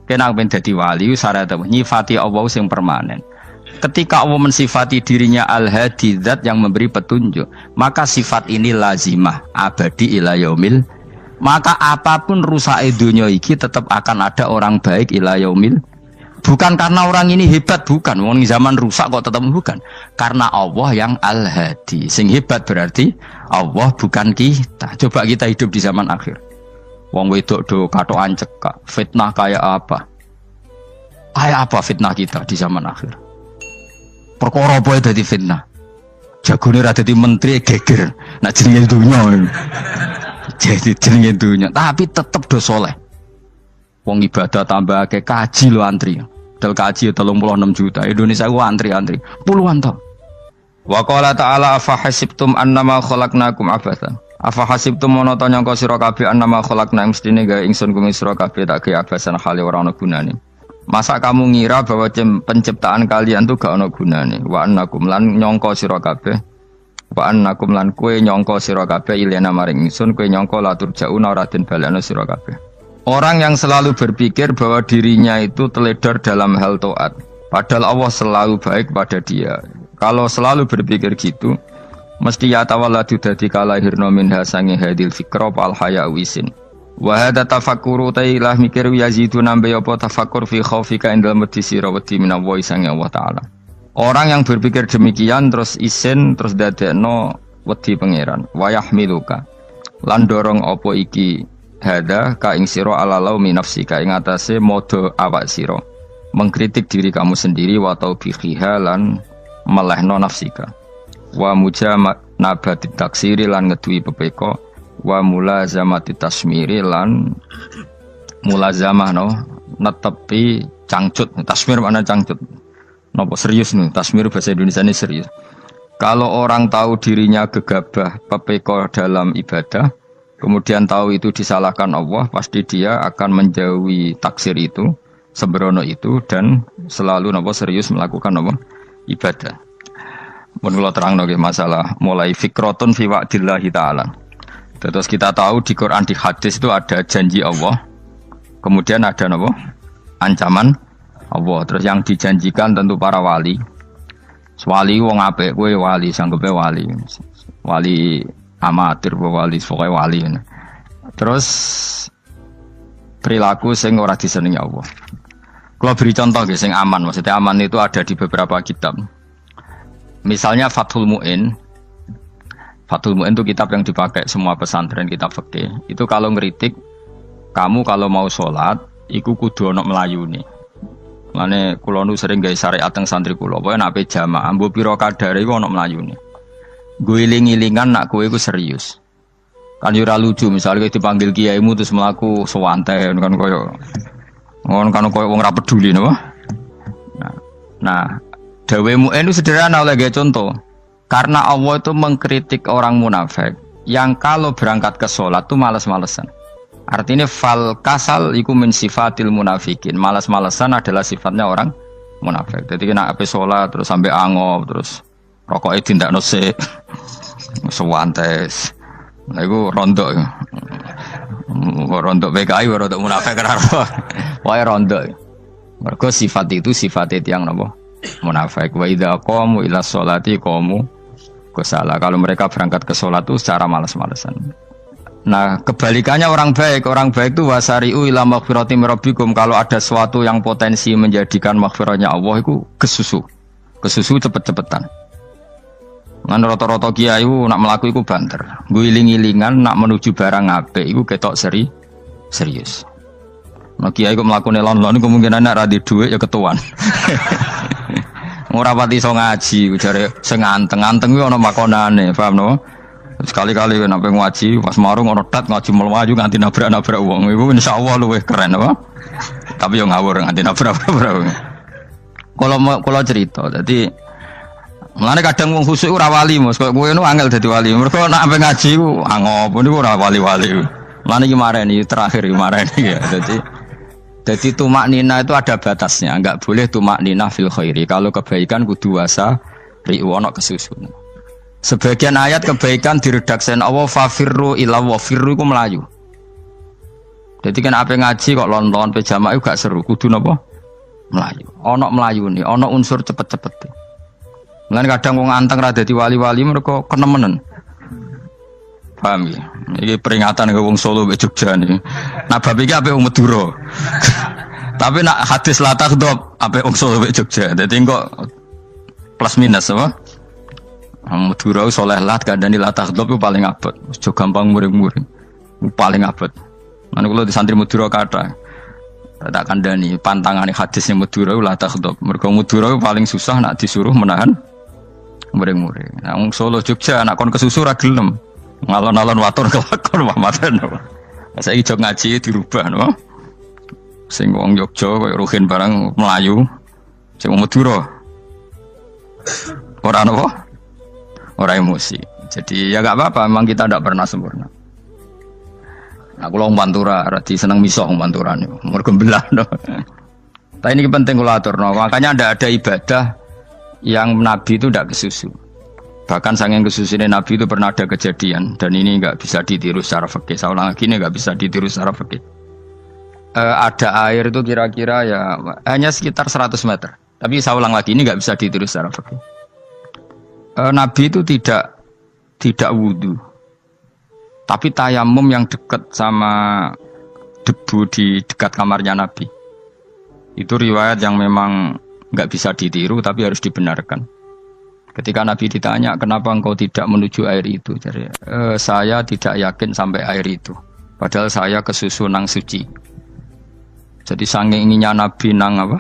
Kena ben dadi wali syarat nyifati Allah sing permanen. Ketika Allah mensifati dirinya Al-Hadi, zat yang memberi petunjuk, maka sifat ini lazimah abadi ila yaumil. Maka apapun rusak dunia iki tetap akan ada orang baik ila yaumil. Bukan karena orang ini hebat, bukan. Wong zaman rusak kok tetap bukan. Karena Allah yang Al-Hadi. Sing hebat berarti Allah bukan kita. Coba kita hidup di zaman akhir. Wong wedok do katokan cekak, fitnah kayak apa? Kayak apa fitnah kita di zaman akhir? Perkara apa dadi fitnah? Jagone ra dadi menteri geger. Nak jenenge dunya. Jadi jenenge dunya, tapi tetep do saleh. Wong ibadah tambah ke kaji lo antri. Dal kaji 36 juta. Indonesia ku antri-antri puluhan tahun. Wa qala ta'ala afa hasibtum annama khalaqnakum abatsan. Afa hasibtum mono ta nyangka sira kabeh annama khalaqna mestine gawe ingsun kuwi sira kabeh tak gawe abasan hale ora ana gunane. Masa kamu ngira bahwa penciptaan kalian tuh gak ana gunane? Wa annakum lan nyangka sira kabeh. Wa annakum lan kowe nyangka sira kabeh ilena maring ingsun kowe nyangka latur jauna ora den balekno sira kabeh. Orang yang selalu berpikir bahwa dirinya itu teledor dalam hal taat, padahal Allah selalu baik pada dia. Kalau selalu berpikir gitu, mesti ya tawalladu dadi kalahirna minha sange hadil fikra al haya wisin. Wa hadza tafakkuru tailah mikir yazidu nambe apa tafakkur fi khaufika indal mati sira wedi minallahi sange Allah taala. Orang yang berpikir demikian terus isin terus dadekno wedi pangeran. Wa yahmiluka lan dorong apa iki hadza ka ing sira alalau min nafsika ing atase modo awak sira mengkritik diri kamu sendiri wa taubihiha lan melehno nafsika wa mujanabati taksiri lan ngeduwi pepeko wa mulazamati tasmiri lan mulazamah no netepi cangcut. Tasmir mana cangcut napa serius nih tasmir bahasa Indonesia ini serius. Kalau orang tahu dirinya gegabah pepeko dalam ibadah kemudian tahu itu disalahkan Allah, pasti dia akan menjauhi taksir itu, sembrono itu, dan selalu serius melakukan ibadah. Menurut terang masalah mulai fikrotun fi wa'dillahi ta'ala. Terus kita tahu di Quran di hadis itu ada janji Allah, kemudian ada ancaman Allah. Terus yang dijanjikan tentu para wali. Wali wong apik kowe wali sanggepe wali. Wali amatir wali pokoknya wali. Terus perilaku sing ora disenengi Allah. Kalau beri contoh sing aman, maksudnya aman itu ada di beberapa kitab. Misalnya Fathul Mu'in. Fathul Mu'in itu kitab yang dipakai semua pesantren kitab fikih. Itu kalau ngeritik kamu kalau mau sholat iku kudu ana melayune. Mane kula nu sering gawe syariat teng santri kula, pokoke nek jamaah mbuh pira kadare iku ana melayune. Guling-gilingan nak kowe iku serius. Kan yo ora lucu misalnya dipanggil kiaimu terus mlaku sewanten kan koyo ngono kan koyo wong ora peduli napa. Nah, dawuhmu itu sederhana oleh contoh. Karena Allah itu mengkritik orang munafik yang kalau berangkat ke sholat itu malas-malesan. Artinya fal kasal iku min sifatil munafikin. Malas-malesan adalah sifatnya orang munafik. Jadi kena ape sholat terus sampai angop terus rokoknya tindak nose sewantes. Nah itu rondok. Rondok PKI rondok munafik kenapa? Wah rondok. Mergo sifat itu sifatnya tiang napa? Munafik. Wa idza qamu ila sholati qamu kusala. Kalau mereka berangkat ke sholat itu secara malas-malesan. Nah, kebalikannya orang baik itu wasari'u ila maghfirati rabbikum. Kalau ada sesuatu yang potensi menjadikan maghfirahnya Allah itu kesusu cepet-cepetan. Ngan rata-rata kiai nak melaku iku banter. Guling-gilingan nak menuju barang apik iku ketok serius. Nah kiai kok mlakune lon-lon kemungkinan nek ra di dhuwit ya ketuan. Ora pati iso ngaji, jare sing anteng-anteng kuwi ana makonane, paham no? Sekali-kali nek ngaji pas marung ana tat ngaji mlayu nganti nabrak-nabrak wong. Iku insyaallah luwih keren apa? Tapi yo ngawur nganti nabrak-nabrak. Kalau cerita, jadi mulane kadang wong khusuk ora wali, Mas. Kok kowe nu angel dadi wali. Mergo nek ampe ngaji ku angop, niku ora wali-wali. Mulane iki mareni terakhir iki mareni ya. Jadi tumak nina itu ada batasnya, enggak boleh tumak nina fil khairi. Kalau kebaikan kudu wasa ri'u ana kesusun. Sebagian ayat kebaikan diredaksen Allah fafirru ila wa firru iku melayu. Jadi kan apa ngaji kok lon-lon pe jamaah itu gak seru, kudu napa? Melayu. Ono melayune, ono unsur cepet-cepet. Mulane kadang wong anteng ra dadi wali-wali mereka kenemenen. Paham ya? Ini peringatan ke wong Solo mbek Jogja nih. Nah bab iki ape wong Madura. Tapi nak hadis latah dop ape wong Solo mbek Jogja. Dadi kok plus minus apa? Madura soleh lat kandhani latah dop paling abot. Aja gampang muring-muring. Paling abot. Mana kalau di santri Madura kata, tak kandani pantangan hadisnya Madura ulah takhdop. Mergo Madura paling susah nak disuruh menahan muring-muring. Nah, Solo Jogja nak kon kesusu ra gelem. Ngalon-alon waton kelakon mamaten. Saiki jog ngaji dirubah no. Sing wong Jogja koyo Ruhin barang Melayu. Sing Madura. Ora napa? Ora emosi. Jadi ya gak apa-apa, memang kita tidak pernah sempurna. Aku long pantura, rati seneng misoh pantura nih, mergo belah no. Tapi ini penting kula aturno, makanya ndak ada ibadah yang Nabi itu tidak kesusu. Bahkan saking kesusunya Nabi itu pernah ada kejadian dan ini nggak bisa ditiru secara fikih. Saya ulang lagi ini nggak bisa ditiru secara fikih. Ada air itu kira-kira ya hanya sekitar 100 meter. Tapi saya ulang lagi ini nggak bisa ditiru secara fikih. Nabi itu tidak wudu. Tapi tayamum yang dekat sama debu di dekat kamarnya Nabi. Itu riwayat yang memang nggak bisa ditiru tapi harus dibenarkan. Ketika Nabi ditanya kenapa engkau tidak menuju air itu, jadi saya tidak yakin sampai air itu. Padahal saya kesusu nang suci. Jadi saking inginnya Nabi nang apa?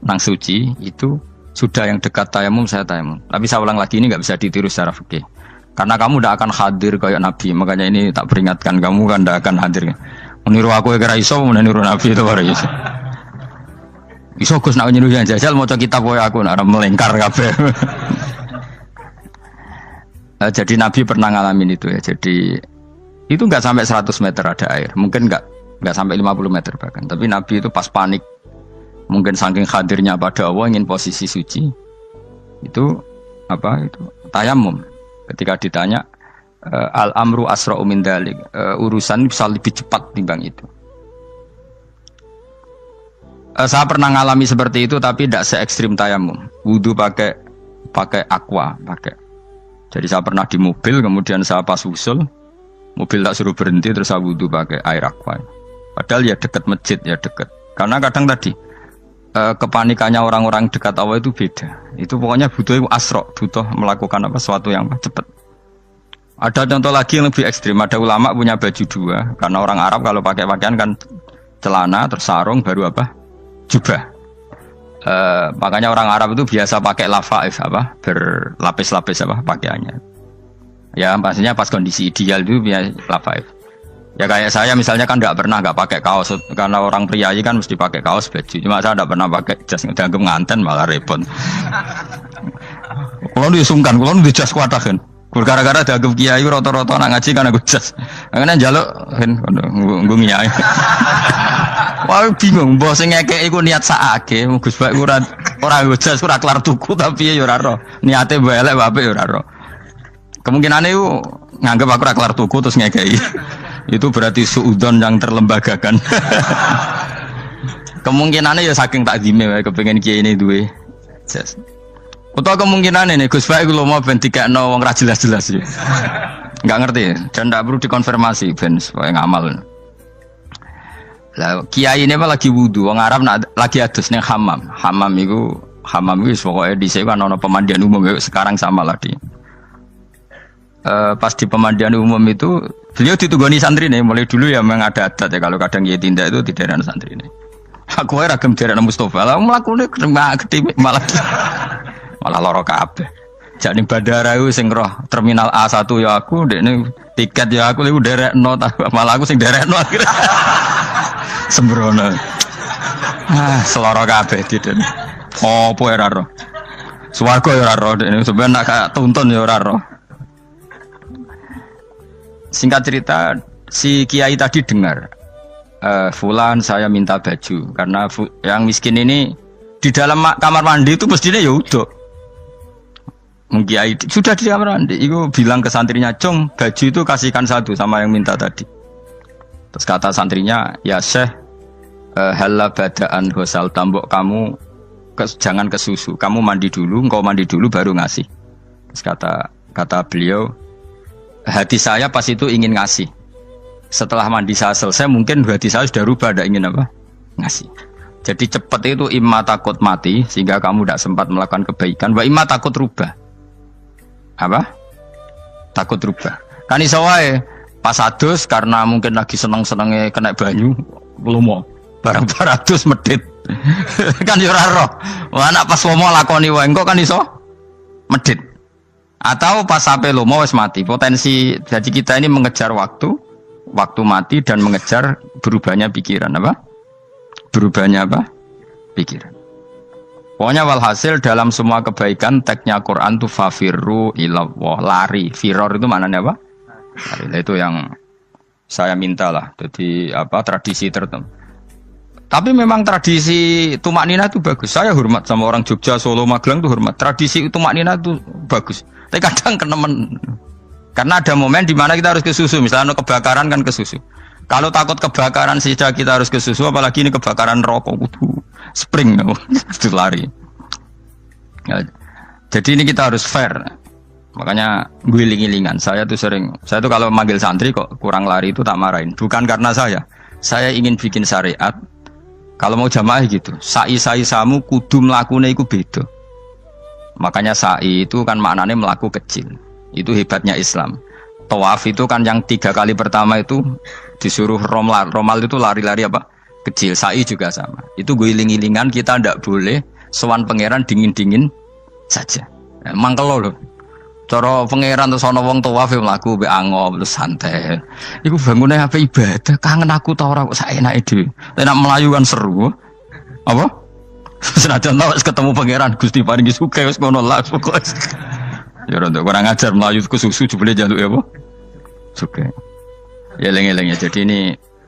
Nang suci itu sudah yang dekat tayamum saya tayamum. Tapi saya ulang lagi ini nggak bisa ditiru secara fikih. Karena kamu tidak akan hadir kayak Nabi, makanya ini tak peringatkan kamu kan tidak akan hadir. Meniru aku kira iso, meniru Nabi itu baru iso. Iso Gus nak meniru yang jajal mau kitab koyo aku nak melengkar kabeh. Jadi Nabi pernah ngalamin itu ya. Jadi itu nggak sampai 100 meter ada air, mungkin nggak sampai 50 meter bahkan. Tapi Nabi itu pas panik, mungkin saking hadirnya pada Allah ingin posisi suci, itu apa itu tayamum. Ketika ditanya al-amru asra'u min dzalik, urusan bisa lebih cepat timbang itu. Saya pernah ngalami seperti itu tapi tidak se ekstrim tayamum. Wudu pakai aqua, pakai. Jadi saya pernah di mobil kemudian saya pas usul, mobil tak suruh berhenti terus saya wudu pakai air aqua. Padahal ya dekat masjid ya dekat. Karena kadang tadi kepanikannya orang-orang dekat Allah itu beda. Itu pokoknya butuh asro, butuh melakukan apa sesuatu yang cepat. Ada contoh lagi yang lebih ekstrim. Ada ulama punya baju dua. Karena orang Arab kalau pakai pakaian kan celana, terus sarung, baru apa? Jubah. Makanya orang Arab itu biasa pakai lafaif apa? Berlapis-lapis apa pakaiannya. Ya pastinya pas kondisi ideal itu biasa lafaif. Ya kayak saya misalnya kan nggak pakai kaos karena orang priayi kan mesti pakai kaos baju. Cuma saya nggak pernah pakai jas ngedangkem nganten malah repot. Kalau disungkan, kalau di jas kuat kan. Gara-gara dagem kiai roto-roto nak ngaji kan aku jas. Karena jaluk kan nggung kiai. Wah bingung, bos ngekek iku niat sakake, Gus Bak ora jas ora kelar tuku tapi ya ora ro. Niate elek apik ya ora ro. Kemungkinane iku nganggep aku ora kelar tuku terus ngekeki. Itu berarti suudon yang terlembagakan. Kemungkinannya ya saking takdime wae kepengin kiai ini duwe jas. Utawa kemungkinan ini Gus Baik kalau mau ben dikekno wong ra jelas-jelas ya. Enggak ngerti dan enggak perlu dikonfirmasi ben supaya ngamal. Lah kiai ini mah lagi wudu, wong Arab lagi adus ning hammam. Hammam iku pokoke dhisik kan ana pemandian umum sekarang sama lah di. Pas di pemandian umum itu beliau ditugoni santri nih, mulai dulu ya memang ada adat ya kalau kadang dia tindak itu di daerah santri nih. Aku era ragam daerah Mustafa, lah melakukannya gede malah loro kabeh. Jadi bandara itu sing roh terminal A1 ya aku, dekne tiket ya aku liku derekno, malah aku sing derekno akhirnya. Sembrono. Seloro kabeh diden. Opo ora roh. Swarga ya ora roh, dekne sampeyan nak tuntun ya ora roh. Singkat cerita, si kiai tadi dengar, Fulan saya minta baju karena yang miskin ini di dalam kamar mandi itu mestinya ya udah. Kiai sudah di kamar mandi, itu bilang ke santrinya, Cung baju itu kasihkan satu sama yang minta tadi. Terus kata santrinya, ya Syekh, halla badaan ghusal tambok kamu jangan ke susu, kamu mandi dulu, engkau mandi dulu baru ngasih. Terus kata beliau, hati saya pas itu ingin ngasih. Setelah mandi saya selesai, mungkin hati saya sudah rubah, tidak ingin apa? Ngasih. Jadi cepat itu imma takut mati, sehingga kamu tidak sempat melakukan kebaikan, wa imma takut rubah. Apa? Takut rubah. Kan iso wae pas adus karena mungkin lagi seneng-senenge kena banyu, lomo. Barang 200 medit. Kan yo ora roh. Wah anak pas lomo lakoni wae engko kan iso medit. Atau pas sampai lomo wis mati. Potensi jadi kita ini mengejar waktu mati dan mengejar berubahnya pikiran apa? Berubahnya apa? Pikiran. Pokoknya walhasil dalam semua kebaikan teksnya Quran itu fafirru ilallah, lari. Firor itu maknanya apa? Lari. Nah, itu yang saya minta lah. Jadi apa tradisi tertentu. Tapi memang tradisi tumak nina itu bagus. Saya hormat sama orang Jogja, Solo, Magelang itu hormat. Tradisi tumak nina itu bagus. Tapi kadang kenemen. Karena ada momen di mana kita harus ke susu. Misalnya kebakaran kan ke susu. Kalau takut kebakaran saja kita harus ke susu, apalagi ini kebakaran rokok, spring, itu lari. Ya, jadi ini kita harus fair. Makanya guling-gilingan. Saya tuh kalau manggil santri kok kurang lari itu tak marahin. Bukan karena saya ingin bikin syariat. Kalau mau jamaah gitu, sa'i samu kudu mlakune iku beda. Makanya sa'i itu kan maknanya melaku kecil. Itu hebatnya Islam. Tawaf itu kan yang 3 kali pertama itu disuruh romal itu lari-lari apa? Kecil. Sa'i juga sama. Itu guling-gilingan kita ndak boleh sowan pangeran dingin-dingin saja. Mangkel lho. Cara pangeran terus ana wong tawaf mlaku mbek angop terus santai. Iku bangune apa ibadah, kangen aku ta ora kok saenake dhewe. Nek melayu kan seru. Apa? Senajan wis ketemu pangeran Gusti paringi sugih wis ngono lah pokoke. Ya ora kurang ajar melayu ke susu jebule njaluk ya apa? Sugih. Ya eling-eling ya. Jadi ini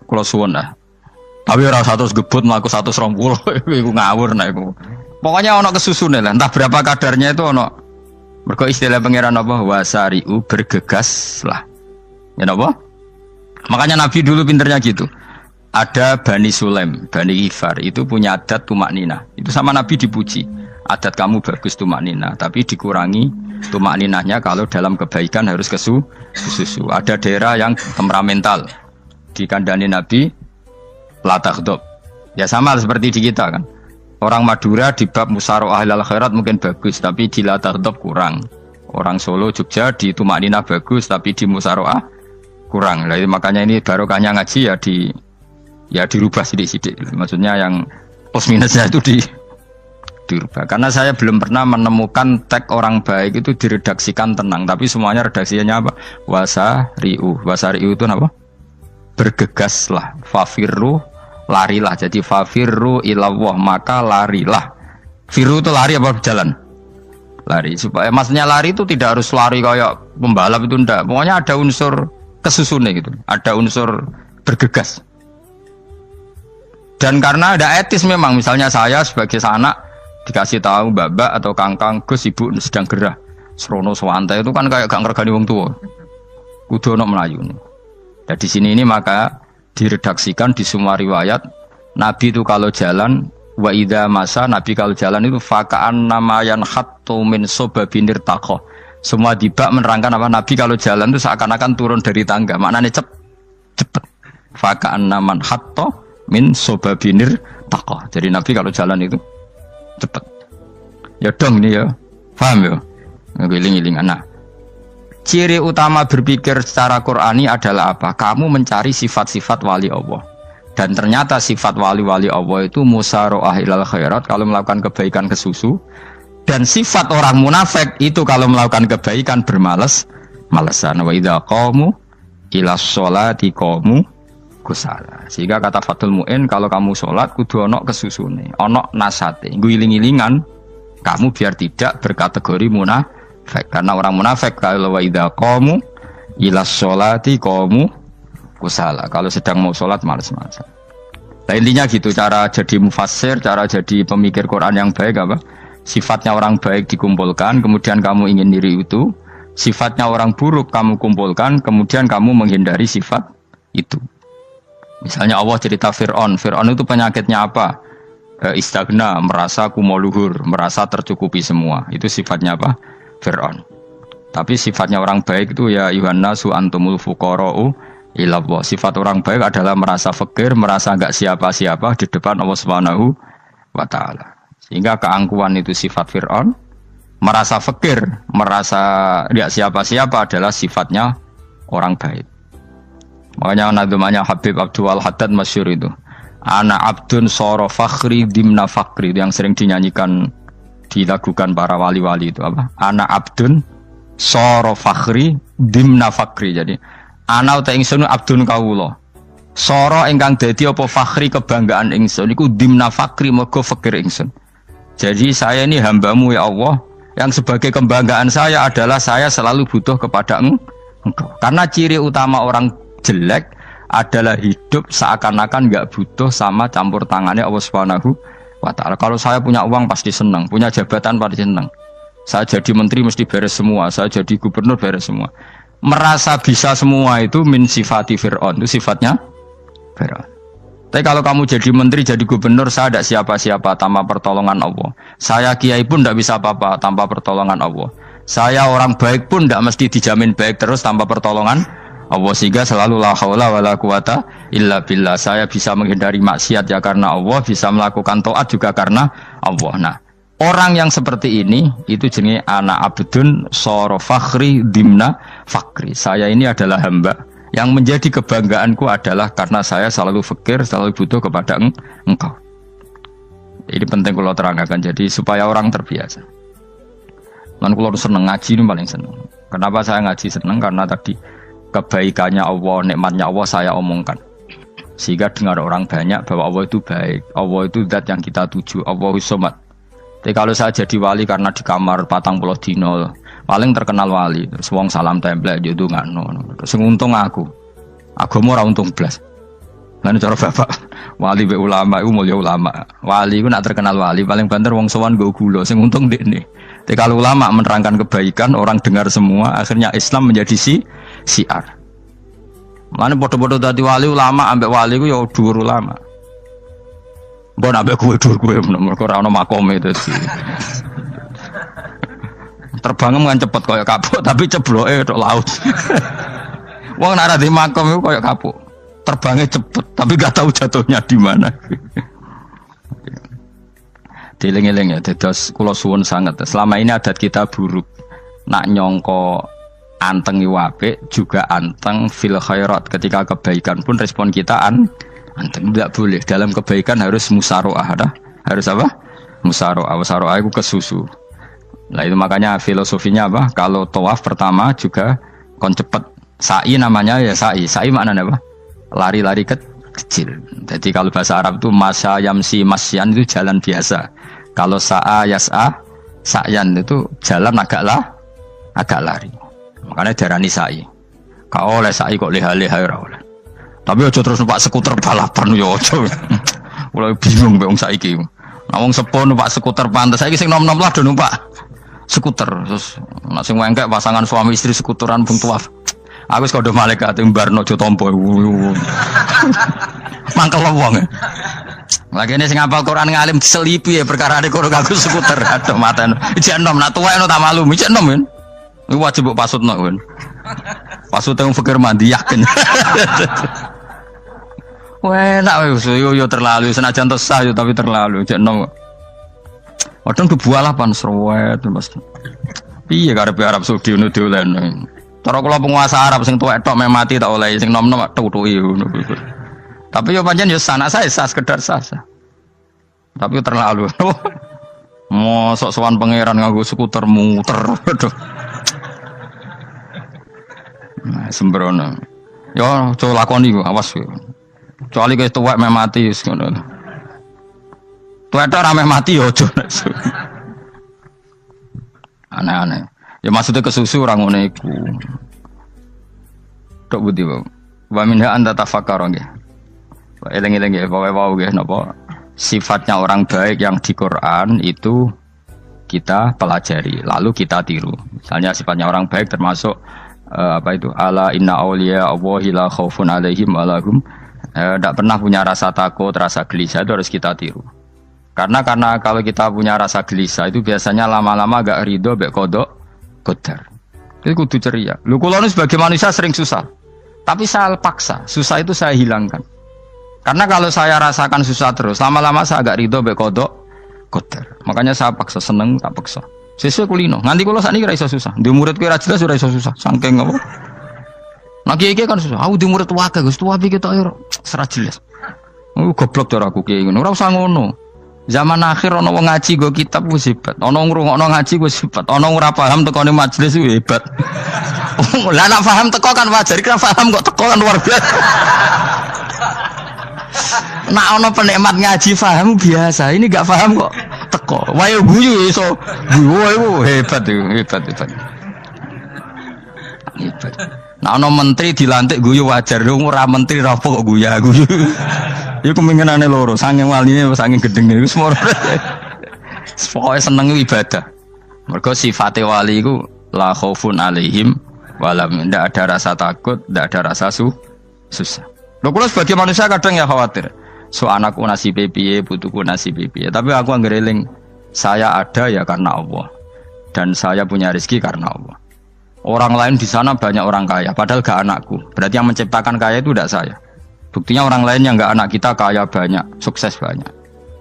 kula suwun lah. Tapi ora 100 gebut mlaku 120 iku ngawur nek iku. Pokoknya ana kesusune lah, entah berapa kadarnya itu ana. Mergo istilah pangeran apa wasari'u bergegas lah. Ya apa? Makanya Nabi dulu pinternya gitu. Ada Bani Sulaim, Bani Ghifar itu punya adat tumak nina. Itu sama Nabi dipuji. Adat kamu bagus tumak nina, tapi dikurangi tumak ninahnya kalau dalam kebaikan harus ke susu. Ada daerah yang temperamental. Dikandani Nabi la taghdab. Ya sama seperti di kita kan. Orang Madura di bab musyawarah ahlul khairat mungkin bagus, tapi di la taghdab kurang. Orang Solo, Jogja di tumak nina bagus, tapi di musyawarah kurang. Jadi makanya ini barokahnya ngaji ya dirubah sidik-sidik. Maksudnya yang plus minusnya itu dirubah. Karena saya belum pernah menemukan tag orang baik itu diredaksikan tenang, tapi semuanya redaksinya apa? Wasari'u. Wasari'u itu apa? Bergegaslah. Fafirru, larilah. Jadi fafirru ilallah, maka larilah. Firu itu lari apa berjalan? Lari. Supaya maksudnya lari itu tidak harus lari kayak pembalap itu enggak. Pokoknya ada unsur kesusune gitu. Ada unsur bergegas. Dan karena ada etis memang, misalnya saya sebagai anak dikasih tahu babak atau kangkang Gus ibu sedang gerah. Serono swantai itu kan kayak gak ngergani wong tua. Kudu ono Melayu. Dan di sini ini maka diredaksikan di semua riwayat Nabi itu kalau jalan wa idza masa, Nabi kalau jalan itu fakaan namayan khattu min sobabinir taqo. Semua dibak menerangkan apa Nabi kalau jalan itu seakan-akan turun dari tangga. Maknanya cepet. Fakaan naman khattu min sobabinir taqo. Jadi Nabi kalau jalan itu cepet. Ya dong ini ya. Paham ya? Ngiling-ngiling anak. Ciri utama berpikir secara Qur'ani adalah apa? Kamu mencari sifat-sifat wali Allah. Dan ternyata sifat wali-wali Allah itu musyaroah ilal khairat, kalau melakukan kebaikan ke susu. Dan sifat orang munafik itu kalau melakukan kebaikan bermales-malesan. Wa idza qamu ila sholati qamu kusala. Sehingga kata Fathul Mu'in, kalau kamu sholat kudu ono kesusune, ono nasate, guling-gilingan kamu biar tidak berkategori munafik. Karena orang munafik kalau wa idza qamu ila sholati qamu kusala. Kalau sedang mau sholat malas-malasan. Nah, intinya gitu, cara jadi mufassir, cara jadi pemikir Quran yang baik apa? Sifatnya orang baik dikumpulkan, kemudian kamu ingin diri itu. Sifatnya orang buruk kamu kumpulkan, kemudian kamu menghindari sifat itu. Misalnya Allah cerita Fir'aun. Fir'aun itu penyakitnya apa? Istagna, merasa kumoluhur, merasa tercukupi semua. Itu sifatnya apa? Fir'aun. Tapi sifatnya orang baik itu ya Yuhannasu antumul fuqara'u ilallah. Sifat orang baik adalah merasa fakir, merasa enggak siapa-siapa di depan Allah Subhanahu wa taala. Sehingga keangkuhan itu sifat Fir'aun, merasa fakir, merasa enggak siapa-siapa adalah sifatnya orang baik. Makanya nadumanya Habib Abdul Haddad masyhur itu. Ana abdun soro fakhri dimna fakri, itu yang sering dinyanyikan, dilakukan para wali-wali itu apa? Ana abdun soro fakhri dimna fakri. Jadi ana uta ingsun abdun kawula. Soro ingkang dadi apa fakhri kebanggaan ingsun iku dimna fakri mergo fakir ingsun. Jadi saya ini hambamu ya Allah, yang sebagai kebanggaan saya adalah saya selalu butuh kepada Engkau. Karena ciri utama orang jelek adalah hidup seakan-akan nggak butuh sama campur tangannya Allah Subhanahu wa taala. Kalau saya punya uang pasti senang, punya jabatan pasti senang. Saya jadi menteri mesti beres semua, saya jadi gubernur beres semua. Merasa bisa semua itu min sifati Fir'aun, itu sifatnya Fir'aun. Tapi kalau kamu jadi menteri, jadi gubernur, saya tidak siapa-siapa tanpa pertolongan Allah. Saya kiai pun tidak bisa apa-apa tanpa pertolongan Allah. Saya orang baik pun tidak mesti dijamin baik terus tanpa pertolongan Allah, sehingga selalu la haula wala quwata illa billah. Saya bisa menghindari maksiat ya karena Allah, bisa melakukan taat juga karena Allah. Nah, orang yang seperti ini itu jenenge ana abdun soro fakhri dimna fakri. Saya ini adalah hamba yang menjadi kebanggaanku adalah karena saya selalu fakir, selalu butuh kepada Engkau. Ini penting kalau terangkan, jadi supaya orang terbiasa. Dan kalau seneng ngaji ini paling seneng. Kenapa saya ngaji seneng? Karena tadi kebaikannya Allah, nikmatnya Allah saya omongkan. Sehingga dengar orang banyak bahwa Allah itu baik, Allah itu zat yang kita tuju, Allahus Somad. Tapi kalau saya jadi wali karena di kamar 40 dino, paling terkenal wali, terus wong salam template yo ndongakno. Terus untung aku ora untung blas. Lan cara bapak wali be ulama iku mulya ulama. Wali iku nak terkenal wali paling banter wong sowan nggo gula, sing untung ndekne. Tapi kalau ulama menerangkan kebaikan, orang dengar semua, akhirnya Islam menjadi siar. Mana bodoh-bodoh tadi wali ulama ambek wali ku ya dhuwur ulama. Mbok ambek kowe dhuwur kowe mergo ora ono makome dadi. Terbangem kan cepet kaya kapuk tapi cebloke tok laut. Wong nek ora di makom iku kaya kapuk. Terbangnya cepet tapi gak tahu jatuhnya di mana. Dieling-eling ya, dados kula suwun sangat. Selama ini adat kita buruk. Nak nyongko anteng apik juga anteng fil khairat. Ketika kebaikan pun respon kita anteng, tidak boleh. Dalam kebaikan harus musaroah, harus apa? Musaroah. Musaroah itu kesusu. Nah itu makanya filosofinya apa? Kalau tawaf pertama juga kon cepet. Sa'i namanya ya sa'i. Sa'i maknanya apa? Lari-lari kecil. Jadi kalau bahasa Arab itu masya yamsi masyan itu jalan biasa. Kalau sa'a yas'a sa'yan itu jalan agak lari. Makanya darani sa'i. Kau oleh sa'i kok leha-leha ora oleh. Tapi aja terus numpak skuter balapan yo aja. Mulai bingung mbek wong saiki. Nah wong sepuh numpak skuter pantes saiki sing nom-nom lah do numpak skuter. Terus nek sing wengkek pasangan suami istri skuteran pun tuaf. Aku wis kodho malaikat mbarno aja tampa. Mangkel wong. Lagi ini sing hafal Quran ngalim diselipi ya perkara ade kono aku skuter. Aduh maten. Ijek enom nak tuwek tak malu. Ijek enom kan. Iku wajib mbok pasutno kan. Pasute wong fikir mandi yakin. Wah, enak wis yo terlalu senajan tesah yo tapi terlalu. Ijek enom. Wadon kebualah pan srowet Mas. Piye karepe Arab Saudi ngono dolen. Cara kula penguasa Arab sing tuwek tok mati tak oleh sing nom-nom tutuki ngono. Tapi yo pancen yo sanak saya sekedar sasa. Tapi terlalu. Mosok sowan pangeran nganggo skuter muter. Nah, sembrono. Yo coba lakoni ku awas yo. Kecuali guys tuwek mati wis ngono. Tuwek tok rame mati yo aja. Aneh-aneh. Ya maksudnya kesusu orang ngono iku. Tok budi wae. Wa minha anta tafakkar nggih. Eling-eling nggih wae nggih napa sifatnya orang baik yang di Quran itu kita pelajari lalu kita tiru. Misalnya sifatnya orang baik termasuk apa itu ala inna auliya Allahi la khaufun alaihim wa lahum Tidak pernah punya rasa takut, rasa gelisah itu harus kita tiru. Karena kalau kita punya rasa gelisah itu biasanya lama-lama agak ridho, agak kodok, kodar. Itu kudu ceria. Lu kalau sebagai manusia sering susah, tapi saya paksa, susah itu saya hilangkan. Karena kalau saya rasakan susah terus, lama-lama saya agak ridho, agak kodok, kodar. Makanya saya paksa, seneng tak paksa. Sesuai kulino. Nganti kalau saat ini kira iso susah. Di murid kira jelas sudah iso susah. Sangking apa? Nah kiai kan susah. Aku di murid wae Gus, tua pikir tak yo serat jelas. Goblok cara aku kiai ngono. Ora usah ngono. Zaman akhir ana wong ngaji go kitab wis hebat. Ana ngrungokno ngaji wis hebat. Ana ora paham tekone majelis wis hebat. Lah nek paham teko kan wajar, kira paham kok teko kan luar biasa. Nak ana penikmat ngaji paham biasa. Ini enggak paham kok teko. Wae guyu iso. Guyu hebat itu, hebat. Hebat. Nah, ono menteri dilantik guyu wajar, lu ora menteri ra kok guyu. Iku kemungkinane loro, saking waline saking gedenge iku semua. Pokoke seneng ibadah. Mergo sifate wali iku la khaufun alaihim walam, ndak ada rasa takut, ndak ada rasa susah. Lho kula sebagai manusia kadang ya khawatir. So anakku nasibe piye, putuku nasibe piye. Tapi aku anggereling saya ada ya karena Allah. Dan saya punya rezeki karena Allah. Orang lain di sana banyak orang kaya, padahal gak anakku. Berarti yang menciptakan kaya itu tidak saya. Buktinya orang lain yang gak anak kita kaya banyak, sukses banyak.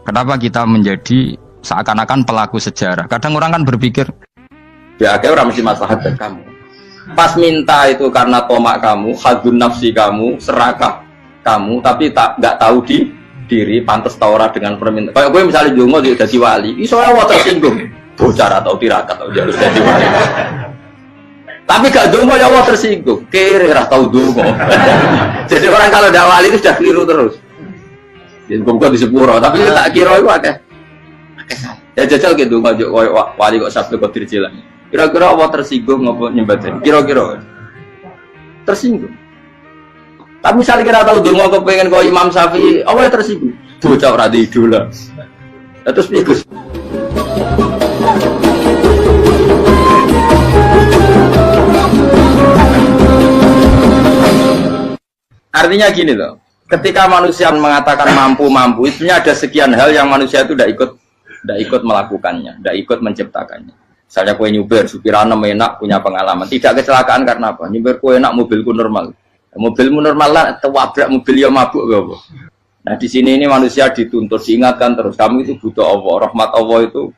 Kenapa kita menjadi seakan-akan pelaku sejarah? Kadang orang kan berpikir, ya akhirnya orang mesti maslahat dan kamu. Pas minta itu karena tomak kamu, hadun nafsi kamu, serakah kamu, tapi gak tahu diri, pantas taura dengan permintaan. Kayak gue misalnya jongo jadi wali, soalnya tersinggung, bocah atau tirakat atau jalur jadi wali. Tapi gak dungo ya Allah tersinggung, kere rah tau dungo. Jadi orang kalau dak wali itu sudah keliru terus. Jadi kok di sepuro, tapi tak kira itu akeh. Ya jajal gitu dungo wali kok sabtu kok dirjilan. Kira-kira Allah tersinggung ngopo nyembadani? Kira-kira tersinggung. Tapi misalnya kira tahu dungo kepengen kok Imam Syafi'i, Allah tersinggung. Bocah ora di idola. Terus piye Gus? Artinya gini loh, ketika manusia mengatakan mampu, itu ada sekian hal yang manusia itu tidak ikut melakukannya, tidak ikut menciptakannya. Misalnya kue nyuber, supirana enak, punya pengalaman, tidak kecelakaan karena apa? Nyuber kue enak, mobilku normal, mobilmu normal lah, tewabrak mobil yang mabuk, gak apa? Nah di sini ini manusia dituntut, diingatkan terus, kamu itu butuh Allah, rahmat Allah itu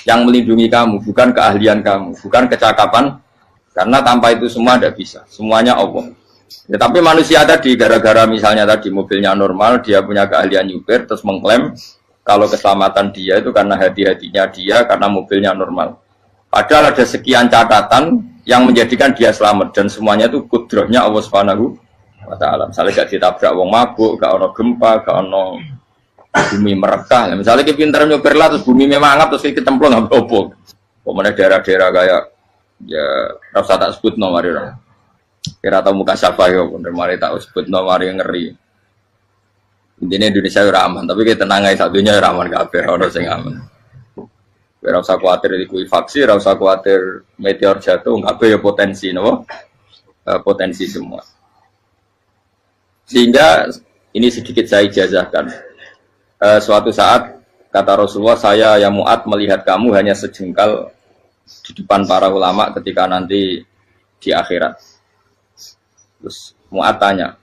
yang melindungi kamu, bukan keahlian kamu, bukan kecakapan, karena tanpa itu semua tidak bisa, semuanya Allah. Ya, tapi manusia tadi gara-gara misalnya tadi mobilnya normal, dia punya keahlian nyupir, terus mengklaim kalau keselamatan dia itu karena hati-hatinya dia, karena mobilnya normal. Padahal ada sekian catatan yang menjadikan dia selamat dan semuanya itu kudrahnya Allah Subhanahu wa Ta'ala. Misalnya gak ditabrak wong mabuk, gak ono gempa, gak ono bumi merekah. Misalnya kita pintar nyupir lah, terus bumi memangap, terus kita cemplung nggak apa-apa. Pokoknya daerah-daerah kayak ya rasa tak sebut nomor orang. Kira tahu muka siapa ya, bener mari tak sebut nomor yang ngeri. Intinya Indonesia ora aman, tapi kita tenangai satunya ora aman kabeh, ora sing aman. Ora usah kuwatir likuifaksi, ora usah kuwatir meteor jatuh, kabeh ya potensi napa? Potensi semua. Sehingga ini sedikit saya ijazahkan. Suatu saat kata Rasulullah, saya yang Mu'ad melihat kamu hanya sejengkal di depan para ulama ketika nanti di akhirat. Terus Mu'ad tanya,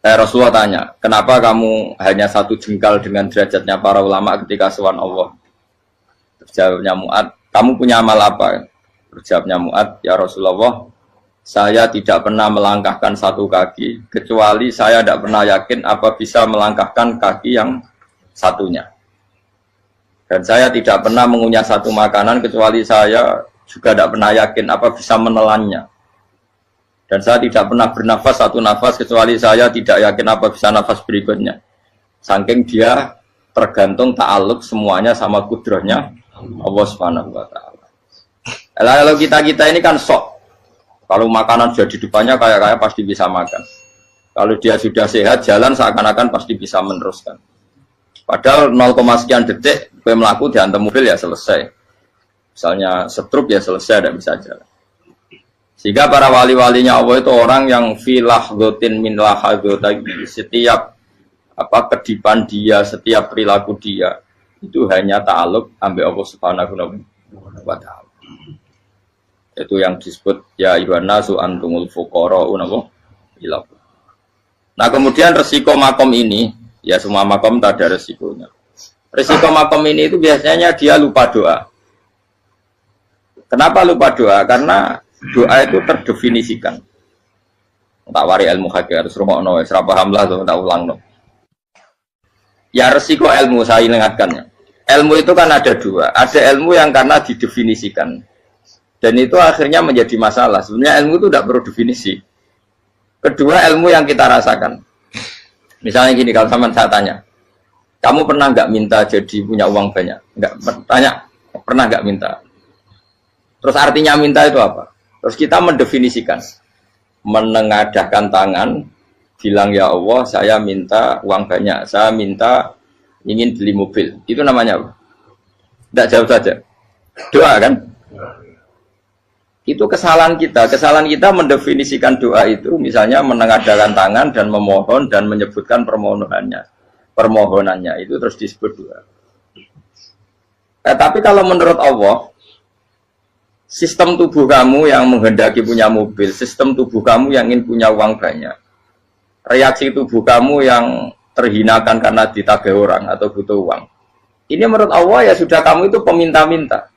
Rasulullah tanya, kenapa kamu hanya satu jengkal dengan derajatnya para ulama ketika sowan Allah? Terjawabnya Mu'ad, kamu punya amal apa? Terjawabnya Mu'ad, ya Rasulullah, saya tidak pernah melangkahkan satu kaki, kecuali saya tidak pernah yakin apa bisa melangkahkan kaki yang satunya. Dan saya tidak pernah mengunyah satu makanan, kecuali saya juga tidak pernah yakin apa bisa menelannya. Dan saya tidak pernah bernafas satu nafas kecuali saya tidak yakin apa bisa nafas berikutnya. Saking dia tergantung ta'aluk semuanya sama kudrahnya Allah Subhanahu wa Ta'ala. Kalau kita ini kan sok. Kalau makanan sudah di depannya kayak pasti bisa makan. Kalau dia sudah sehat jalan seakan-akan pasti bisa meneruskan. Padahal 0, sekian detik gue melaku dihantam mobil ya selesai. Misalnya stroke ya selesai, tidak bisa jalan. Sehingga para wali-walinya Allah itu orang yang filah gotin min lahadotagi, setiap kedipan dia, setiap perilaku dia itu hanya ta'aluk ambil Allah Subhanahu wa ta'ala. Itu yang disebut ya ayyuhan nasu antumul fuqara'u ila. Nah, kemudian resiko makom ini, ya semua makom tak ada resikonya. Resiko makom ini itu biasanya dia lupa doa. Kenapa lupa doa? Karena doa itu terdefinisikan. Tak wari ilmu hakik harus rungokno, wis ra paham lah tak ulangno. Ya resiko ilmu saya ingatkannya. Ilmu itu kan ada dua. Ada ilmu yang karena didefinisikan. Dan itu akhirnya menjadi masalah. Sebenarnya ilmu itu tidak perlu definisi. Kedua, ilmu yang kita rasakan. Misalnya gini, kalau sama saya tanya, kamu pernah nggak minta jadi punya uang banyak? Nggak, tanya, pernah nggak minta? Terus artinya minta itu apa? Terus kita mendefinisikan. Menengadahkan tangan, bilang ya Allah, saya minta uang banyak. Saya minta ingin beli mobil. Itu namanya apa? Tidak jauh saja. Doa kan? Itu kesalahan kita. Kesalahan kita mendefinisikan doa itu misalnya menengadahkan tangan dan memohon dan menyebutkan permohonannya itu terus disebut doa. Tapi kalau menurut Allah, sistem tubuh kamu yang menghendaki punya mobil, sistem tubuh kamu yang ingin punya uang banyak, reaksi tubuh kamu yang terhinakan karena ditagih orang atau butuh uang, ini menurut Allah ya sudah kamu itu peminta-minta.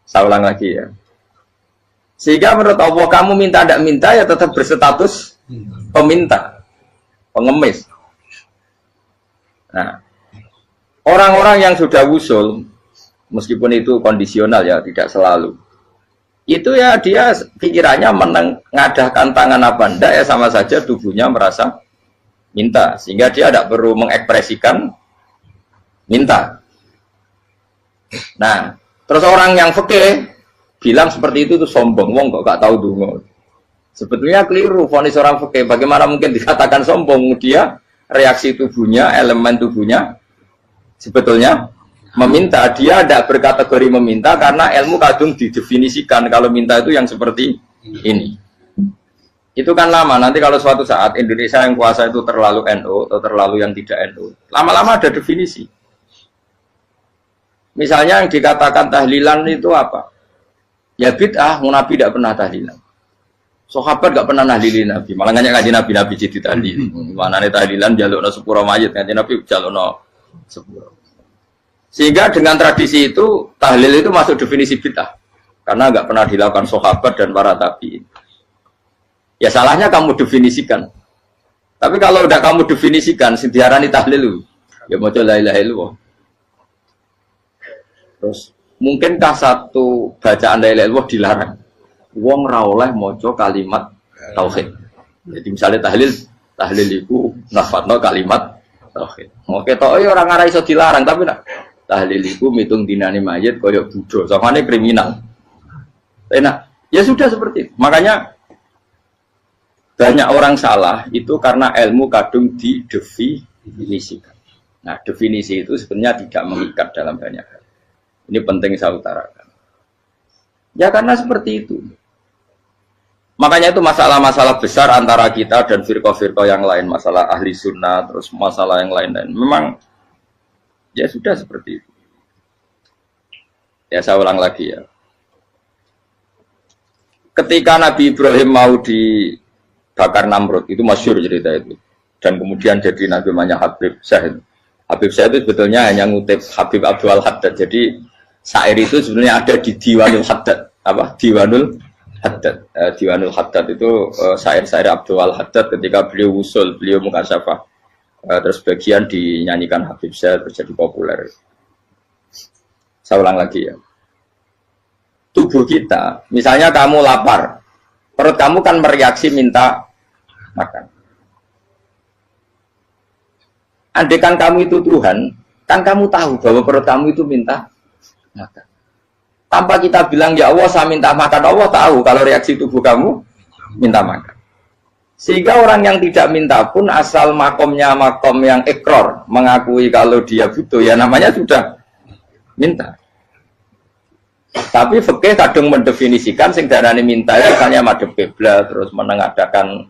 Saya ulang lagi ya. Sehingga menurut Allah kamu minta tidak minta ya tetap berstatus peminta, pengemis. Nah, orang-orang yang sudah wusul, meskipun itu kondisional ya, tidak selalu. Itu ya dia pikirannya menengadahkan tangan apa enggak ya sama saja tubuhnya merasa minta. Sehingga dia tidak perlu mengekspresikan minta. Nah, terus orang yang fikih bilang seperti itu tuh sombong, wong kok gak tahu dungo. Sebetulnya keliru vonis orang fikih. Bagaimana mungkin dikatakan sombong? Dia reaksi tubuhnya, elemen tubuhnya sebetulnya meminta. Dia tidak berkategori meminta karena ilmu kadung didefinisikan kalau minta itu yang seperti ini. Itu kan lama. Nanti kalau suatu saat Indonesia yang kuasa itu terlalu NU atau terlalu yang tidak NU, lama-lama ada definisi. Misalnya yang dikatakan tahlilan itu apa? Ya bid'ah, Nabi tidak pernah tahlilan. Sahabat tidak pernah nahlilin Nabi. Malah nggak ngaji Nabi jadi tahlil. Mana nih tahlilan jalukno sepuro mayit, ngaji Nabi jalukno sepuro. Sehingga dengan tradisi itu tahlil itu masuk definisi bid'ah. Karena nggak pernah dilakukan sahabat dan para tabi'in. Ya salahnya kamu definisikan. Tapi kalau udah kamu definisikan, diarani tahlil, ya mau la ilaha illallah. Terus mungkinkah satu bacaan la ilaha illallah dilarang? Wong ra oleh maca kalimat tauhid. Jadi misalnya tahlil iku nafatno kalimat tauhid. Oke tok ora ngara iso dilarang tapi nak tahlil iku mitung dinane mayit kaya Buddha, samane kriminal. Enak. Ya sudah seperti itu. Makanya banyak orang salah itu karena ilmu kadung didefinisikan. Nah, definisi itu sebenarnya tidak mengikat dalam banyak hal. Ini penting saya utarakan. Ya karena seperti itu. Makanya itu masalah-masalah besar antara kita dan firqah-firqah yang lain. Masalah ahli sunnah, terus masalah yang lain-lain. Memang, ya sudah seperti itu. Ya saya ulang lagi ya. Ketika Nabi Ibrahim mau dibakar Namrud, itu masyhur cerita itu. Dan kemudian jadi Nabi namanya Habib Syahid. Habib Syahid itu sebetulnya hanya ngutip Habib Abdul Haddad. Jadi syair itu sebenarnya ada di Diwanul Haddad. Apa? Diwanul Haddad. Diwanul Haddad itu syair-syair Abdul Haddad ketika beliau usul, beliau mukasyafah. Terus bagian dinyanyikan Habib Syahid terjadi populer. Saya ulang lagi ya. Tubuh kita, misalnya kamu lapar, perut kamu kan mereaksi minta makan. Andaikan kamu itu Tuhan, kan kamu tahu bahwa perut kamu itu minta makan. Tanpa kita bilang ya Allah saya minta makan, Allah tahu kalau reaksi tubuh kamu minta makan. Sehingga orang yang tidak minta pun asal makomnya makom yang ikror, mengakui kalau dia butuh, ya namanya sudah minta. Tapi fikih kadang mendefinisikan sing darane minta misalnya madhep kiblat terus menengadakan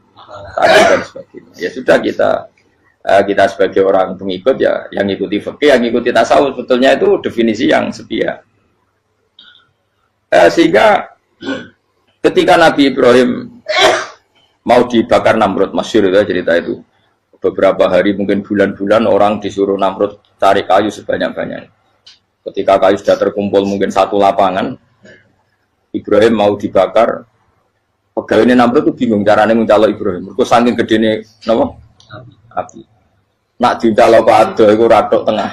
tadi dan sebagainya. Ya sudah kita sebagai orang pengikut ya yang ikuti fikih, yang ikuti tasawuf sebetulnya itu definisi yang sepihak. Sehingga ketika Nabi Ibrahim mau dibakar Namrud, masyhur itu cerita itu. Beberapa hari mungkin bulan-bulan orang disuruh Namrud cari kayu sebanyak-banyaknya. Ketika kayu sudah terkumpul mungkin satu lapangan, Ibrahim mau dibakar. Pegawai ini Namrud itu bingung caranya mencalok Ibrahim. Mereka saking gede ini, kenapa? Api. Nak dicalok ke ada, itu radok tengah.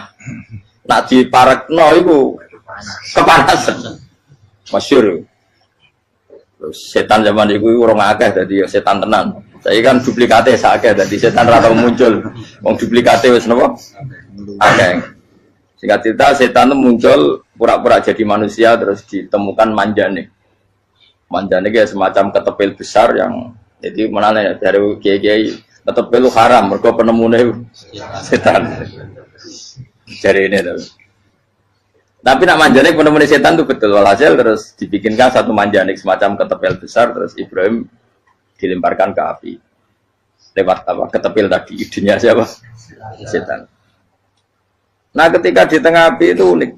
Nak diparekno itu kepanasan. Masyhur. Setan zaman itu orang akeh, jadi setan tenan. Saya kan duplikatnya sakit, jadi setan rata muncul. Wong duplikatnya wis napa? Akeh. Singkat cerita, setan itu muncul pura-pura jadi manusia terus ditemukan manjane. Manjane kayak semacam ketepil besar yang jadi mana dari kiai-kiai ketepil haram, mereka penemunya setan. Jadi ini tuh. Tapi nak manjane penemunya setan itu betul. Walhasil terus dibikinkan satu manjane semacam ketepil besar terus Ibrahim dilemparkan ke api. Lewat apa? Ketepil tadi idenya siapa? Setan. Nah ketika di tengah api itu unik.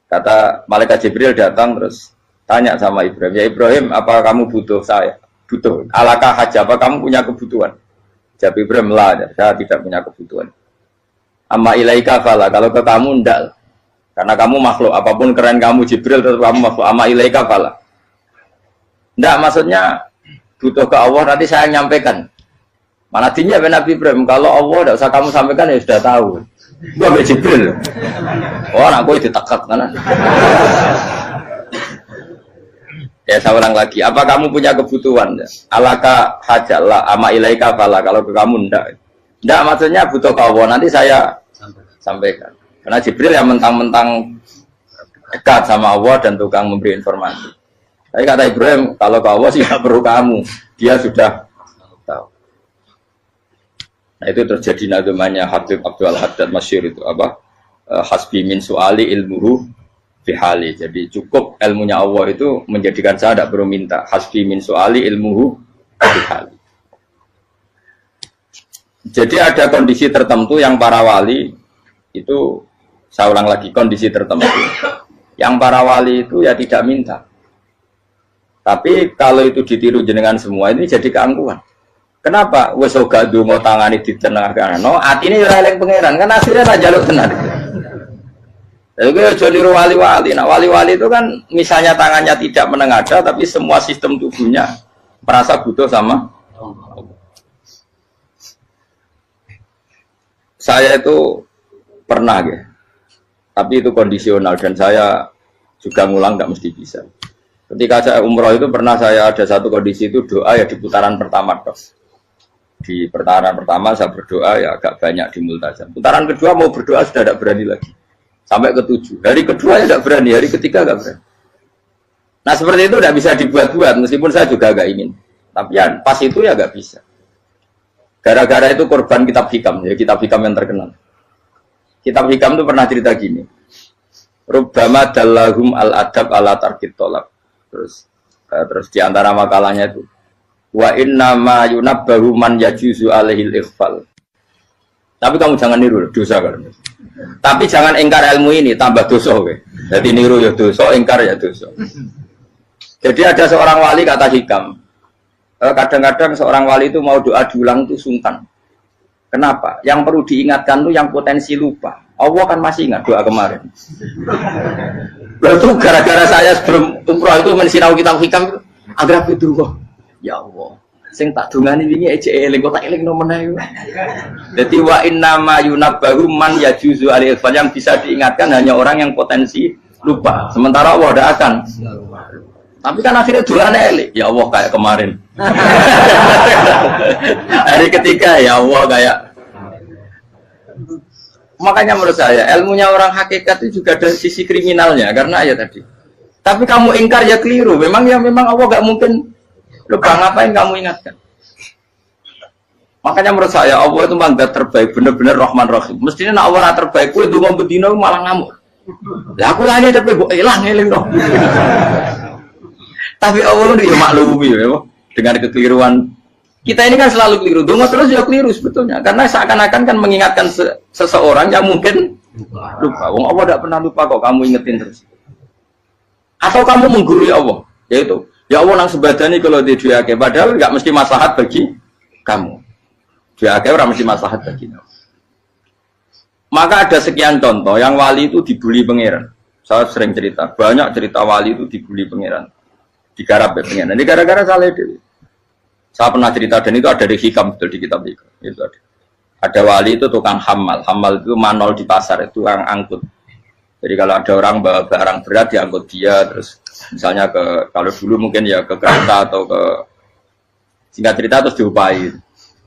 Kata malaikat Jibril datang terus tanya sama Ibrahim, ya Ibrahim apa kamu butuh saya? Butuh. Alakah haja apa kamu punya kebutuhan? Jawab Ibrahim lah, saya tidak punya kebutuhan. Amma ilaika fala, kalau ke kamu ndak. Karena kamu makhluk, apapun keren kamu Jibril tetap kamu makhluk. Amma ilaika fala. Ndak maksudnya butuh ke Allah nanti saya nyampaikan. Mana dinya Nabi Ibrahim kalau Allah tidak usah kamu sampaikan ya sudah tahu. Gua be Jibril. Oh, anak gue ditekak mana? Ya saya ulang lagi. Apa kamu punya kebutuhan? Alaka hajalah ama ilaika fala kalau ke kamu ndak. Ndak maksudnya butuh ke Allah nanti saya sampaikan. Karena Jibril yang mentang-mentang dekat sama Allah dan tukang memberi informasi. Tapi kata Ibrahim kalau ke Allah sih tidak perlu kamu. Dia sudah tahu. Nah itu terjadi namanya Habib Abdul Haddad masyhur itu apa? Hasbi min su'ali ilmuhu bihali. Jadi cukup ilmunya Allah itu menjadikan saya tidak perlu minta. Hasbi min su'ali ilmuhu bihali. Jadi ada kondisi tertentu yang para wali itu saya ulang lagi kondisi tertentu yang para wali itu ya tidak minta. Tapi kalau itu ditiru jenengan semua ini jadi keangkuhan. Kenapa? Wes ora ndonga tangane ditenangkan. No, atine ora eling pangeran. Kan akhirnya tak jaluk tenan. Lha kok aja niru wali-wali. Nah, wali-wali itu kan misalnya tangannya tidak menengadah tapi semua sistem tubuhnya merasa butuh sama Allah. Saya itu pernah ya. Tapi itu kondisional dan saya juga ngulang enggak mesti bisa. Ketika saya umroh itu pernah saya ada satu kondisi itu doa ya di putaran pertama dok. Di putaran pertama saya berdoa ya agak banyak di multazam. Putaran kedua mau berdoa sudah tidak berani lagi. Sampai ke-7. Hari kedua ya tidak berani, hari ketiga tidak berani. Nah seperti itu tidak bisa dibuat-buat meskipun saya juga agak ingin. Tapi ya pas itu ya nggak bisa. Gara-gara itu korban kitab hikam, ya kitab hikam yang terkenal. Kitab hikam itu pernah cerita gini. Rubbama dallahum al-adab ala tarkit tolak. Terus di antara makalahnya itu wa inna ma yunabbahu man yajuzu alaihil ikhfal. Tapi kamu jangan niru dosa kan. Tapi jangan ingkar ilmu ini tambah dosa kowe. Jadi niru ya dosa, ingkar ya dosa. Jadi ada seorang wali kata hikam. Kadang-kadang seorang wali itu mau doa diulang itu sungkan. Kenapa? Yang perlu diingatkan itu yang potensi lupa. Allah kan masih ingat doa kemarin. Lalu gara-gara saya sebelum umroh itu mensinau kitab hikam itu agar itu ya Allah. Sing tak dungani wingi eling kok tak eling nomene. Dadi wa inna ma yunabbahu man yajuzu alil yang bisa diingatkan hanya orang yang potensi lupa. Sementara Allah tidak akan. Tapi kan akhirnya doane eling. Ya Allah kayak kemarin. Hari ketiga ya Allah kayak. Makanya menurut saya ilmunya orang hakikat itu juga ada sisi kriminalnya karena ya tadi. Tapi kamu ingkar ya keliru. Memang Allah gak mungkin lupa, ngapain kamu ingatkan? Makanya menurut saya Allah itu mandat terbaik, benar-benar Rahman Rahim. Mestinya nak Allah terbaik, itu ngomong bedino malah ngamuk. Lah aku lali tapi mbok eling dong. Tapi Allah itu ya maklumi ya, dengan kekeliruan. Kita ini kan selalu keliru. Donga terus ya keliru sebetulnya. Karena seakan-akan kan mengingatkan seseorang yang mungkin lupa. Wong Allah tidak pernah lupa kok, kamu ingetin terus. Atau kamu menggurui Allah, yaitu ya Allah nang sebadani kalau di duake, padahal nggak mesti maslahat bagi kamu. Duake orang mesti maslahat bagi kamu. Maka ada sekian contoh yang wali itu dibully pangeran. Saya sering cerita, banyak cerita wali itu dibully pangeran. Digarap ya pengen. Ini gara-gara salah itu. Saya pernah cerita dan itu ada di hikam betul di kitab itu. Itu ada. Ada wali itu tukang hamal. Hamal itu manol di pasar itu tukang angkut. Jadi kalau ada orang bawa barang berat diangkut dia, terus misalnya kalau dulu mungkin ya ke kereta atau ke singkat cerita terus diupai.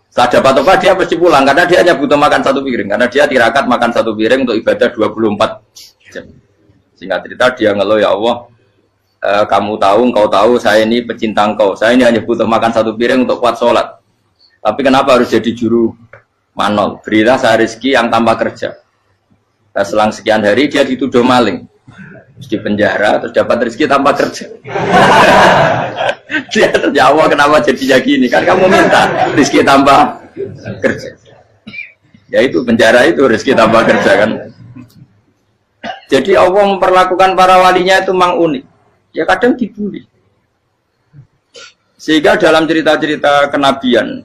Setelah dapat apa dia pasti pulang karena dia hanya butuh makan satu piring. Karena dia tirakat makan satu piring untuk ibadah 24 jam. Singkat cerita dia ngeluh ya Allah. Kamu tahu, engkau tahu, saya ini pecinta engkau. Saya ini hanya butuh makan satu piring untuk kuat sholat. Tapi kenapa harus jadi juru manol? Berilah saya rezeki yang tanpa kerja. Nah, selang sekian hari dia dituduh maling, terus di penjara, terus dapat rezeki tanpa kerja. Dia terjawab kenapa jadinya gini? Kan kamu minta rezeki tanpa kerja. Ya itu penjara itu rezeki tanpa kerja kan. Jadi Allah memperlakukan para walinya itu memang unik. Ya kadang dibully. Sehingga dalam cerita-cerita kenabian,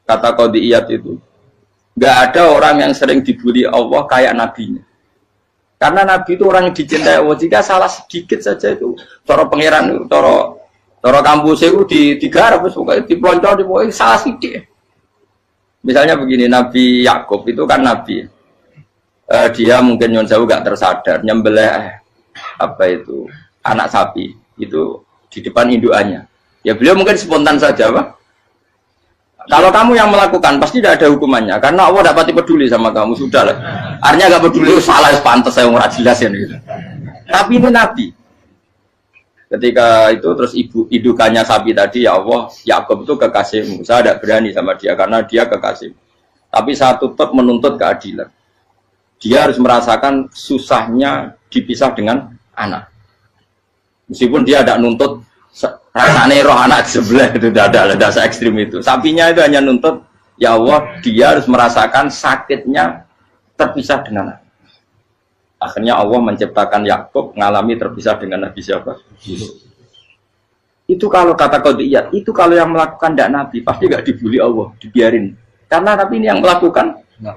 kata Qadiyat itu, nggak ada orang yang sering dibully Allah kayak nabinya. Karena nabi itu orang yang dicintai Allah. Jika salah sedikit saja itu, cara pangeran, cara kampus itu digarap, dipelonco, salah sedikit. Misalnya begini, Nabi Yakub itu kan nabi. Dia mungkin nyon jauh nggak tersadar, nyembelih apa itu anak sapi itu di depan indukannya. Ya beliau mungkin spontan saja, Pak. Kalau kamu yang melakukan pasti tidak ada hukumannya karena Allah tidak pati peduli sama kamu, sudah lah. Artinya nggak peduli, salah pantas saya nggak jelas ya gitu. Tapi ini Nabi. Ketika itu terus indukannya sapi tadi, ya Allah, Yakub itu kekasihmu. Saya tidak berani sama dia karena dia kekasih. Tapi saya tetap menuntut keadilan. Dia harus merasakan susahnya dipisah dengan anak. Meskipun dia tidak nuntut rasanya roh anak sebelah itu tidak ada se ekstrim itu. Sapinya itu hanya nuntut ya Allah dia harus merasakan sakitnya terpisah dengan anak. Akhirnya Allah menciptakan Yakub mengalami terpisah dengan Nabi siapa? Yusuf. Itu kalau kata Qadiyat, itu kalau yang melakukan tidak Nabi pasti nggak dibully Allah, dibiarin. Karena Nabi ini yang melakukan. Nah.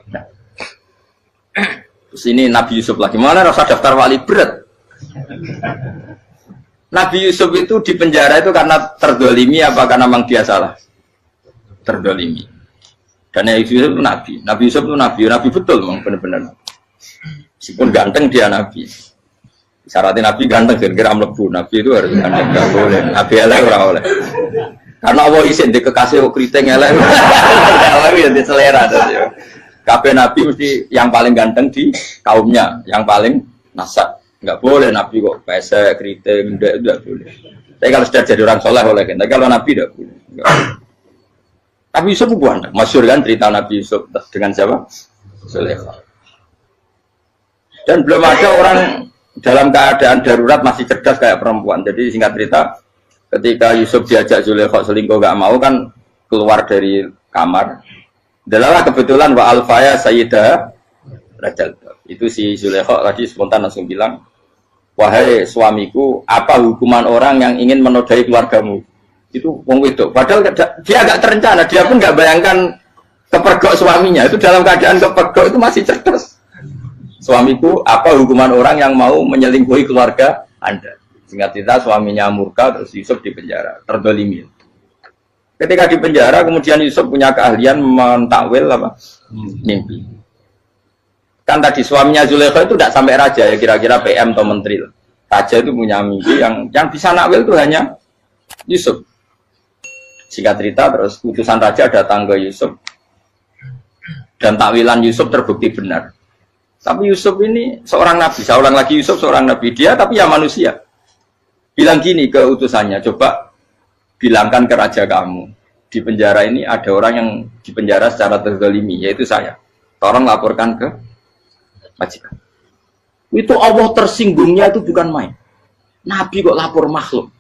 Terus ini Nabi Yusuf lagi. Mana rasa daftar wali berat? Nabi Yusuf itu di penjara itu karena terdolimi apa karena memang dia salah? Terdolimi. Karena Yusuf itu Nabi. Nabi Yusuf itu Nabi betul memang benar-benar. Meskipun ganteng dia Nabi. Syaratnya Nabi ganteng kira-kira mlebu. Nabi itu harus ganteng, nggak boleh. Nabi elek ora oleh. Karena Allah isin di kekasih keriting elek. Allah ya di selera. Kabeh Nabi mesti yang paling ganteng di kaumnya, yang paling nasab. Nggak boleh Nabi kok pesek, keriting, tidak boleh. Tapi kalau sudah jadi orang soleh boleh kan. Tapi kalau Nabi tidak boleh. Nabi Yusuf bukan, masyhur kan cerita Nabi Yusuf dengan siapa? Zulaikha. Dan belum ada orang dalam keadaan darurat masih cerdas kayak perempuan. Jadi singkat cerita, ketika Yusuf diajak Zulaikha selingkuh nggak mau kan keluar dari kamar. Adalah kebetulan wa alfaya sayyidah Rajal. Itu si Zulaikha tadi spontan langsung bilang, wahai suamiku, apa hukuman orang yang ingin menodai keluargamu? Itu wong wedok. Padahal dia agak terencana, dia pun nggak bayangkan kepergok suaminya. Itu dalam keadaan kepergok itu masih cerdas. Suamiku, apa hukuman orang yang mau menyelingkuhi keluarga Anda? Singkat cerita suaminya murka, terus Yusuf di penjara, terdolimi. Ketika di penjara, kemudian Yusuf punya keahlian mentakwil apa? Mimpi. Kan tadi suaminya Zulaikha itu tidak sampai raja ya, kira-kira PM atau menteri. Raja itu punya mimpi yang bisa nakwil itu hanya Yusuf. Singkat cerita terus utusan raja datang ke Yusuf dan takwilan Yusuf terbukti benar. Tapi Yusuf ini seorang nabi, saya ulang lagi Yusuf seorang nabi, dia tapi ya manusia. Bilang gini ke utusannya, coba bilangkan ke raja kamu, di penjara ini ada orang yang di penjara secara terzalimi, yaitu saya. Tolong laporkan ke majikan. Itu Allah tersinggungnya itu bukan main. Nabi kok lapor makhluk.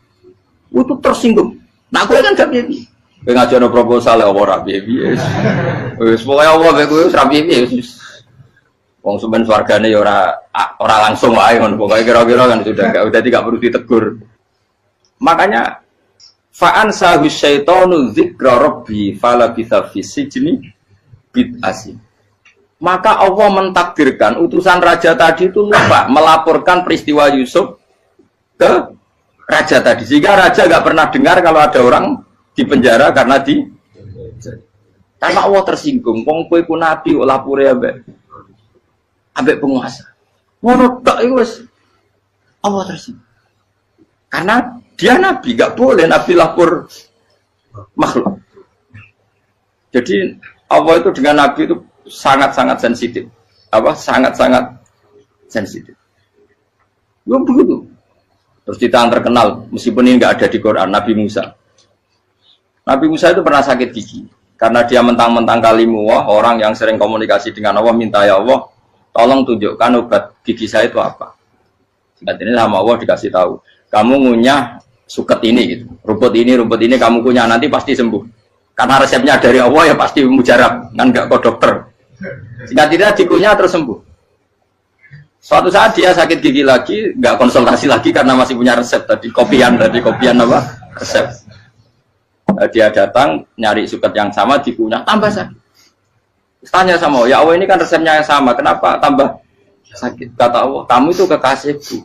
Itu tersinggung. Nah, gue kan gak piye. Kowe ngajono proposal ora piye-piye. Wis pokoke Allah kowe wis ra piye-piye wis. Wong sampean swargane ya ora langsung wae ngono. Pokoke kira-kira kan sudah enggak perlu ditegur. Makanya fa'an sahu syaitanu dzikra rabbi fala bisa fisijni bid'asin. Maka Allah mentakdirkan utusan raja tadi itu lupa melaporkan peristiwa Yusuf ke raja tadi. Sehingga raja enggak pernah dengar kalau ada orang di penjara karena karena Allah tersinggung. Wong kowe ku nabi kok lapore ambek penguasa. Ngono tok iku wis Allah tersinggung. Karena dia nabi, enggak boleh nabi lapor makhluk. Jadi Allah itu dengan nabi itu sangat-sangat sensitif. Sangat-sangat sensitif. Ya begitu. Terus kita yang terkenal, meskipun ini enggak ada di Quran, Nabi Musa. Nabi Musa itu pernah sakit gigi karena dia mentang-mentang kalimullah, orang yang sering komunikasi dengan Allah, minta ya Allah, tolong tunjukkan obat gigi saya itu apa. Singkat ini sama Allah dikasih tahu, kamu ngunyah suket ini gitu, rumput ini kamu kunyah nanti pasti sembuh. Karena resepnya dari Allah ya pasti mujarab, kan enggak kok dokter. Singkat ini dikunyah terus sembuh. Suatu saat dia sakit gigi lagi, enggak konsultasi lagi karena masih punya resep tadi kopian apa? Resep. Dia datang nyari suket yang sama dikunyah tambah sakit. Tanya sama Allah, ya Allah ini kan resepnya yang sama, kenapa tambah sakit? Kata Allah, kamu itu kekasihku.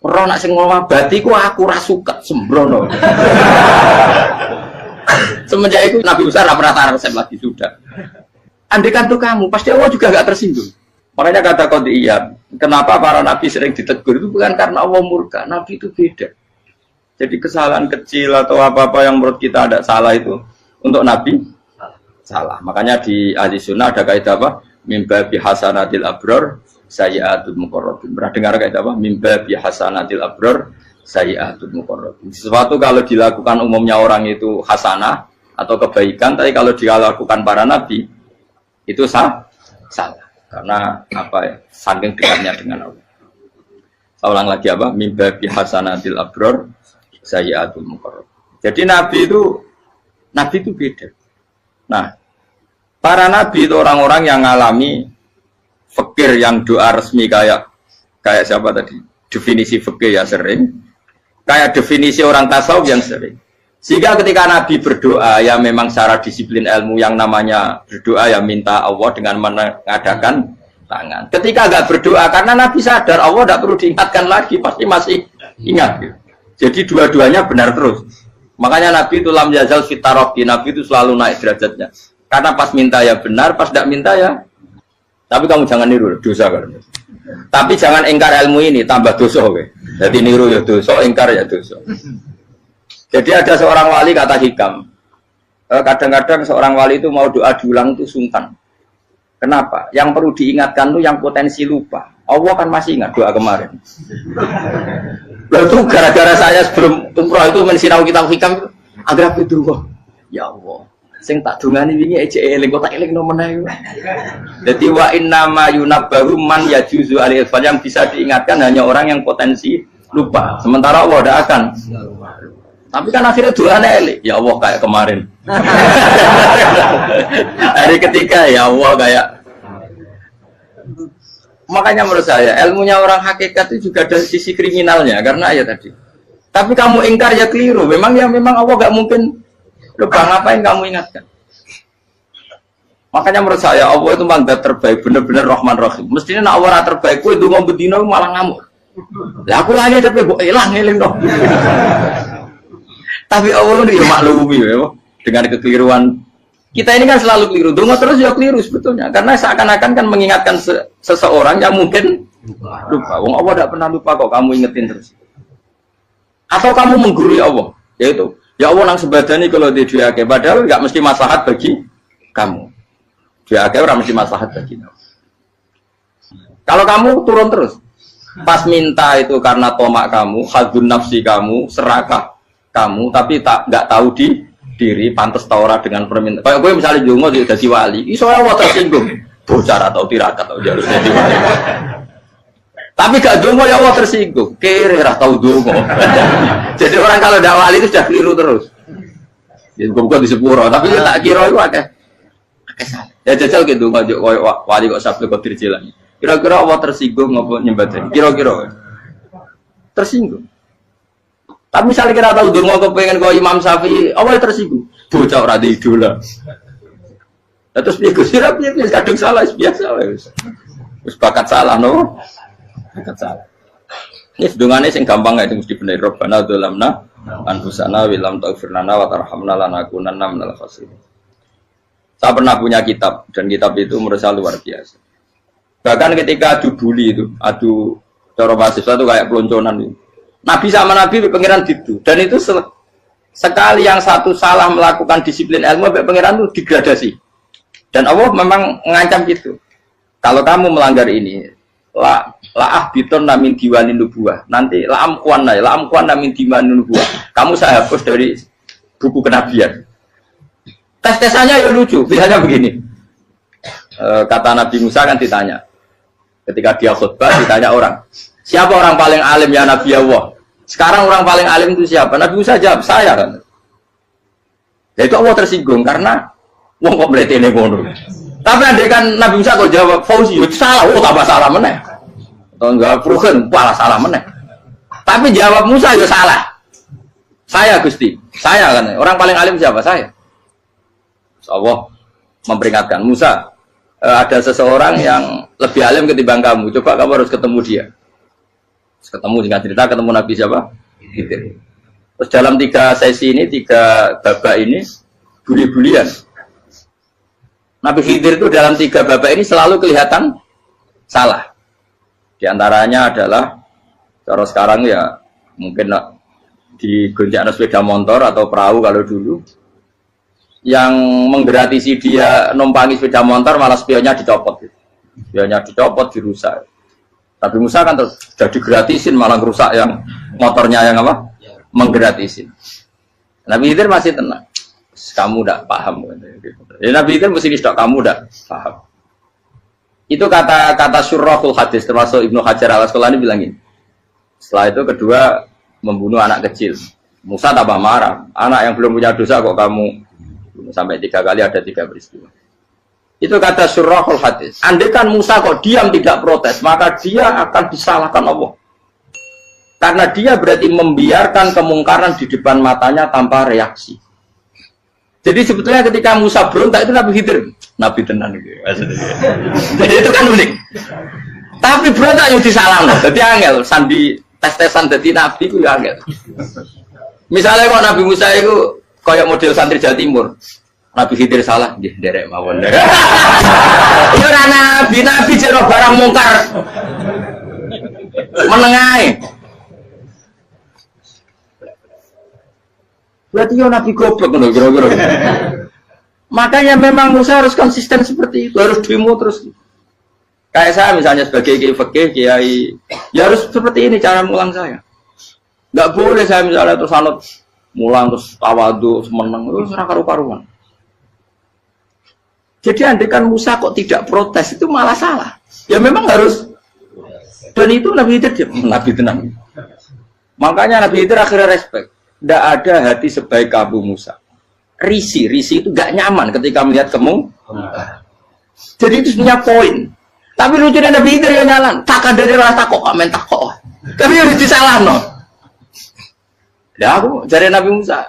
Ora nak sing ngobati ku aku ra suket sembrono. Semenjak itu Nabi Musa ora pernah resep lagi sudah. Andai kan tuh kamu, pasti Allah juga enggak tersinggung. Makanya kata Qadiyat, kenapa para nabi sering ditegur itu bukan karena Allah murka, nabi itu beda. Jadi kesalahan kecil atau apa-apa yang menurut kita ada salah itu untuk Nabi salah. Makanya di ahli sunnah ada kaidah apa? Mimba bihasanatil abror sayyiatul muqarrabin. Pernah dengar kaidah apa? Mimba bihasanatil abror sayyiatul muqarrabin. Sesuatu kalau dilakukan umumnya orang itu hasanah atau kebaikan, tapi kalau dilakukan para nabi itu salah. Karena apa ya? Saking dekatnya dengan Allah. Saya ulang lagi apa? Mimba bihasanatil abror sayyiatul muqarrab. Jadi nabi itu beda. Nah, para nabi itu orang-orang yang ngalami fikir yang doa resmi kayak siapa tadi? Definisi fikir ya sering. Kayak definisi orang tasawuf yang sering. Sehingga ketika nabi berdoa ya memang secara disiplin ilmu yang namanya berdoa ya minta Allah dengan mengadakan tangan. Ketika enggak berdoa karena nabi sadar Allah tidak perlu diingatkan lagi, pasti masih ingat gitu. Jadi dua-duanya benar terus. Makanya Nabi itu lam yazal fitaroki, Nabi itu selalu naik derajatnya. Karena pas minta ya benar, pas tidak minta ya. Tapi kamu jangan niru, dosa kan. Tapi jangan ingkar ilmu ini, tambah dosa. Jadi niru ya dosa, ingkar ya dosa. Jadi ada seorang wali kata hikam. Kadang-kadang seorang wali itu mau doa diulang itu sungkan. Kenapa? Yang perlu diingatkan itu yang potensi lupa. Allah kan masih ingat doa kemarin. Lalu itu gara-gara saya sebelum umroh itu mensinau kitab hikam agar itu ya Allah sing tak dungani wingi ejek eling kok tak eling nomene. Dadi wa inna ma yunabbaru man yajuzu alil fal, yang bisa diingatkan hanya orang yang potensi lupa. Sementara Allah tidak akan. Tapi kan akhirnya doanya eling. Ya Allah kayak kemarin. Hari ketiga ya Allah kayak. Makanya menurut saya ilmunya orang hakikat itu juga ada sisi kriminalnya karena ya tadi. Tapi kamu ingkar ya keliru. Memang Allah gak mungkin lupa, ngapain kamu ingatkan. Makanya menurut saya Allah itu mandat terbaik, benar-benar Rahman Rahim. Mestinya nak Allah terbaik, itu ngomong bedino malah ngamuk. Lah aku lagi tapi kok hilang dong. Tapi Allah itu ya maklumi ya dengan kekeliruan. Kita ini kan selalu keliru, dongo terus ya keliru sebetulnya, karena seakan-akan kan mengingatkan seseorang yang mungkin lupa. Wong Allah tidak pernah lupa kok, kamu ingetin terus. Atau kamu menggurui Allah, yaitu ya Allah nang sebadani kalau di diake, padahal nggak mesti maslahat bagi kamu. Diake orang mesti maslahat bagi kamu. Kalau kamu turun terus, pas minta itu karena tomak kamu, hadzun nafsi kamu, serakah kamu, tapi nggak tahu diri pantas taura dengan permintaan. Kayak gue misalnya jongo jadi wali, iso Allah tersinggung. Bocah atau tirakat atau jalur jadi wali. Tapi gak dongo ya Allah tersinggung. Kere ra tau dongo. Jadi orang kalau ndak wali itu sudah keliru terus. Ya bukan di sepuro, tapi tak kira itu akeh. Ya jajal gitu ngajak koyo wali kok Sabtu Qadir Jilani. Kira-kira Allah tersinggung ngapa nyembah? Kira-kira tersinggung. Tapi misalnya kira tahu dongo kepengen kok Imam Syafi'i, Allah tersinggung. Bocah ora di idola. Terus piye Gus Sirap piye kadung salah biasa wis. Wis bakat salah no. Bakat salah. Ini sedungane sing gampang itu mesti bener Rabbana dzalamna anfusana wa lam taghfir lana wa tarhamna lanakunanna minal khasirin. Saya pernah punya kitab dan kitab itu menurut saya luar biasa. Bahkan ketika adu bully itu, adu cara mahasiswa itu kayak pelonconan itu. Nabi sama Nabi pengiran gitu dan itu sekali yang satu salah melakukan disiplin ilmu pengiran itu degradasi. Dan Allah memang mengancam gitu. Kalau kamu melanggar ini, la biton namin diwanin nubuah. Nanti la amkuan namin diwanin nubuah. Kamu saya hapus dari buku kenabian. Tes-tesannya ya lucu. Misalnya begini. Kata Nabi Musa kan ditanya. Ketika dia khutbah ditanya orang. Siapa orang paling alim ya Nabi Allah? Sekarang orang paling alim itu siapa? Nabi Musa jawab, saya kan. Ya itu Allah tersinggung karena wong kok mletene ngono. Tapi andai kan Nabi Musa kok jawab Fauzi, salah, tambah salah meneh. Atau enggak Prugen, malah salah meneh. Tapi jawab Musa ya salah. Saya Gusti, saya kan. Orang paling alim siapa? Saya. Allah memperingatkan Musa, ada seseorang yang lebih alim ketimbang kamu. Coba kamu harus ketemu dia. Terus ketemu dengan cerita ketemu Nabi siapa? Khidir. Terus dalam 3 sesi ini, 3 babak ini buli-bulian. Nabi Khidir itu dalam 3 babak ini selalu kelihatan salah. Di antaranya adalah cara sekarang ya mungkin di gonjak sepeda motor atau perahu kalau dulu yang menggratisi dia numpangi sepeda motor malah spionnya dicopot. Spionnya dicopot, dirusak. Tapi Musa kan terus sudah digratisin malah rusak yang motornya yang apa? Menggratisin. Nabi Khidir masih tenang. Kamu tidak paham. Ya, Nabi Khidir mesti tidak kamu tidak paham. Itu kata syurrahul hadis termasuk Ibnu Hajar al-Asqalani bilang ini. Setelah itu kedua membunuh anak kecil. Musa tambah marah. Anak yang belum punya dosa kok kamu sampai 3 kali ada 3 peristiwa. Itu kata syurrahul hadis. Andai kan Musa kok diam tidak protes, maka dia akan disalahkan Allah. Karena dia berarti membiarkan kemungkaran di depan matanya tanpa reaksi. Jadi sebetulnya ketika Musa berontak itu Nabi Khidir, Nabi tenan gitu. Jadi itu kan unik. Tapi berontak yang disalahkan. Jadi angel sandi tes-tesan jadi Nabi itu ya angel. Misalnya kok Nabi Musa itu kayak model santri Jawa Timur. Nabi Khidir salah, nggih derek mawon. Iya ora nabi jero barang mungkar. Menengae. Berarti yo nabi goblok ngono kira-kira. Makanya memang Musa harus konsisten seperti itu, harus demo terus. Kayak saya misalnya sebagai kiai fikih, kiai ya harus seperti ini cara mulang saya. Enggak boleh saya misalnya terus anut mulang terus tawadhu meneng terus ora karu-karuan. Jadi andaikan Musa kok tidak protes itu malah salah. Ya memang harus. Dan itu Nabi Khidir diam, Nabi tenang. Makanya Nabi Khidir akhirnya respect. Tidak ada hati sebaik kamu Musa. Risi itu gak nyaman ketika melihat kamu. Jadi itu sebenarnya poin. Tapi lucunya Nabi Khidir yang nyalan. Tak ada rasa kok main tak kok. Tapi harus disalah no. Ya aku cari Nabi Musa.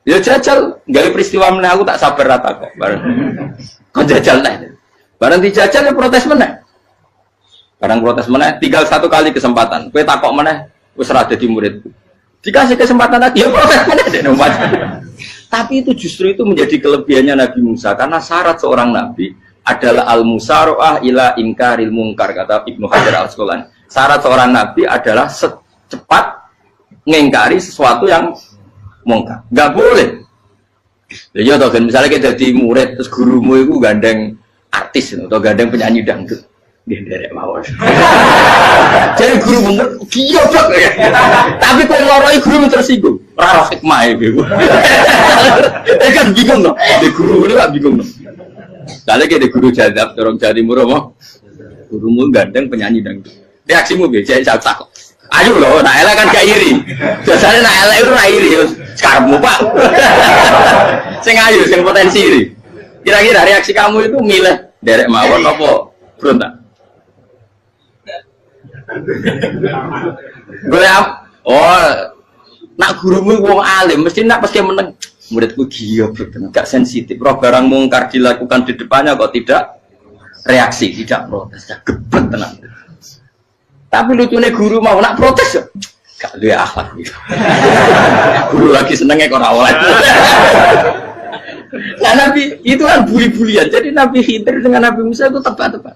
Ya jajal, gak peristiwa meneh aku tak sabar rata kok. Bareng. Kok jajal nih. Bareng dijajal ya protes meneh. Barang protes meneh, tinggal 1 kali kesempatan. Kowe takok meneh wis ora dadi muridku. Dikasih kesempatan lagi ya protes meneh dek nomor. Tapi itu justru itu menjadi kelebihannya Nabi Musa karena syarat seorang nabi adalah al-musara'ah ila inkaril munkar kata Ibnu Hajar al-Asqalani. Syarat seorang nabi adalah secepat mengingkari sesuatu yang mungkar. Enggak boleh. Ya toh kan misalnya kita jadi murid terus gurumu itu gandeng artis atau gandeng penyanyi dangdut. Dia derek mawon. Jadi guru bener goblok ya. Tapi kok ngoroi guru tersinggung. Ora roh hikmah iku. Kan bingung loh. Di guru itu gak bingung loh. Kali kita guru jadab dorong Jawa Timur apa? Gurumu gandeng penyanyi dangdut. Reaksimu biasa saya tak. Ayo loh, nak elek kan gak iri. Biasanya nak elek itu nak iri. Sekarang Pak. Sing ayu, sing potensi iri. Kira-kira reaksi kamu itu milih derek mawon apa berontak? Boleh apa? Oh, nak gurumu wong alim, mesti nak pas meneng. Muridku gila, gak sensitif. Roh barang mungkar dilakukan di depannya kok tidak reaksi, tidak protes, gebet tenang. Tapi lucunya guru mau nak protes, gak ada akhlak. Guru lagi senengnya kok rawat. Nah Nabi itu kan buli-bulian. Jadi Nabi Khidir dengan Nabi Musa itu tepat-tepat.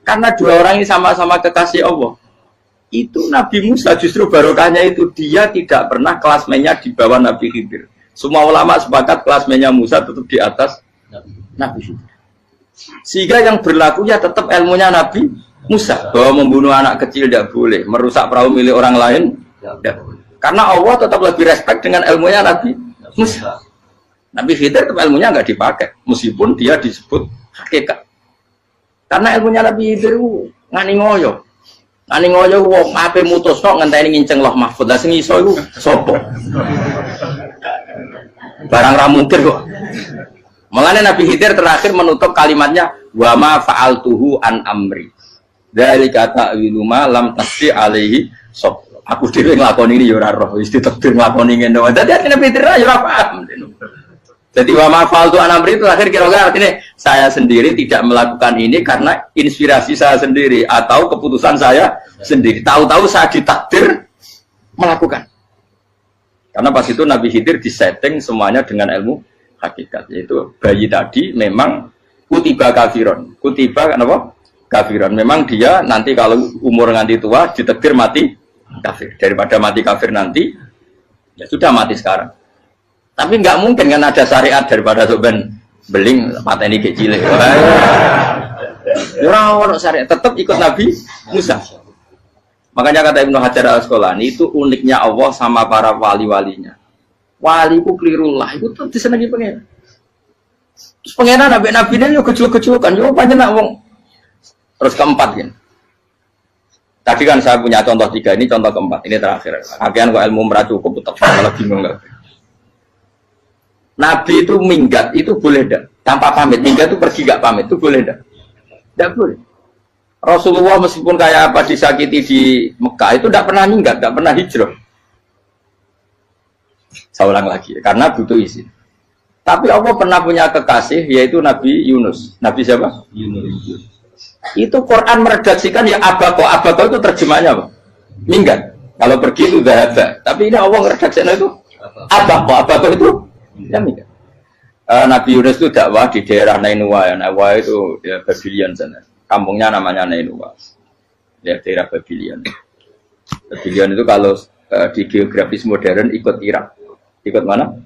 Karena dua orang ini sama-sama kekasih Allah. Itu Nabi Musa justru barokahnya itu dia tidak pernah klasmennya di bawah Nabi Khidir. Semua ulama sepakat klasmennya Musa tetap di atas Nabi Khidir. Sehingga yang berlaku ya tetap ilmunya Nabi Musa, bahwa membunuh anak kecil tidak boleh, merusak perahu milik orang lain tidak boleh. Karena Allah tetap lebih respect dengan ilmunya Nabi Musa. Nabi Khidir tetap ilmunya nggak dipakai, meskipun dia disebut hakikat. Karena ilmunya Nabi Khidir ngani ngoyo, wong ape mutusno ngenteni nginceng loh mahfud. Lah sing iso iku sapa? Barang ra mungkin kok. Mulane Nabi Khidir terakhir menutup kalimatnya wa ma fa'altuhu an amri. Dzalika ta'wilu ma lam tasdi alaihi sob. Aku dhewe nglakoni ini ya ora roh, wis ditakdir nglakoni ngene wae. Dadi Nabi Khidir ya ora paham. Jadi wa ma fa'altu an amri itu akhir kira-kira artinya saya sendiri tidak melakukan ini karena inspirasi saya sendiri atau keputusan saya sendiri. Tahu-tahu saya ditakdir melakukan. Karena pas itu Nabi Khidir disetting semuanya dengan ilmu hakikat, yaitu bayi tadi memang kutiba kafiron. Kutiba kenapa? Kafiron. Memang dia nanti kalau umur nganti tua ditakdir mati kafir. Daripada mati kafir nanti, ya sudah mati sekarang. Tapi nggak mungkin kan ada syariat daripada soben beling pateni kecil. Orang syariat tetap ikut Nabi Musa. Makanya kata Ibnu Hajar Al-Asqalani itu uniknya Allah sama para wali-walinya. Waliku klirullah itu tuh disenangi pengen. Terus pengenan nabi-nabi ini yo kecil-kecilan, yo panjenengan wong. Terus keempat kan. Tadi kan saya punya contoh 3, ini contoh keempat, ini terakhir. Akhirnya kok ilmu merah cukup tetap malah bingung enggak. Nabi itu minggat itu boleh enggak? Tanpa pamit, minggat itu pergi enggak pamit itu boleh enggak? Enggak boleh. Rasulullah meskipun kayak apa disakiti di Mekah itu enggak pernah minggat, enggak pernah hijrah. Saya ulang lagi, karena butuh izin. Tapi Allah pernah punya kekasih yaitu Nabi Yunus. Nabi siapa? Yunus. Itu Quran meredaksikan ya abako itu terjemahnya apa? Minggat. Kalau pergi itu dahaba. Tapi ini Allah meredaksikan itu abako itu ya minggat. Nabi Yunus itu dakwah di daerah Nainua. Nainua itu ya Babylon sana. Kampungnya namanya Nainua. Ya daerah Babylon. Babylon itu kalau di geografis modern ikut Irak. Ikut mana?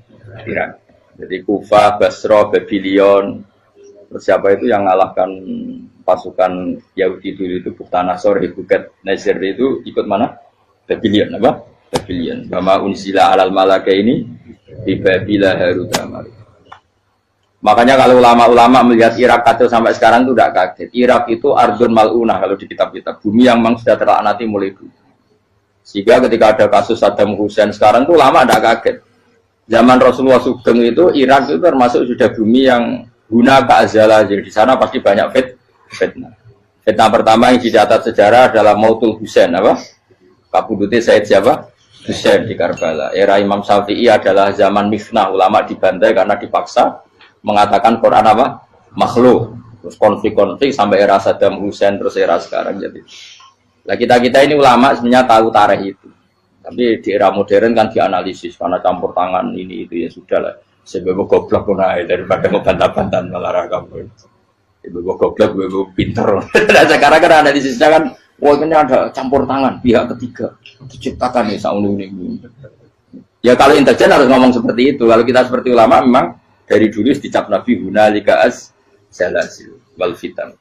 Irak. Jadi Kufah, Basra, Babylon. Terus siapa itu yang mengalahkan pasukan Yahudi dulu itu Buktanasor, Hebuket, Nazir itu ikut mana? Babylon apa? Babylon. Bama unsila alal malaka ini di Babila Harutama. Makanya kalau ulama-ulama melihat Irak kacau sampai sekarang itu tidak kaget. Irak itu Ardun Mal'unah kalau di kitab-kitab. Bumi yang memang sudah terlaknati mulai dulu. Sehingga ketika ada kasus Saddam Hussein sekarang itu ulama tidak kaget. Zaman Rasulullah Sugeng itu Irak itu termasuk sudah bumi yang guna keazalah. Jadi di sana pasti banyak fitnah. Fitnah pertama yang dicatat sejarah adalah Mautul Husain apa? Kabudutnya Said siapa? Husain di Karbala. Era Imam Syafi'i adalah zaman mifnah, ulama dibantai karena dipaksa mengatakan Quran apa? Makhluk. Terus konflik-konflik sampai era Saddam Hussein terus era sekarang jadi. Lah kita ini ulama sebenarnya tahu tarikh itu. Tapi di era modern kan dianalisis karena campur tangan ini itu ya sudah lah. Sebab goblok pun daripada ngebantah-bantah malah kamu. Ibu goblok, ibu pinter. Nah, sekarang kan analisisnya kan, wah ini ada campur tangan pihak ketiga diciptakan nih saunu ini. Ya kalau intelijen harus ngomong seperti itu. Kalau kita seperti ulama memang dari dulu dicap Nabi hunalika az zalazil wal fitan.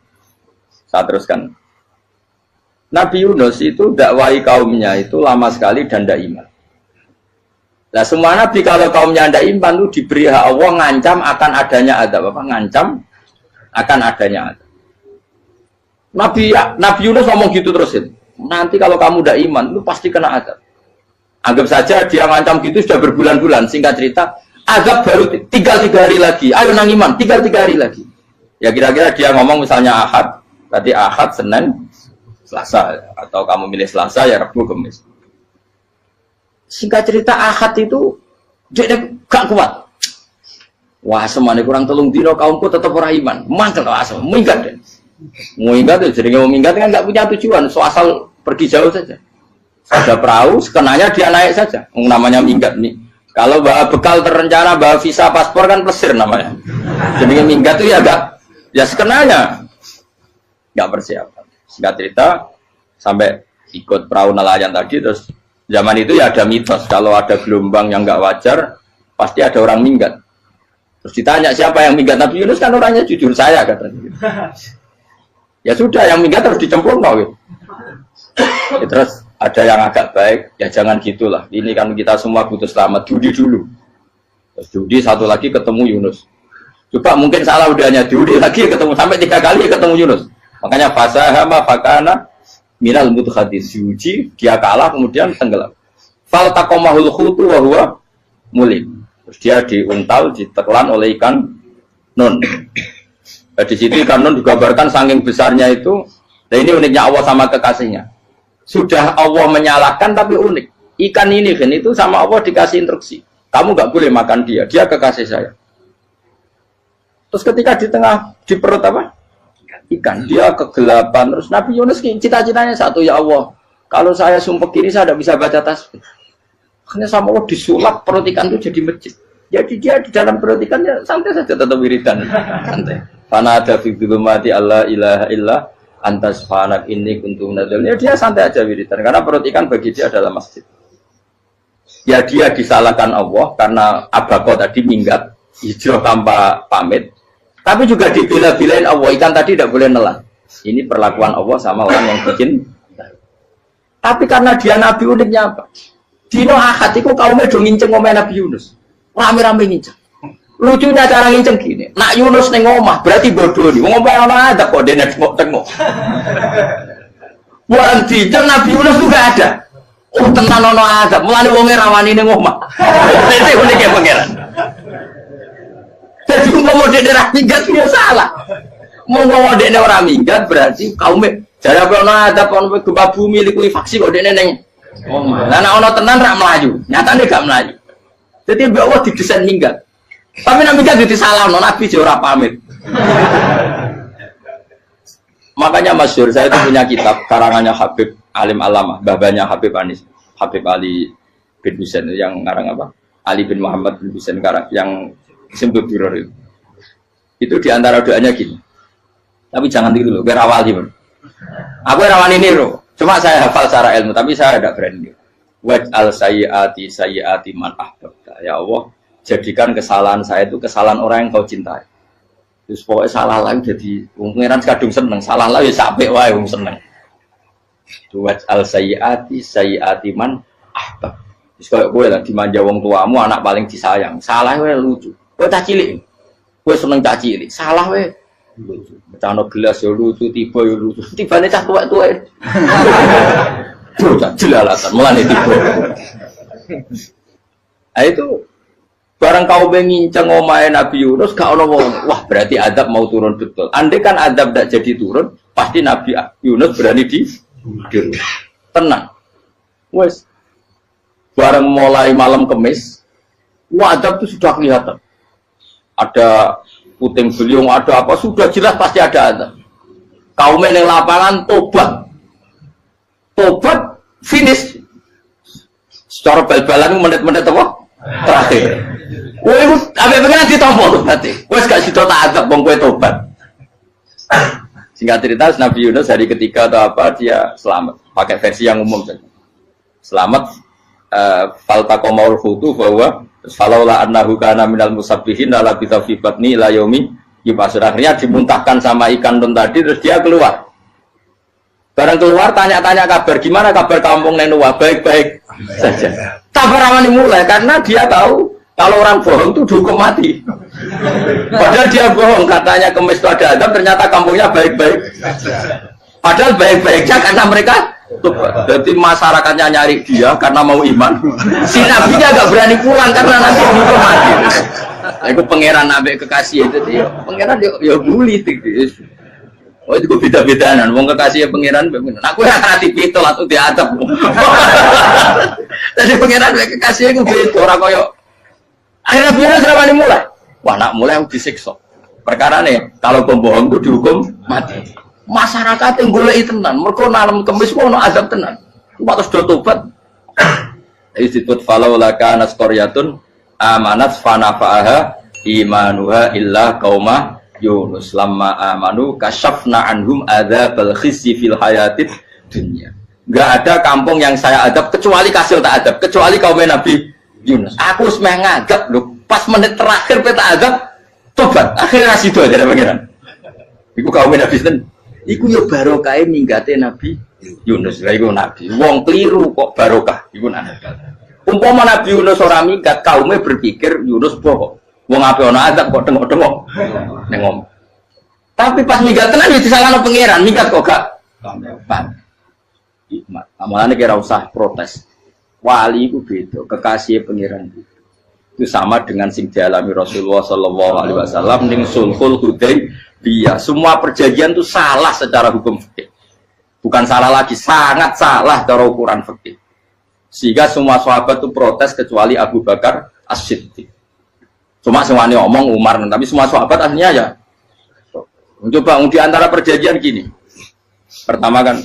Saya teruskan. Nabi Yunus itu dakwai kaumnya itu lama sekali dan tidak iman. Nah semua nabi kalau kaumnya tidak iman itu diberi hak Allah ngancam akan adanya adab apa? Ngancam akan adanya adab. Nabi Yunus ngomong gitu terus itu. Nanti kalau kamu udah iman, lu pasti kena azab. Anggap saja dia ngancam gitu sudah berbulan-bulan. Singkat cerita, azab baru tinggal 3 hari lagi. Ayo nang iman, tinggal 3 hari lagi. Ya kira-kira dia ngomong misalnya Ahad, berarti Ahad, Senin, Selasa. Atau kamu milih Selasa, ya Rabu, Kamis. Singkat cerita Ahad itu dia gak kuat. Wah, semane kurang 3 dino kaumku tetap ora iman. Mangkel asem, minggat deh. Minggat itu jadi mau minggat kan nggak punya tujuan, so asal pergi jauh saja. Ada perahu, sekenanya dia naik saja. Namanya minggat nih. Kalau bawa bekal terencana, bawa visa, paspor kan plesir namanya. Jadi minggat itu ya enggak, ya sekenanya nggak persiapan. Singkat cerita sampai ikut perahu nelayan tadi, terus zaman itu ya ada mitos kalau ada gelombang yang nggak wajar pasti ada orang minggat. Terus ditanya siapa yang minggat, Nabi Yunus kan orangnya jujur, saya katanya. Ya sudah, yang minggat harus dicemplung gitu. Ya, terus ada yang agak baik, ya jangan gitulah. Ini kan kita semua butuh selamat, judi dulu. Terus judi satu lagi ketemu Yunus. Coba mungkin salah udahnya, judi lagi ketemu sampai 3 kali ketemu Yunus. Makanya fasahama fakana minal mudhadis, judi dia kalah kemudian tenggelam. Fal taqamahul khutu wa huwa mulim. Terus dia diuntal, ditelan oleh ikan nun. Nah, di situ ikan nun digambarkan saking besarnya itu. Nah ini uniknya Allah sama kekasihnya. Sudah Allah menyalahkan tapi unik. Ikan ini kan itu sama Allah dikasih instruksi. Kamu nggak boleh makan dia. Dia kekasih saya. Terus ketika di tengah di perut apa? Ikan. Dia kegelapan. Terus Nabi Yunus cita-citanya satu, ya Allah. Kalau saya sumpah kiri saya tidak bisa baca tasbih. Hanya sama Allah disulap perut ikan itu jadi masjid. Jadi dia di dalam perut ikannya santai saja tetap wiridan. Santai. Fana ada fi dzulumati alla ilaha illa anta subhanak inni kuntu minadz dzalimin. Dia santai aja wiridan karena perut ikan bagi dia adalah masjid. Ya dia disalahkan Allah karena abako tadi minggat hijrah tanpa pamit. Tapi juga dibela-belain Allah, ikan tadi tidak boleh nelan. Ini perlakuan Allah sama orang yang bikin. Tapi karena dia nabi, uniknya apa? Dino Ahad itu kaumnya do nginceng omah Nabi Yunus. Rame-rame nginceng. Lucunya cara nginceng gini. Nak Yunus ning omah berarti bodoh nih. Wong omah ana ada kok dene tengok-tengok. Bukan dinceng Nabi Yunus juga ada. Oh tenan ono ada. Mulane wong rawani ning omah. Itu uniknya pangeran. Jadi mau dene ra minggat dia salah. Mau dene ora minggat berarti kaumnya jare apa ono ada ono gempa bumi liku faksi kok dene ning omah. Lah nek ono tenan ra melayu. Nyatane gak melayu. Jadi Mbak Allah didesain minggat. Tapi Nabi kan disalahno, Nabi ora pamit. Makanya masyhur, saya itu punya kitab karangannya Habib Alim Alamah, babanya Habib Anis, Habib Ali bin Husain yang ngarang apa? Ali bin Muhammad bin Husain karang yang disebut Duror itu. Itu diantara doanya gini. Tapi jangan tiru loh, berawali bro. Aku rawan ini bro. Cuma saya hafal secara ilmu, tapi saya tidak berani. Waj'al sayyiati man ahbabta. Ya Allah, jadikan kesalahan saya itu kesalahan orang yang kau cintai. Terus pokoknya salah lagi jadi pengiran kadung seneng, salah lagi sampai wae wong seneng. Waj'al sayyiati man ahbab. Terus kalau gue lah dimanja wong tuamu, anak paling disayang. Salah wae lucu. Gue tak cilik. Gue seneng tak cilik. Salah wae lucu. Becano gelas ya lucu, tiba ya lucu. Tibane cah tuwek-tuwek. Tuh jelalatan mulane tiba. Nah itu barang kau menginceng omahe Nabi Yunus gak ono wong. Wah, berarti adab mau turun betul. Andai kan adab tidak jadi turun, pasti Nabi Yunus berani di tenang. Wes. Barang mulai malam Kamis, wah adab itu sudah kelihatan. Ada puting beliung, ada apa, sudah jelas pasti ada adab. Kaum yang lapangan tobat finish. Secara bal-balan menit-menit apa? Terakhir. Woi, apa pengen ditompo tuh berarti. Wes gak sido tak adab bang kowe tobat. Singkat cerita Nabi Yunus hari ketiga atau apa dia selamat. Pakai versi yang umum saja. Selamat. Faltaqamaul hutu bahwa falaula annahu kana minal musabbihin la bi tawfiqatni ila yaumi yub'atsun. Akhirnya dimuntahkan sama ikan nun tadi terus dia keluar. Barang keluar tanya-tanya kabar gimana kabar kampung Nenua, baik-baik saja. Kabar aman dimulai karena dia tahu kalau orang bohong itu dihukum mati. Padahal dia bohong katanya Kemis itu ada adab, ternyata kampungnya baik-baik. Padahal baik-baiknya karena mereka tobat. Jadi masyarakatnya nyari dia karena mau iman. Si nabinya agak berani pulang karena nanti hukum mati. Aku pangeran nabi kekasih itu dia. Pangeran ya bully gitu. Oh itu beda-bedaan. Wong kekasih pangeran. Aku yang hati pitol atau diadab. Tadi pangeran kekasih aku beda orang koyo. Akhirnya biar seraba mulai. Wah nak mulai aku disiksa. Perkara nih kalau pembohong itu dihukum mati. Masyarakat yang golek tenan, mergo nalem kemis ono azab tenan. Patos do tobat. Disebut falau laka nasqaryatun amanat fanafa'aha imanuha illa qauma Yunus lamma amanu kasyafna anhum adzabal khizyi fil hayatid dunya. Enggak ada kampung yang saya adab kecuali kasil tak adab, kecuali kaum Nabi Yunus. Aku wis meh ngadab lho, pas menit terakhir peta adab tobat. Akhirnya sido aja pangeran. Iku kaum Nabi sinten? Iku yo barokah minggate Nabi Yunus. Lah iku nabi. Wong kliru kok barokah. Iku nabi. Umpama Nabi Yunus ora minggat, kaume berpikir Yunus bohong. Wong ape ana azab kok tengok-tengok ning ngomong. Tapi pas minggat tenan yo disalahno pangeran, minggat kok gak paham. Hikmat. Amalane kira usah protes. Wali iku beda, kekasih pangeran itu sama dengan sing dialami Rasulullah sallallahu alaihi wasallam ning Sulhul Hudaybiyah. Semua perjanjian itu salah secara hukum fikih. Bukan salah lagi, sangat salah cara ukuran fikih. Sehingga semua sahabat itu protes kecuali Abu Bakar As-Siddiq. Cuma semuanya ngomong Umar, tapi semua sahabat aslinya ya. Coba di antara perjanjian gini. Pertama kan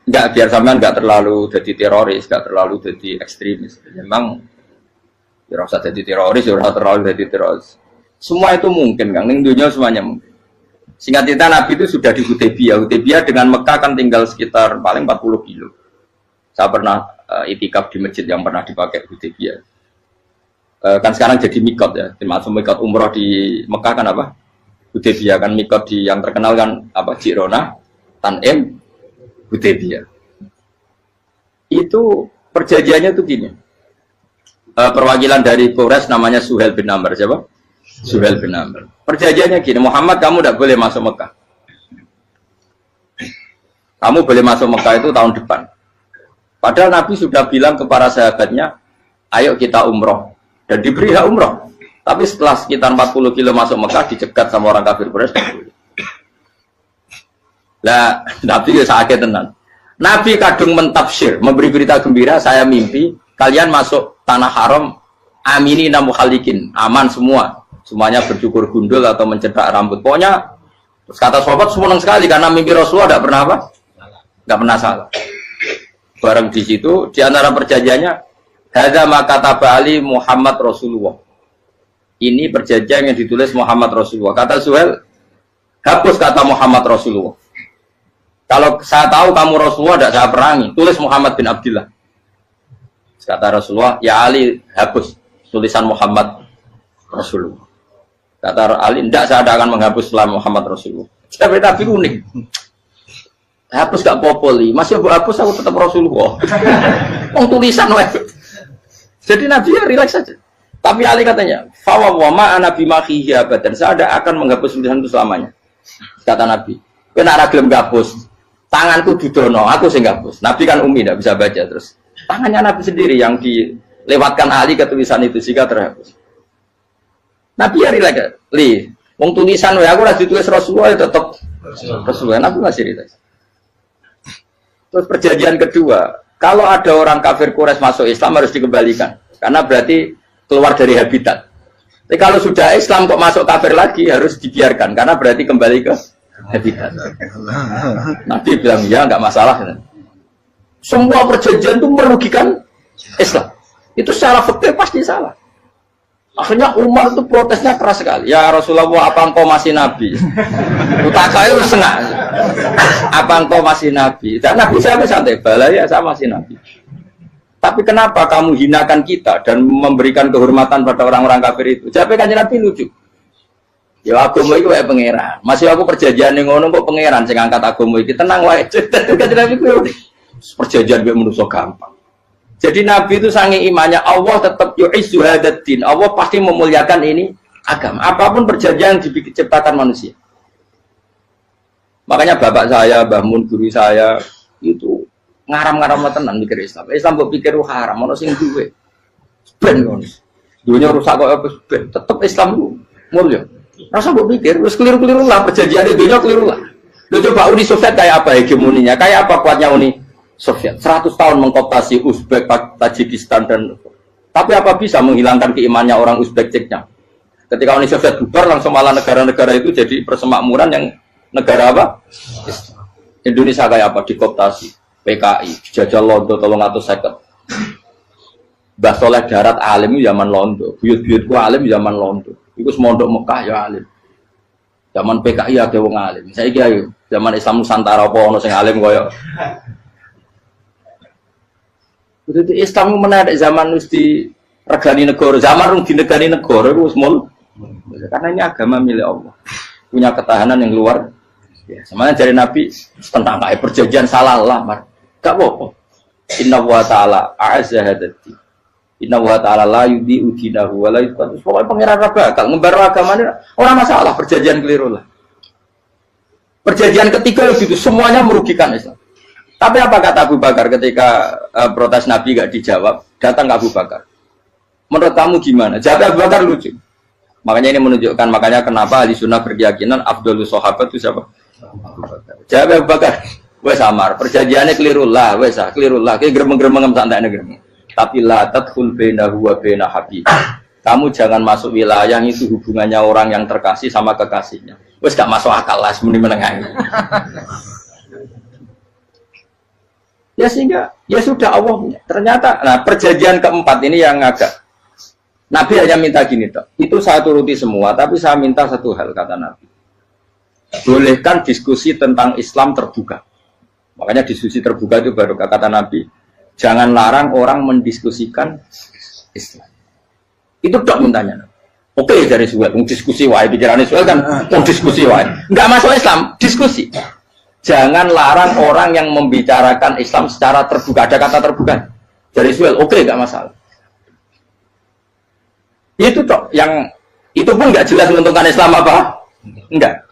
enggak biar sampean enggak terlalu jadi teroris, enggak terlalu jadi ekstremis. Memang ya usah jadi teroris, ya terlalu jadi teroris. Semua itu mungkin, Kang. Ning dunia semuanya mungkin. Singkat cerita Nabi itu sudah di Hudaybiyah. Hudaybiyah dengan Mekah kan tinggal sekitar paling 40 kilo. Saya pernah itikaf di masjid yang pernah dipakai Hudaybiyah. Kan sekarang jadi mikot ya. Termasuk mikot umroh di Mekah kan apa? Hudaybiyah kan mikot di yang terkenal kan apa? Jirona, Tanim, Hudaybiyah. Itu perjanjiannya tuh gini. Perwakilan dari Quraisy namanya Suhail bin Amr, siapa? Suhail bin Amr. Perjanjiannya gini, Muhammad kamu tidak boleh masuk Mekah. Kamu boleh masuk Mekah itu tahun depan. Padahal Nabi sudah bilang kepada sahabatnya, ayo kita umroh. Dan diberi hak umroh. Tapi setelah sekitar 40 kilo masuk Mekah, dicegat sama orang kafir Quraisy. Lah, Nabi ya sakit tenan. Nabi kadung mentafsir, memberi berita gembira, saya mimpi kalian masuk tanah haram aminina mukhalikin, aman semua. Semuanya bercukur gundul atau mencetak rambut. Pokoknya terus kata sahabat senang sekali karena mimpi Rasulullah tidak pernah apa? Tidak pernah salah. Bareng di situ di antara perjanjiannya hadza ma kataba ali Muhammad Rasulullah. Ini perjanjian yang ditulis Muhammad Rasulullah. Kata Suhail, hapus kata Muhammad Rasulullah. Kalau saya tahu kamu Rasulullah tidak saya perangi, tulis Muhammad bin Abdullah. Kata Rasulullah, ya Ali hapus tulisan Muhammad Rasulullah. Kata Ali, tidak saya akan menghapus setelah Muhammad Rasulullah. Tapi unik. Hapus gak popoli, masih aku hapus aku tetap Rasulullah. Mau tulisan weh. Jadi Nabi ya relax saja. Tapi Ali katanya, fawwama ana bimakhihi abadan. Saya tidak akan menghapus tulisan itu selamanya. Kata Nabi, kowe nek gelem hapus, tanganku didono, aku sing hapus. Nabi kan umi tidak bisa baca terus. Tangannya Nabi sendiri yang dilewatkan Ali ke tulisan itu sehingga terhapus. Nabi ya relax. Wong tulisan wae aku ora ditulis Rasulullah ya tetap Rasulullah. Nabi masih relax. Terus perjanjian kedua, kalau ada orang kafir Quraisy masuk Islam harus dikembalikan karena berarti keluar dari habitat. Tapi kalau sudah Islam kok masuk kafir lagi harus dibiarkan karena berarti kembali ke habitat. Nabi bilang ya nggak masalah. Semua perjanjian itu merugikan Islam. Itu secara fikih pasti salah. Akhirnya Umar itu protesnya keras sekali. Ya Rasulullah, apa engkau masih Nabi? Utaka itu senang. Apa engkau masih Nabi? Dan Nabi saya santai, bala ya saya masih Nabi. Tapi kenapa kamu hinakan kita dan memberikan kehormatan pada orang-orang kafir itu? Siapa kan Nabi lucu? Ya agama itu kayak pangeran. Masih aku perjanjian yang ngono kok pangeran sing angkat agama iki tenang wae. Kan Nabi ku perjanjian mek manusa gampang. Jadi Nabi itu sange imannya Allah tetap yu'izzu hadaddin. Allah pasti memuliakan ini agama. Apapun perjanjian yang diciptakan manusia. Makanya bapak saya, Mbah Mun, guru saya itu ngaram-ngaram tenan mikir Islam. Islam mbok pikir haram, ono sing duwe. Ben ngono. Dunia rusak kok apa ben, tetep Islam ku mulya. Rasa mbok pikir wis keliru-keliru lah perjanjian dunia keliru lah. Lo coba Uni Soviet kayak apa hegemoninya? Kayak apa kuatnya Uni Soviet? 100 tahun mengkooptasi Uzbek, Tajikistan dan tapi apa bisa menghilangkan keimannya orang Uzbek Ceknya? Ketika Uni Soviet bubar langsung malah negara-negara itu jadi persemakmuran yang negara apa? Indonesia kayak apa? Dikooptasi PKI, dijajah Londo 350. Mbah Soleh Darat alim zaman Londo, buyut-buyutku alim zaman Londo. Iku semondok Mekah ya alim. Zaman PKI ada wong alim. Saiki ayo zaman Islam Nusantara apa ono sing alim koyo. Itu Islam menarik zaman wis di regani negara, zaman rung dinegani negara iku wis mul. Karena ini agama milik Allah. Punya ketahanan yang luar biasa. Semuanya dari Nabi tentang kayak perjanjian salah lamar. Gak apa-apa. Inna wa ta'ala a'azza hadati. Inna wa ta'ala la yudhi'u dinahu wa la yudhi'u. Pokoknya pengiran bakal ngembaru agamanya orang masalah perjanjian keliru lah. Perjanjian ketiga itu semuanya merugikan Islam. Tapi apa kata Abu Bakar ketika protes Nabi gak dijawab, datang ke Abu Bakar. Menurut kamu gimana? Jawab Abu Bakar lucu. Makanya ini menunjukkan makanya kenapa ahli sunnah berkeyakinan Abdul Sahabat itu siapa? Abu Bakar. Jawab Abu Bakar. Wes samar, perjanjiannya keliru lah, wes keliru lah. Kayak geremeng-geremeng santai geremeng. Tapi la tadkhul bainahu wa baina habib. Kamu jangan masuk wilayah yang itu hubungannya orang yang terkasih sama kekasihnya. Wes gak masuk akal lah semuanya menengahi. Ya sehingga ya sudah Allah punya. Ternyata nah perjanjian keempat ini yang agak Nabi hanya minta gini toh. Itu saya turuti semua, tapi saya minta satu hal kata Nabi. Bolehkan diskusi tentang Islam terbuka. Makanya diskusi terbuka itu baru kata Nabi. Jangan larang orang mendiskusikan Islam. Itu dok mintanya. Oke dari Suhail, diskusi wae pikirannya Suhail kan, diskusi wae. Enggak masuk Islam, diskusi. Jangan larang orang yang membicarakan Islam secara terbuka. Ada kata terbuka. Dari Suhail, oke enggak masalah. Itu dok yang itu pun enggak jelas menguntungkan Islam apa? Enggak.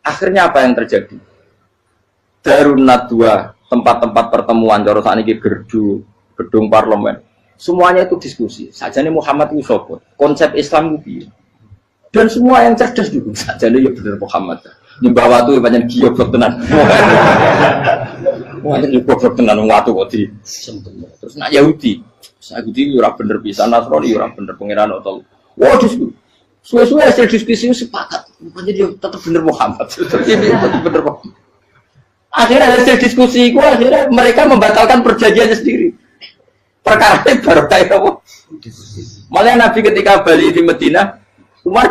Akhirnya apa yang terjadi? Darun Nadwa, tempat-tempat pertemuan, cara saat ini gerdu, gedung parlemen, semuanya itu diskusi. Sajane Muhammad itu sopot, konsep Islam itu, dan semua yang cerdas juga. Sajane ya benar Muhammad. Nyembah watu banyak giyoblok tenan. Wah ini giyoblok tenan watu kok di. Terus nak Yahudi, Yahudi ora bener bisa, Nasrani ora bener pengiran atau. Wah diskusi. Suwe-suwe hasil diskusi sepakat, jadi tetap bener Muhammad. Tetap bener Muhammad. Akhirnya hasil diskusi itu akhirnya mereka membatalkan perjanjiannya sendiri. Perkara itu baru kayak apa? Malah Nabi ketika balik di Medina, Umar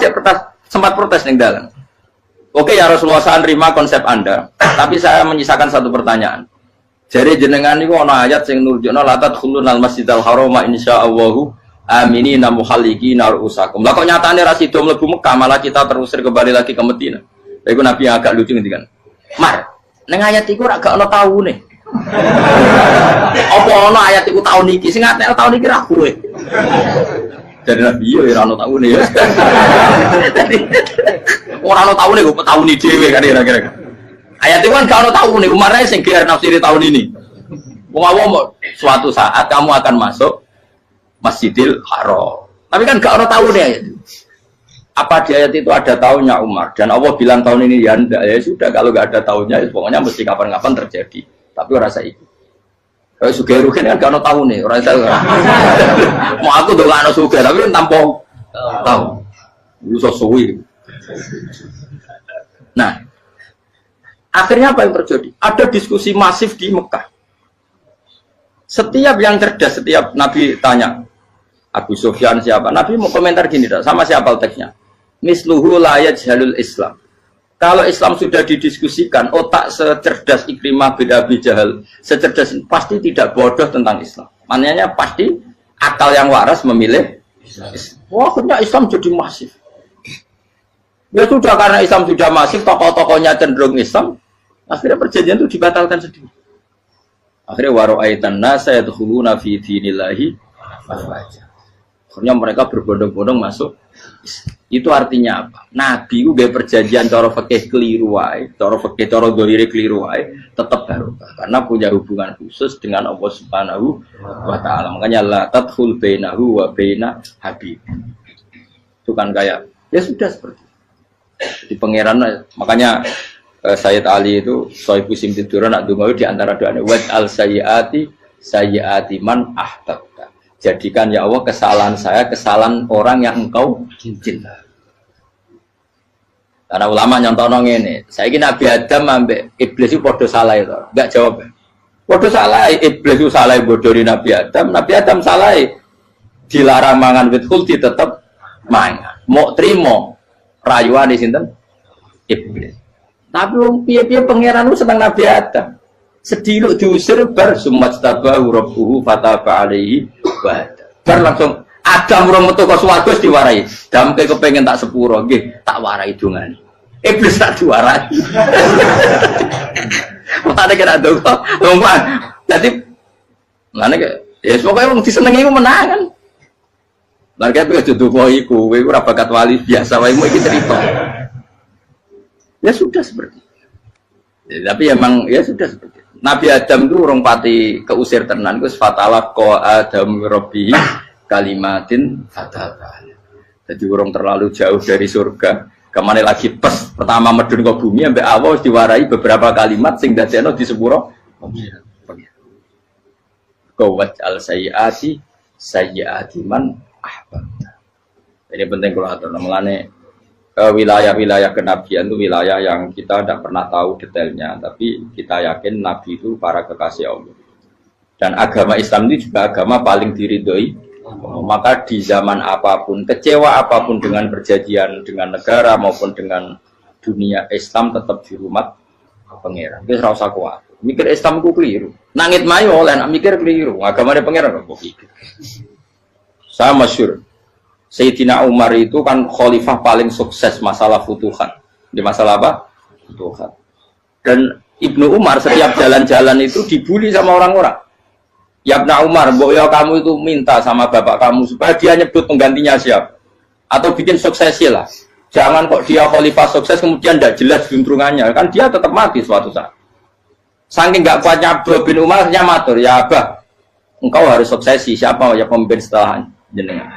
sempat protes yang dalam. Oke ya Rasulullah, saya terima konsep Anda, tapi saya menyisakan satu pertanyaan. Jadi jenengan itu ada ayat yang nurjuna la tadkhulunal masjidal harama insyaallahu aminina muhallikina ru'usakum. Lah kok nyatane ra sida mlebu Mekah malah kita terusir kembali lagi ke Medina. Iku Nabi yang agak lucu ngendikan. Mar, ning ayat iku ora gak ana taune. Apa ana ayat iku taun iki sing ngatene taun iki ra kowe. Jadi Nabi yo ora ana taune ya. Ora ana taune kok taun iki dhewe kan kira-kira. Ayat itu kan gak ana taune, Umar sing gear nafsiri tahun ini. Wong suatu saat kamu akan masuk Masjidil Haram. Tapi kan gak ada tahunnya ayat itu. Apa di ayat itu ada tahunnya Umar? Dan Allah bilang tahun ini ya enggak. Ya sudah kalau gak ada tahunnya ya pokoknya mesti kapan-kapan terjadi. Tapi rasa itu. Kalau suge rugen kan gak ada tahunnya. Rasa mau aku tuh gak ada suge tapi kan tanpa tahu. Itu sesuai. Nah, akhirnya apa yang terjadi? Ada diskusi masif di Mekah. Setiap yang cerdas, setiap Nabi tanya Abu Sufyan siapa? Nabi mau komentar gini, sama siapa teksnya? Misluhu la yajhalul Islam. Kalau Islam sudah didiskusikan, otak secerdas Ikrimah bin Abi Jahal, secerdas pasti tidak bodoh tentang Islam. Maknanya pasti akal yang waras memilih Islam. Wah, akhirnya Islam jadi masif. Ya sudah karena Islam sudah masif, tokoh-tokohnya cenderung Islam, akhirnya perjanjian itu dibatalkan sendiri. Akhirnya waro'aitan nasa yadkhuluna fi dinillahi afwaja. Akhirnya mereka berbondong-bondong masuk Itu artinya apa? Nabi itu gak perjanjian cara fikih keliru wae, cara fikih cara dzahire keliru wae, tetap barokah karena punya hubungan khusus dengan Allah Subhanahu wa taala. Makanya la tadkhul bainahu wa baina habib. Itu kan kayak ya sudah seperti di pangeran. Makanya Sayyid Ali itu Sohibu Simtiduran nak dungawi di antara doanya wad al sayyati man ahbabta. Jadikan ya Allah kesalahan saya kesalahan orang yang engkau cinta. Karena ulama nyontono ngene, saiki Nabi Adam ambek iblis itu padha salah itu. Enggak jawab. Padha salah, iblis itu salah bodori Nabi Adam salah. Dilarang mangan wit khuldi tetep mangan. Mau trimo rayuane sinten? Iblis. Tapi wong piye-piye pangeran itu seneng Nabi Adam. Sediluk diusir bar sumat tabahu rabbuhu fataba alaihi wa bar langsung Adam urung metu ka swarga diwarai. Damke kepengin tak sepuro nggih, tak warai dongane. Iblis tak diwarai. Mane kena donga, ngomong. Dadi mane ya pokoke wong disenengi ku menangan. Lan kaya kok donga iku, kowe ora bakat wali biasa wae iki cerita. Ya sudah seperti itu. Ya, tapi emang ya sudah seperti itu. Nabi Adam itu orang pati keusir tenan ku fatala qa Adam rabbi kalimatin fataba. Jadi orang terlalu jauh dari surga. Kemana lagi pas pertama medun ke bumi ambek Allah diwarai beberapa kalimat sing dadekno di sepuro qawat al sayyati man ahbabta. Ini penting kalau atur namanya wilayah-wilayah kenabian itu wilayah yang kita tidak pernah tahu detailnya, tapi kita yakin Nabi itu para kekasih Allah. Dan agama Islam itu juga agama paling diridhoi. Maka di zaman apapun, kecewa apapun dengan perjanjian dengan negara maupun dengan dunia, Islam tetap di rumah pangeran. Kita rasa kuat. Mikir Islam itu keliru. Nangit mayo oleh nak mikir keliru. Agama pangeran kok pikir. Saya masyhur. Sayyidina Umar itu kan khalifah paling sukses masalah futuhat. Di masalah apa? Futuhat. Dan Ibnu Umar setiap jalan-jalan itu dibully sama orang-orang. Ya Ibnu Umar, mbok ya kamu itu minta sama bapak kamu supaya dia nyebut penggantinya siapa. Atau bikin suksesi lah. Jangan kok dia khalifah sukses kemudian tidak jelas juntrungannya. Kan dia tetap mati suatu saat. Saking nggak kuatnya Abdullah bin Umar, dia matur, ya Abah, engkau harus suksesi. Siapa ya pemimpin setelah jenengan?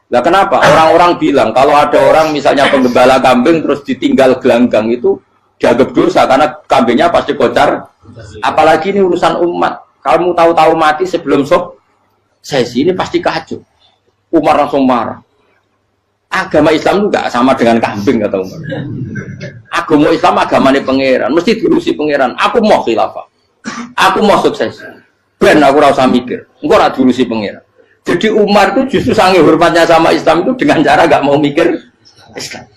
Nah kenapa? Orang-orang bilang kalau ada orang misalnya penggembala kambing terus ditinggal gelanggang itu dianggap dosa karena kambingnya pasti kocar. Apalagi ini urusan umat. Kamu tahu-tahu mati sebelum sesi ini pasti kacau. Umar langsung marah. Agama Islam juga sama dengan kambing kata Umar. Agama Islam agamanya pangeran, mesti diurusi pangeran. Aku mau khilafah, aku mau sukses. Ben aku rasa mikir, engkau ora diurusi pangeran. Jadi Umar itu justru sangat hormatnya sama Islam itu dengan cara gak mau mikir Islam.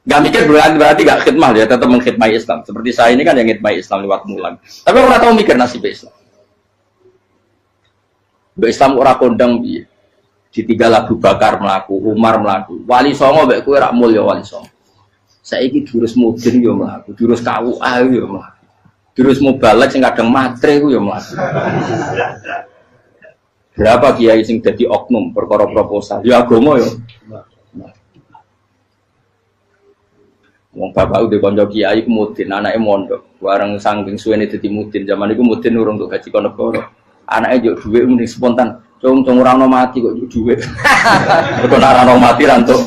Gak mikir berarti gak khidmah ya, tetap mengkhidmati Islam. Seperti saya ini kan yang khidmati Islam lewat mulan. Tapi aku ora tahu mikir nasib Islam. Islam ora kondang piye. Ditinggal Abu Bakar mlaku, Umar mlaku. Wali songo mek kowe rak mulya wali songo. Saiki jurus mudin yo mlaku, jurus KUA yo mlaku. Jurus mubalek sing kadang matre ku yo mlaku. Berapa kiai sing dadi oknum perkara proposal? Ya agama yo. Wong bapak udah kanca kiai ku mudin, anake mondok. Bareng saking suwene dadi mudin, zaman iku mudin urung untuk gaji kono negara. Anaknya juga duit mending spontan. Cung orang no mati kok duit. Kok orang no mati rantuk.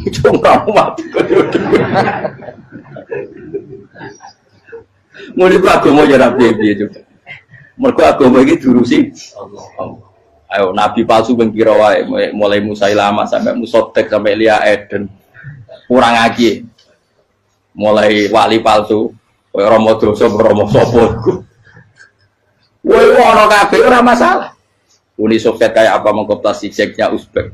Cung orang no mati kok duit. Mulai agama jarak biaya juga. Mereka agama ini diurusi. Ayo Nabi palsu bengkira wae mulai Musailama sampai Musotek sampai Lia Eden. Kurang lagi. Mulai wali palsu. Romo dosa, Romo sopo iku. Woi, ono kabeh ora masalah. Uni Soviet kayak apa mengkooptasi Ceknya Uzbek.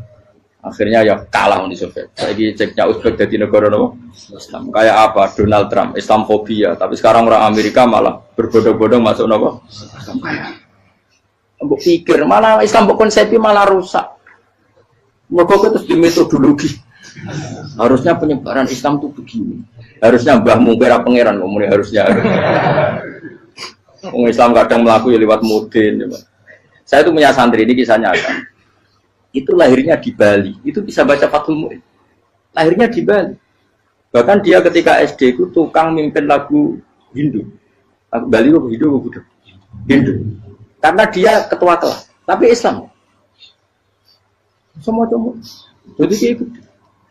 Akhirnya ya kalah Uni Soviet. Saiki Ceknya Uzbek jadi negara nopo? Islam. Kayak apa? Donald Trump, Islamfobia. Tapi sekarang orang Amerika malah berbondong-bondong masuk nopo? Islam kaya. Mbok pikir malah Islam mbok konsepi malah rusak. Mergo terus di metodologi. Harusnya penyebaran Islam itu begini. Harusnya mbahmu kira pangeran ngomongnya harusnya. Orang Islam kadang melaku ya lewat mudin. Saya itu punya santri, ini kisah nyata. itu lahirnya di Bali. Itu bisa baca Fathul Mu'in. Lahirnya di Bali. Bahkan dia ketika SD itu tukang mimpin lagu Hindu. Lagu Bali itu Hindu, Hindu. Karena dia ketua kelas, tapi Islam. Semua cuma. Jadi kayak gitu.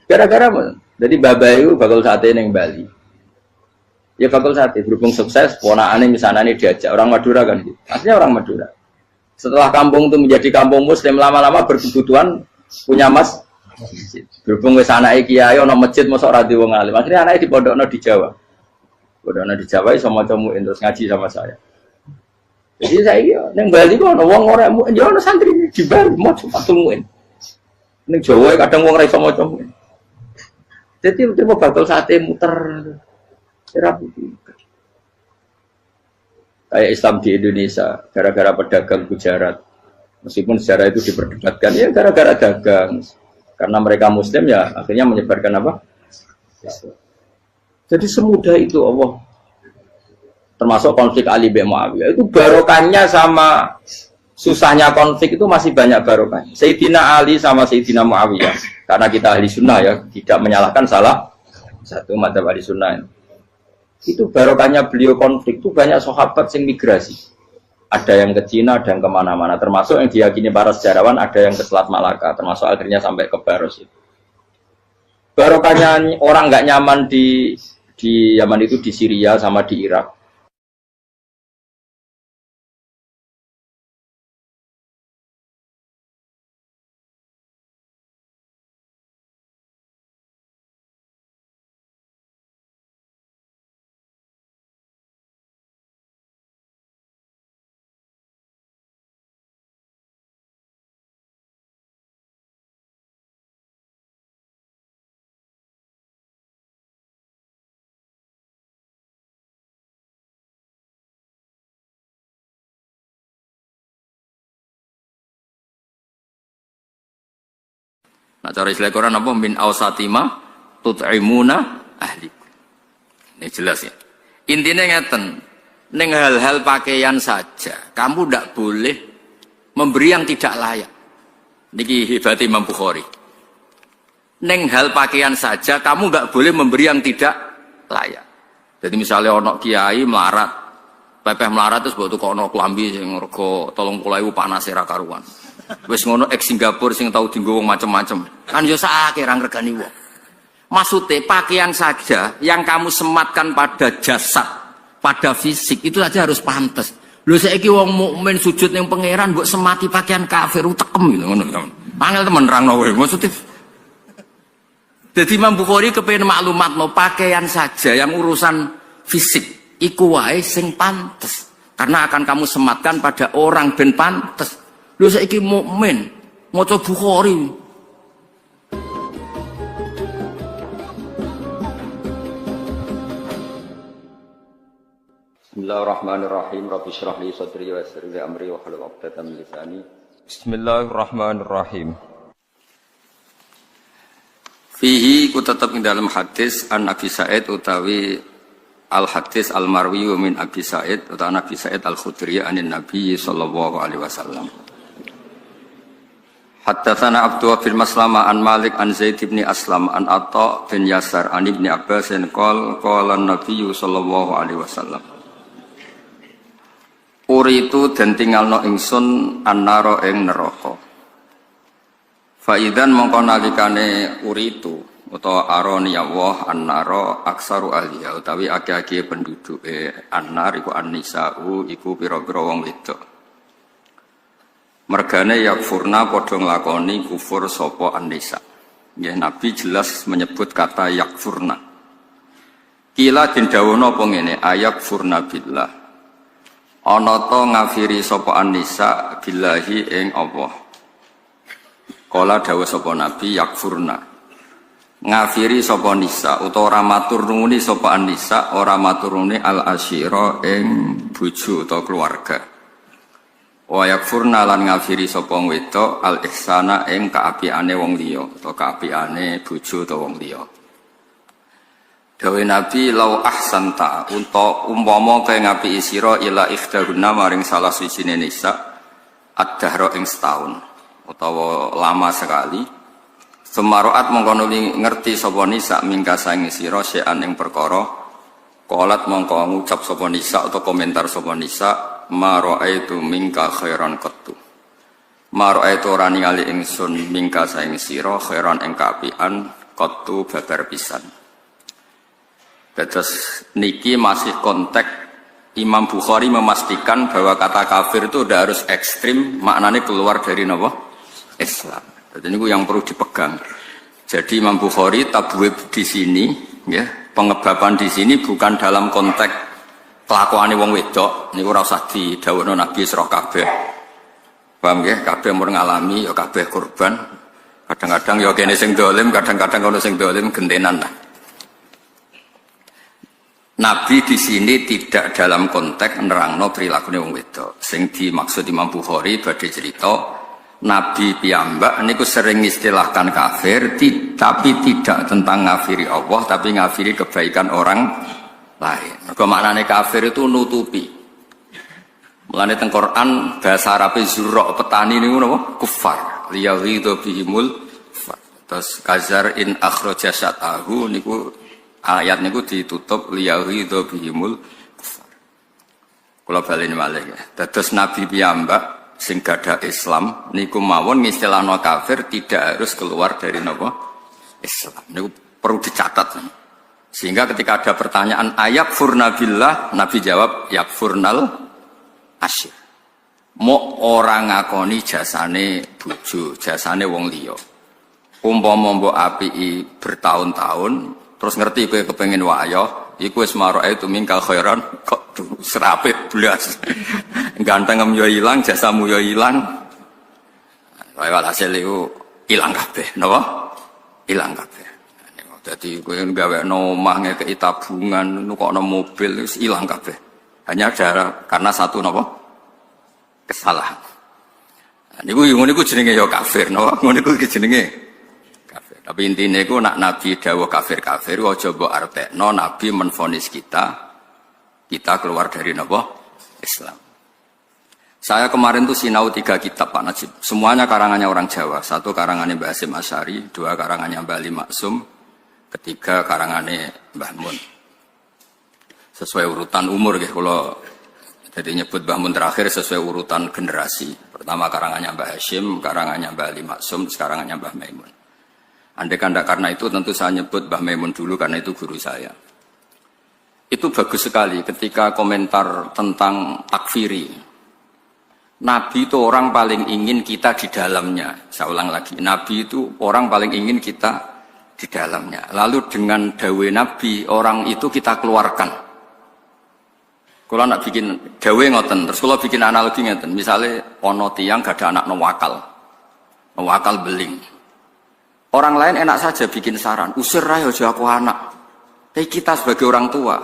Gara-gara jadi babai itu bakal sate neng Bali. Ya bakal sate berhubung sukses, ponakane misalnya ini diajak orang Madura kan gitu. Aslinya orang Madura. Setelah kampung itu menjadi kampung Muslim, lama-lama berkebutuhan punya masjid. Berhubung wis anake kiai ana masjid mosok ora di wong alim. Akhirnya anake dipondokno di Jawa. Pondokno di Jawa iso maca muin terus ngaji sama saya. Jadi saya neng Bali kok ana wong ora muin, ya ana santri di Bali maca Fathul Muin. Ning Jawa kadang wong ora iso maca muin. Jadi tiba bakal sate muter. Kayak Islam di Indonesia gara-gara pedagang Gujarat, meskipun sejarah itu diperdebatkan ya gara-gara dagang, karena mereka Muslim ya akhirnya menyebarkan apa? Jadi semudah itu Allah. Termasuk konflik Ali bin Muawiyah itu barokahnya sama susahnya konflik itu masih banyak barokahnya. Sayyidina Ali sama Sayyidina Muawiyah, karena kita ahli sunnah ya tidak menyalahkan salah satu madzhab ahli sunnah. Itu barokahnya beliau konflik itu banyak sahabat yang migrasi. Ada yang ke Cina, ada yang kemana-mana. Termasuk yang diyakini para sejarawan ada yang ke Selat Malaka. Termasuk akhirnya sampai ke Baros itu. Barokahnya orang nggak nyaman di Yaman itu di Syria sama di Irak. Nah, cara istilah Quran apa? Min awsatima tut'imuna ahli. Ini jelas ya. Intinya ngeten, neng hal-hal pakaian saja, kamu tidak boleh memberi yang tidak layak. Niki hebat Imam Bukhari. Neng hal pakaian saja, kamu nggak boleh memberi yang tidak layak. Jadi misalnya ono kiai melarat, pepeh melarat terus buat ono klambi sing rego 30.000 panas era karuan. Wis ngono eks Singapura sing tau dienggo wong macem-macem. Kan yo sakake ra ngregani wong. Maksudnya pakaian saja yang kamu sematkan pada jasad, pada fisik itu saja harus pantas. Lho saiki wong mukmin sujud ning pangeran mbok semati pakaian kafir utekem gitu ngono. Angel temen nerangno kowe. Maksudnya jadi Imam Bukhari kepengin maklumatno pakaian saja yang urusan fisik iku wae sing pantes. Karena akan kamu sematkan pada orang ben pantes. Lho saiki mukmin maca Bukhari. Bismillahirrahmanirrahim. Rabbi shrah li sadri wa yassir li amri wa hlul 'uqdatam min lisani. Bismillahirrahmanirrahim. Fihi ku tetap ing dalam hadis an Abi Sa'id utawi al hadis al marwi min Abi Sa'id utawa Nabi Sa'id al Khudri anin Nabi sallallahu alaihi wasallam. Haddatsana Abdullah bin Maslama an Malik an Zaid bin Aslam an Atha bin Yasar an Ibnu Abbas qala an-nabiy sallallahu alaihi wasallam. Uritu den tinggalno ingsun annara ing neraka. Fa idzan mongko nalikane uritu utawa aroni Allah annara aksaru ahliya utawi akeh-akeh penduduke annar iku an-nisa'u iku pira-pira wong wedok. Mergane yakfurna padha nglakoni kufur sapa an-nisa. Nggih Nabi jelas menyebut kata yakfurna. Kila den dawuhna apa ngene, ayakfurna billah. Ana ta ngafiri sapa an-nisa billahi ing Allah. Kala dawuh sapa Nabi yakfurna. Ngafiri sapa nisa utawa ora matur nuwuni sapa an-nisa ora matur nuwuni al-asyira ing bojo utawa keluarga. Wa yakfurna lan ngafiri sapa wedok al ihsana ing kaapiane wong liya utawa kaapiane bojo utawa wong liya. Dawe Nabi lau ahsanta unta umpama kaya ngapiki sira ila ikhdahunna maring salah sijine nisa ad-dahra ing setahun. utawa lama sekali. Semaroat mengkonuli ngerti sapa nisa mingka saing sira sean ing perkara qalat mongko ngucap sapa nisa atau komentar sapa nisa ma raaitu mingka khairan qattu ma raaitu ora ningali ingsun mingka saing sira khairan ing kaapian qattu babar pisan. Terus niki masih konteks Imam Bukhari memastikan bahwa kata kafir itu udah harus ekstrim, maknanya keluar dari napa? Islam. Jadi ini yang perlu dipegang. Jadi Imam Bukhari tabwib di sini, ya, pengebaban di sini bukan dalam konteks kelakuane wong wedok. Niku ora usah didhawuhno Nabi sira kabeh. Paham nggih? Kabeh mun ngalami ya kabeh korban. Kadang-kadang ya kene sing dolim, kadang-kadang ono sing dolim gentenan lah. Nabi di sini tidak dalam konteks nerangno prilakune wong wedok. Sing dimaksud Imam Bukhari badhe cerita Nabi piyambak niku sering istilahkan kafir, tapi tidak tentang ngafiri Allah, tapi ngafiri kebaikan orang lain. Mergo maknane kafir itu nutupi. Mulane teng Quran bahasa Arabe zurra petani niku napa? Kufar. Liyaghidhu bihimul kufar. Terus kazar in akhraja syatahu niku ayat niku ditutup liyaghidhu bihimul kufar. Kula baleni malih. Dados Nabi piyambak sing gadah Islam niku mawon ngistilahno kafir tidak harus keluar dari napa Islam. Niku perlu dicatat. Sehingga ketika ada pertanyaan ayakfurna billah, Nabi jawab yakfurnal asyir. Mo orang ngakoni jasane bojo, jasane wong liya. Umpama mbok apiki bertahun-tahun terus ngerti kowe kepengin wayo, iku wis maroe itu mingkal khairan kok serapit blas. Ganteng yo ilang, jasamu yo ilang. Wae walhasil iku ilang kabeh, napa? Ilang kabeh. Dadi kowe gawekno omah ngekeki tabungan, nukokno mobil wis ilang kabeh. Hanya karena satu napa? Kesalahan. Niku ngono iku jenenge yo kafir, napa? Ngono iku jenenge kafir. Tapi intine iku nak Nabi dawuh kafir-kafir aja mbok artekno Nabi menvonis kita keluar dari napa? Islam. Saya kemarin tuh sinau 3 kitab Pak Najib. Semuanya karangannya orang Jawa. 1 karangannya Mbah Hasyim Asy'ari, 2 karangannya Mbah Ali Maksum, 3 karangannya Mbah Mun. Sesuai urutan umur nggih kula jadi nyebut Mbah Mun terakhir sesuai urutan generasi. Pertama karangannya Mbah Hasyim, karangannya Mbah Ali Maksum, karangannya Mbah Maimun. Andai kan karena itu tentu saya nyebut Mbah Maimun dulu karena itu guru saya. Itu bagus sekali ketika komentar tentang takfiri. Nabi itu orang paling ingin kita di dalamnya. Saya ulang lagi, Nabi itu orang paling ingin kita di dalamnya. Lalu dengan dawe Nabi, orang itu kita keluarkan. Kalau nak bikin dawe ngoten, terus kalau bikin analogi ngoten, misalnya ono tiang gak ada anak nawakal beling. Orang lain enak saja bikin saran, usir aja aku anak. Tapi kita sebagai orang tua,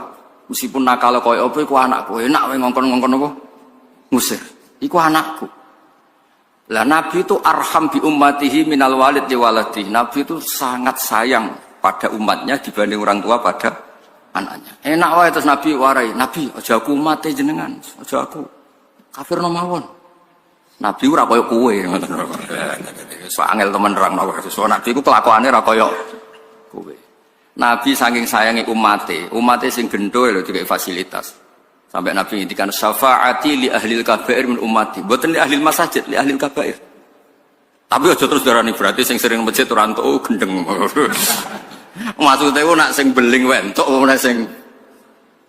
meskipun nakal koyo apa iku anakku, enak wae ngongkon-ngongkon apa? Ngusir. Iku anakku. Lah Nabi itu arham bi ummatihi minal walid li waladi. Nabi itu sangat sayang pada umatnya dibanding orang tua pada anaknya. Enak wae terus Nabi warai, Nabi aja aku umat jenengan, aja aku kafirno mawon. Nabi ora koyo kowe ngoten. So angel temen nerangno. So Nabi iku kelakuane ora koyo kowe. Nabi saking sayangi umate sing gendho lho dikai fasilitas. Sampai Nabi ngendikan syafaati li ahlil kabair min ummati, mboten li ahlil masajid, li ahlil kabair. Tapi aja terus darani berarti sing sering masjid ora entuk gendeng. Maksudnya ku nak sing beling wae entuk ora sing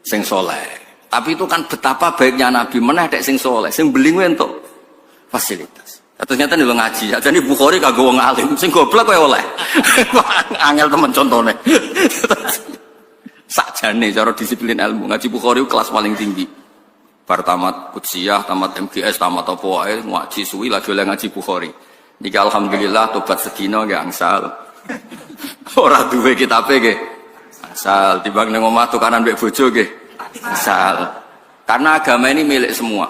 saleh. Tapi itu kan betapa baiknya Nabi meneh dek sing saleh, sing beling wae entuk fasilitas. Ternyata nih lo ngaji, jadi Bukhari kagak wong alim, sing goblok wae oleh. Angel temen contone. Sakjane cara disiplin ilmu ngaji Bukhari kelas paling tinggi. Bar tamat Qudsiyah, tamat MGS, tamat apa wae ngaji suwi lagi oleh ngaji Bukhari. Niki alhamdulillah tobat sedina nggih angsal. Ora duwe kitabe nggih. Angsal timbang ning omah tukaran mbek bojo nggih. Angsal. Karena agama ini milik semua.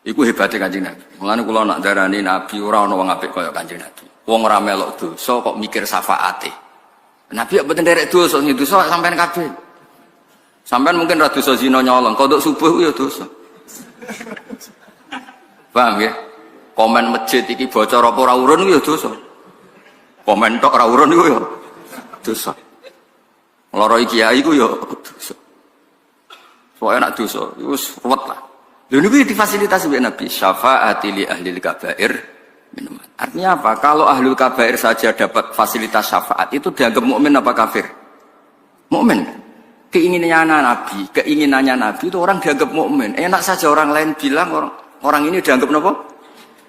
Iku hebatnya Kanjeng Nabi. Mulane kula nak darani Nabi ora ana wong apik kaya Kanjeng Nabi. Wong ora melok dosa kok mikir syafaate. Nabi ya mboten derek dosa, dosa sampean kabeh. Sampean mungkin ra dosa zina nyolong, kodok subuh ya dosa. Paham ya? Komen masjid iki bocor apa ora urun iku ya dosa. Komen tok ora urun iku ya dosa. Ngloroi kiai iku ya dosa. Soale nak dosa wis ruwet lah. Lha niku difasilitasi oleh Nabi, syafaati li ahlil kabair minuman. Artinya apa? Kalau ahlul kabair saja dapat fasilitas syafaat itu dianggap mukmin apa kafir? Mukmin. Keinginannya Nabi itu orang dianggap mukmin. Enak saja orang lain bilang orang ini dianggap apa?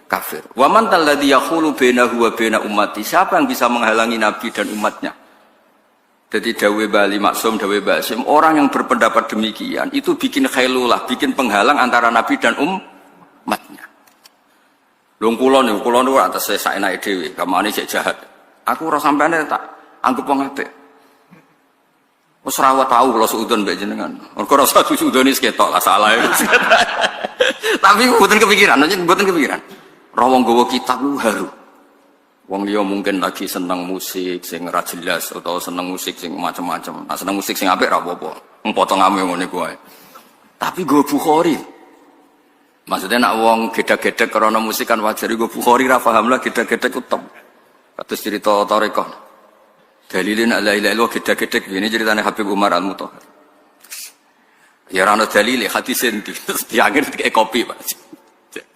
Kafir. Wa man talladzi yaqulu bainahu wa baina ummati. Siapa yang bisa menghalangi Nabi dan umatnya? Jadi dawe Bali Maksum, dawe Basim, orang yang berpendapat demikian itu bikin khailulah, bikin penghalang antara Nabi dan umatnya. Lung kula niku atas saya saenake dhewe, kamane sik jahat. Aku ora sampeane tak anggap wong apik. Wis ora tau kula suudon mbek jenengan. Mergo ora usah suudon wis ketok lah salah. Tapi mboten kepikiran, mboten kepikiran. Ra wong gawa kitab lu haru. Wong liya mungkin lagi seneng musik sing ora jelas atau seneng musik sing macam-macam. Nah, seneng musik sing apik ora apa-apa. Potongane ngene kuwi. Tapi go Bukhari. Maksudnya nak wong gedhe-gedhe karena musik kan wajar. Go Bukhari ra paham lah gedhe-gedhe utem. Kados cerita Thariqah. Dalilin la ilaha illallah gedhe-gedhe ini ceritane Habib Umar Al-Mutahhar. Ya ora ono dalile hadis endi. Diangger dikek kopi, Pak.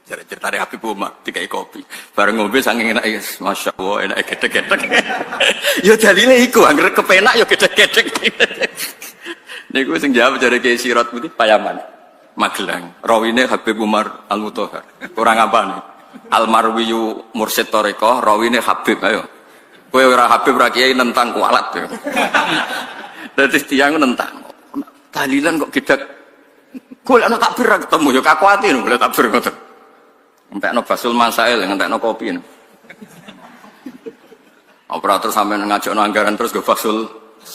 Cerita dari Habib Umar, dikai kopi. Bareng ngombe saking enake, Masya Allah, enake gedhe-gedhe. Ya dalile iku, anggere kepenak ya gedhe-gedhe. Niku sing jawab jare Kiai Sirot putih Payaman, Magelang. Rawine Habib Umar Al-Mutahhar. Kurang apane? Almarwiyu Mursyid Thariqah, rawine Habib, ayo. Kowe ora Habib ra kiai nentang kualat. Dadi tiyang nentang. Dalilan kok gedhe. Golekno takbir ra ketemu ya kakuati lho golek takbir ngoten. Entekno basul masail, entekno kopi. Operator sampai ngajakno anggaran terus go basul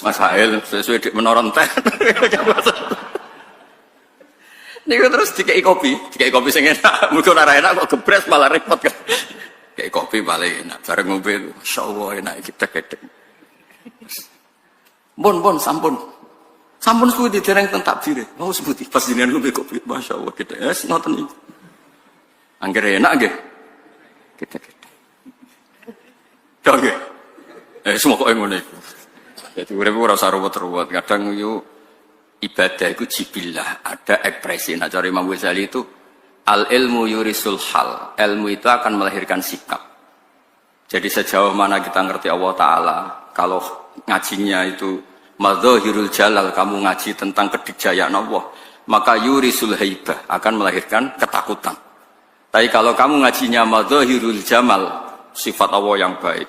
masail sesuai dik menara entek. Niku terus dikei kopi sing enak. Mugo ora enak kok gebres malah repot kan. Dikei kopi paling enak. Bareng ngombe, masyaallah enak gedhe-gedhe. Bon sampun. Sampun suwi dereng teng takbire. Mau sebuti pas jenengan ngombe kopi, masyaallah gedhe. Wis ngoten iki. Angger enak nggih. Kita. Dak nggih. Semua kok ngene iku. Dadi urip ora usah ruwet-ruwet. Kadang yo ibadah iku jibillah, ada ekspresi. Nah, cara Imam Ghazali itu al ilmu yurisul hal. Ilmu itu akan melahirkan sikap. Jadi sejauh mana kita ngerti Allah Ta'ala, kalau ngajinya itu madzahirul jalal, kamu ngaji tentang kedikjayaan Allah, maka yurisul haibah, akan melahirkan ketakutan. Tapi kalau kamu ngajinya madzahirul jamal, sifat Allah yang baik,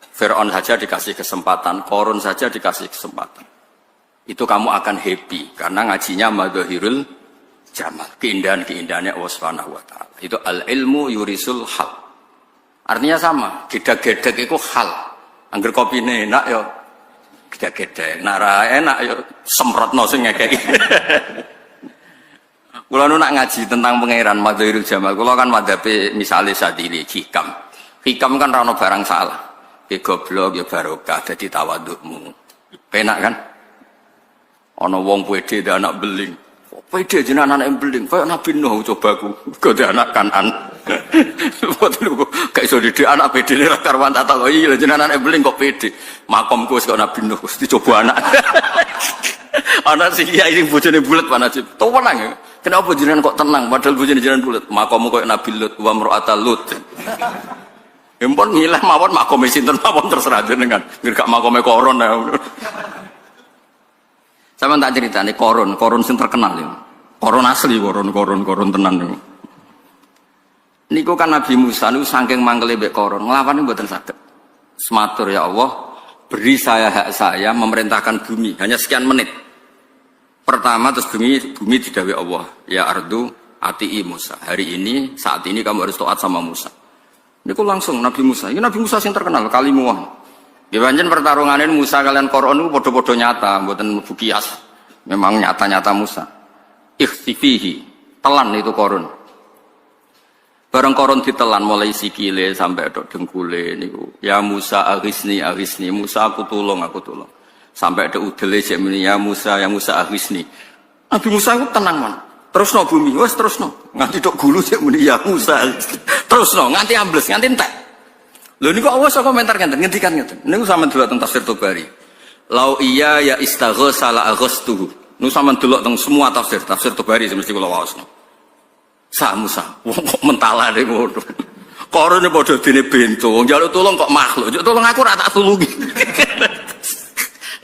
Fir'aun saja dikasih kesempatan, Qarun saja dikasih kesempatan, itu kamu akan happy karena ngajinya madzahirul jamal, keindahan-keindahannya Allah Subhanahu wa taala. Itu al ilmu yurisul hal. Artinya sama, gedek-gedek itu hal. Angger kopine enak ya gedek-gedek, nara enak ya semprotno sing ngekeki. Kula nu nak ngaji tentang pangeran Madzharul Jamal, kula kan madhabe misale Sadili hikam. Hikam kan ra ono barang salah. Ki goblok ya barokah dadi tawadukmu. Penak kan? Ana wong pede dhe anak beling. Pede jenengan anak beling, kaya Nabi Nuh cobaku. Kok dhe anak Kanan. Boten kok gak iso didik anak pede ra karwan tak kok iya jenengan anak beling kok pede. Makomku wis kok Nabi Nuh wis dicoba anak. Ana sing kiai sing bojone bulet Pak Najib. Tenang ya. Kenapa jenengan kok tenang padahal bojone jenengan bulet? Makommu koyo Nabi Lut wa mar'atal Lut. Empon ngilah mawon makome sinten mawon terserah jenengan. Ngger gak makome koron. Sama tak ceritane koron sing terkenal ya. Koron asli, koron tenan niku. Niku kan Nabi Musa niku saking mangkele mbek koron, nglawane mboten saged. Sematur ya Allah, beri saya hak saya memerintahkan bumi hanya sekian menit. Pertama terus bumi didhawuhi Allah, ya ardu ati'i Musa. Hari ini saat ini kamu harus taat sama Musa. Niku langsung Nabi Musa. Ini Nabi Musa sing terkenal kalimuah. Ya pancen pertarungane Musa kalian Koron niku padha-padha nyata, mboten bukias. Memang nyata-nyata Musa. Ikhtifihi, telan itu Koron. Bareng Koron ditelan mulai sikile sampai tok dengkule niku. Ya Musa aghisni, Musa aku tulung. Sampai ada udele sik muni ya Musa aghisni. Nabi Musa itu tenang man. Terusno bumi, wes terusno. Nganti tok gulu sik muni ya Musa. Terus no, nganti ambles, nganti entek. Lho niku Allah sok komentar ngendikan ngeten. Niku sampean delok teng tafsir Tabari. Lau iya ya istaghatsa la aghastuhu. Niku sampean delok teng semua tafsir Tabari mesti kula waosno. Musa, wong kok mentalane ngono. Korone padha dene bento, njaluk tulung kok makhluk. Njuk tulung aku ora tak tulungi.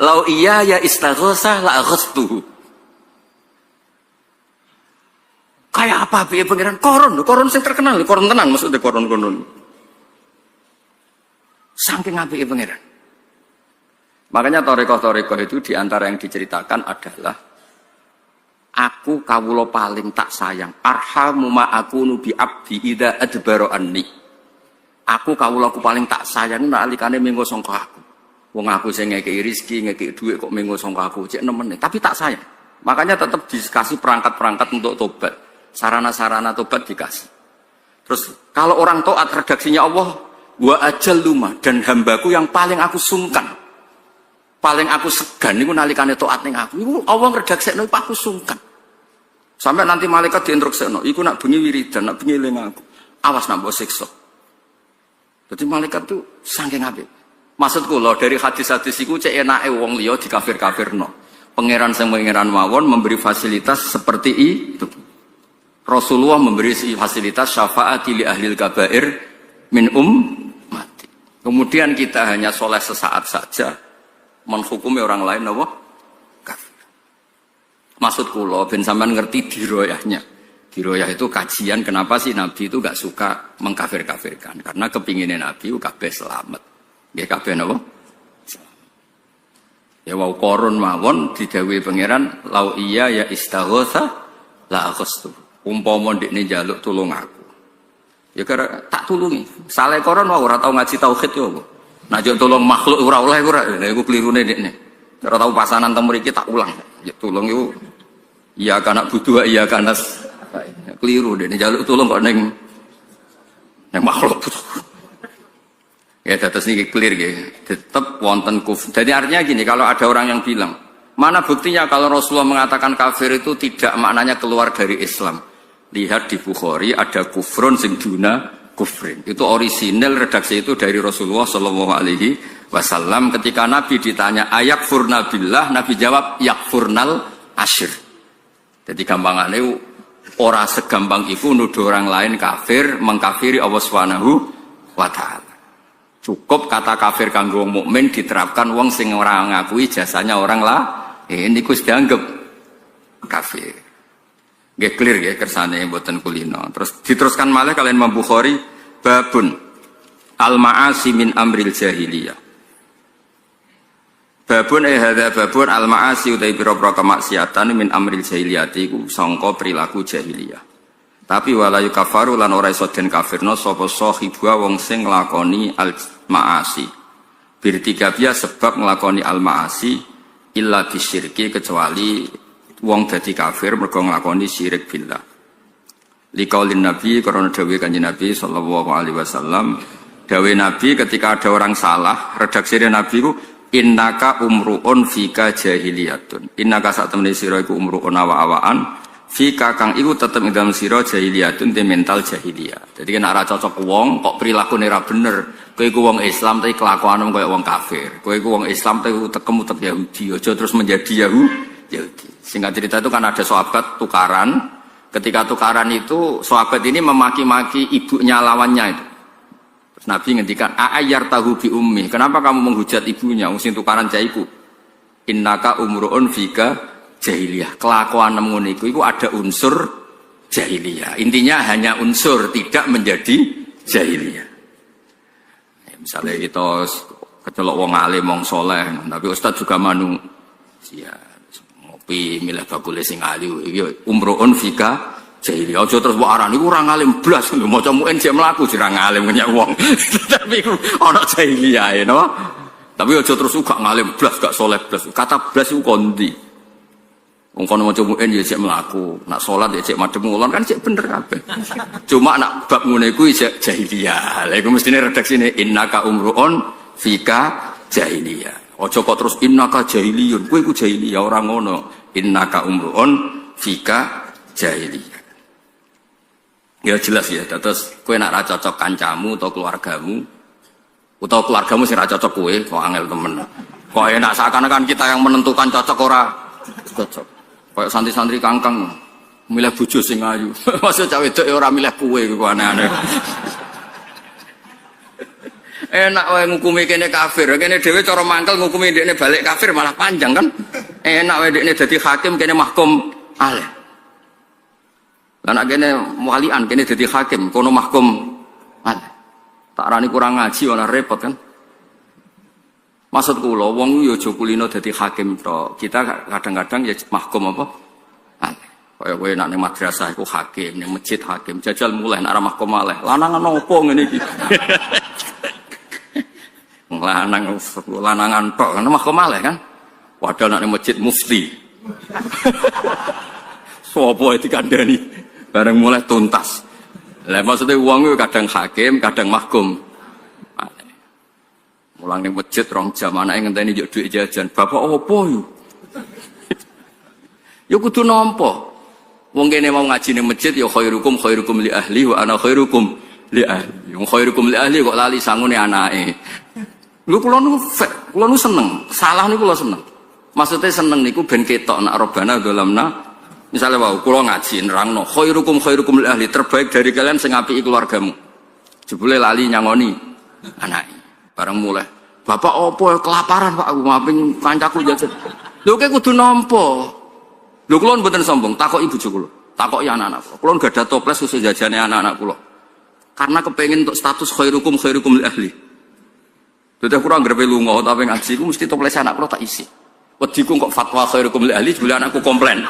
Lau iya ya istaghatsa la aghastuhu. Kayak apa piye pangeran koron sing terkenal, koron tenan maksudnya koron. Saking apike pangeran. Makanya torekoh itu diantara yang diceritakan adalah aku kawula paling tak sayang. Arhamu ma akunu bi abdi idza adbara anni. Aku kawulaku paling tak sayang nalikane mengko sangka aku. Wong aku sing ngekeki rezeki, ngekeki dhuwit kok mengko sangka aku cek nemen, tapi tak sayang. Makanya tetap dikasih perangkat-perangkat untuk tobat. Sarana-sarana tobat dikasih. Terus kalau orang taat redaksinya Allah wa ajalluma dan hambaku yang paling aku sungkan. Paling aku segan niku nalikane taat ning aku. Iku Allah ngredaksekno aku sungkan. Sampai nanti malaikat diinstruksekno, iku nak bengi wiridan, nak bengi eling aku. Awas nak mbok siksa. Jadi malaikat tuh saking apik. Maksudku lho dari hadis-hadis iku cek enake wong liya dikafir-kafirno. Pangeran sing pangeran mawon memberi fasilitas seperti itu. Rasulullah memberi fasilitas syafaat li ahlil kabair min mati. Kemudian kita hanya soleh sesaat saja menghukumi orang lain apa? Kafir. Maksud kula ben sampean ngerti diroyahnya. Diroyah itu kajian kenapa sih Nabi itu gak suka mengkafir-kafirkan. Karena kepinginnya Nabi itu kabeh selamat. Nggih kabeh napa? Ya wau korun mawon didhawuhi pangeran lau iya ya istaghatsa la aghastu. Umpama ndekne njaluk tulung aku. Ya kira tak tulungi. Saleh koron wae ora tau ngaji tauhid yo. Nek njuk tulung makhluk ora oleh ora. Lha iku klirune ndekne. Ora tau pasanan temu mriki tak ulang. Ya tulung iku iya kana butuh iya kana keliru ndekne njaluk tulung kok ning makhluk. Ya terus niki clear nggih. Tetep wonten kufur. Jadi artinya gini, kalau ada orang yang bilang, mana buktinya kalau Rasulullah mengatakan kafir itu tidak maknanya keluar dari Islam? Lihat di Bukhari ada kufrun sing duna kufrin. Itu orisinal redaksi itu dari Rasulullah Shallallahu Alaihi Wasallam. Ketika Nabi ditanya ayakfurna billah, Nabi jawab yakfurnal asyir. Jadi gampangannya ora segampang itu nuduh orang lain kafir, mengkafiri Allah Subhanahu wa Ta'ala. Cukup kata kafir kanggo wong mukmin diterapkan wong sing ora ngakui jasanya orang lah. Ini kus dianggap kafir. Nggih clear nggih kersane mboten kulino. Terus diteruskan malih kalian Imam Bukhari babun al-ma'asi min amril jahiliyah. Babun hadza babun al-ma'asi utawi pira-pira kemaksiatan min amril jahiliyah iku sangka perilaku jahiliyah. Tapi wala yukafaru lan ora iso den kafirno sapa sahibwa wong sing nglakoni al-ma'asi. Birtikabia sebab nglakoni al-ma'asi illa bisyirki kecuali wong dadi kafir mergo nglakoni syirik billah. Liqaulin Nabi karena dawuh Kanjeng Nabi sallallahu alaihi wasallam, dawuh Nabi ketika ada orang salah, redaksine Nabi ku innaka umruun fika jahiliyatun. Innaka sak temene sira iku umruun awa-awaan fika kang iku tetep ing dalem sira jahiliyatun te mental jahiliyah. Jadi nek ora cocok wong kok prilakune ora bener, kowe iku wong Islam tapi kelakuanmu kaya wong kafir. Kowe iku wong Islam tapi utek Yahudi, aja terus menjadi Yahudi. Singkat cerita itu kan ada sahabat tukaran. Ketika tukaran itu sahabat ini memaki-maki ibunya lawannya itu. Terus Nabi ngendikan a'ayyar tahu bi ummi. Kenapa kamu menghujat ibunya? Mesti tukaran jaiku. Innaka umruun fika jahiliyah. Kelakuan ngono iku ada unsur jahiliyah. Intinya hanya unsur, tidak menjadi jahiliyah. Ya, misalnya kita kecelok wong alim, wong soleh, tapi ustaz juga manusia. Milih bakule sing alim iki umruun fika jahiliyah. Aja terus mbok arani ora ngalim blas lho maca muen jek mlaku jera ngalim kaya wong. Tapi iku ana jahiliyah no. Tapi aja terus gak ngalim blas gak saleh blas. Kata blas iku kondi. Wong kono maca muen ya jek mlaku, nak salat ya jek madhep ngulon kan jek bener kabeh. Cuma nak bab ngene iku jek jahiliyah. Lha iku mestine redaksine innaka umruun fika jahiliyah. Ojo kok terus innaka jahiliyun, kowe iku jahiliyah ora ngono. Innaka umruun fika jahiliyah. Ya jelas ya, terus kowe nak ra cocok kancamu atau keluargamu sing ra cocok kowe, kok angel temen. Kok enak seakan-akan kita yang menentukan cocok ora cocok. Kayak santri-santri kangkang milih bojo sing ayu. Maksud cah wedok ora milih kowe kok aneh-aneh. Enak wae ngukumi kene kafir, kene dhewe cara mangkel ngukumi dekne balik kafir malah panjang kan. Enak wae dekne dadi hakim kene mahkum aleh. Lah nek kene walian kene dadi hakim kono mahkum aleh. Tak arani kurang ngaji ora repot kan. Maksud kula wong yo aja kulino dadi hakim tok. Kita kadang-kadang ya mahkum apa? Aleh. Kaya kowe nek ning madrasah iku hakim, ning masjid hakim, jajal mulai nek arah mahkum aleh. Lanangan opo ngene iki? Lanangan tok kan mahkum aleh kan. Padahal nek ning masjid mufti. Sopo dikandani bareng mulai tuntas. Lah maksudnya wong ku kadang hakim, kadang mahkum. Mulang ning masjid rong jam anake ngenteni njuk dhuwit jajan. Bapak opo yo? Yo kudu nampa. Wong kene mau ngaji ning masjid ya khairukum li ahli wa ana khairukum li ahli. Wong khairukum li ahli kok lali sangune anake. Lho kula nu seneng. Salah niku kula seneng. Maksudnya seneng niku ben ketok nak robana dolamna. Misalnya wau kula ngaji nerangno khairukum li ahli, terbaik dari kalian sing apiki keluargamu. Jebule lali nyangoni anake. Bareng mulai, bapak opo kelaparan pak, aku ngaping kancaku jajan. Lho kayak kudu nampa. Lho kula mboten sombong, takoki bojo kula, takoki anak-anak kula. Kula gak ada toples khusus jajane anak-anak kula. Karena kepengin untuk status khairukum li ahli. Dadi kula anggere lunga tapi ngaji ku mesti toples anak kula tak isi. Wediku kok fatwa khairukum li ahli jebule anakku komplain.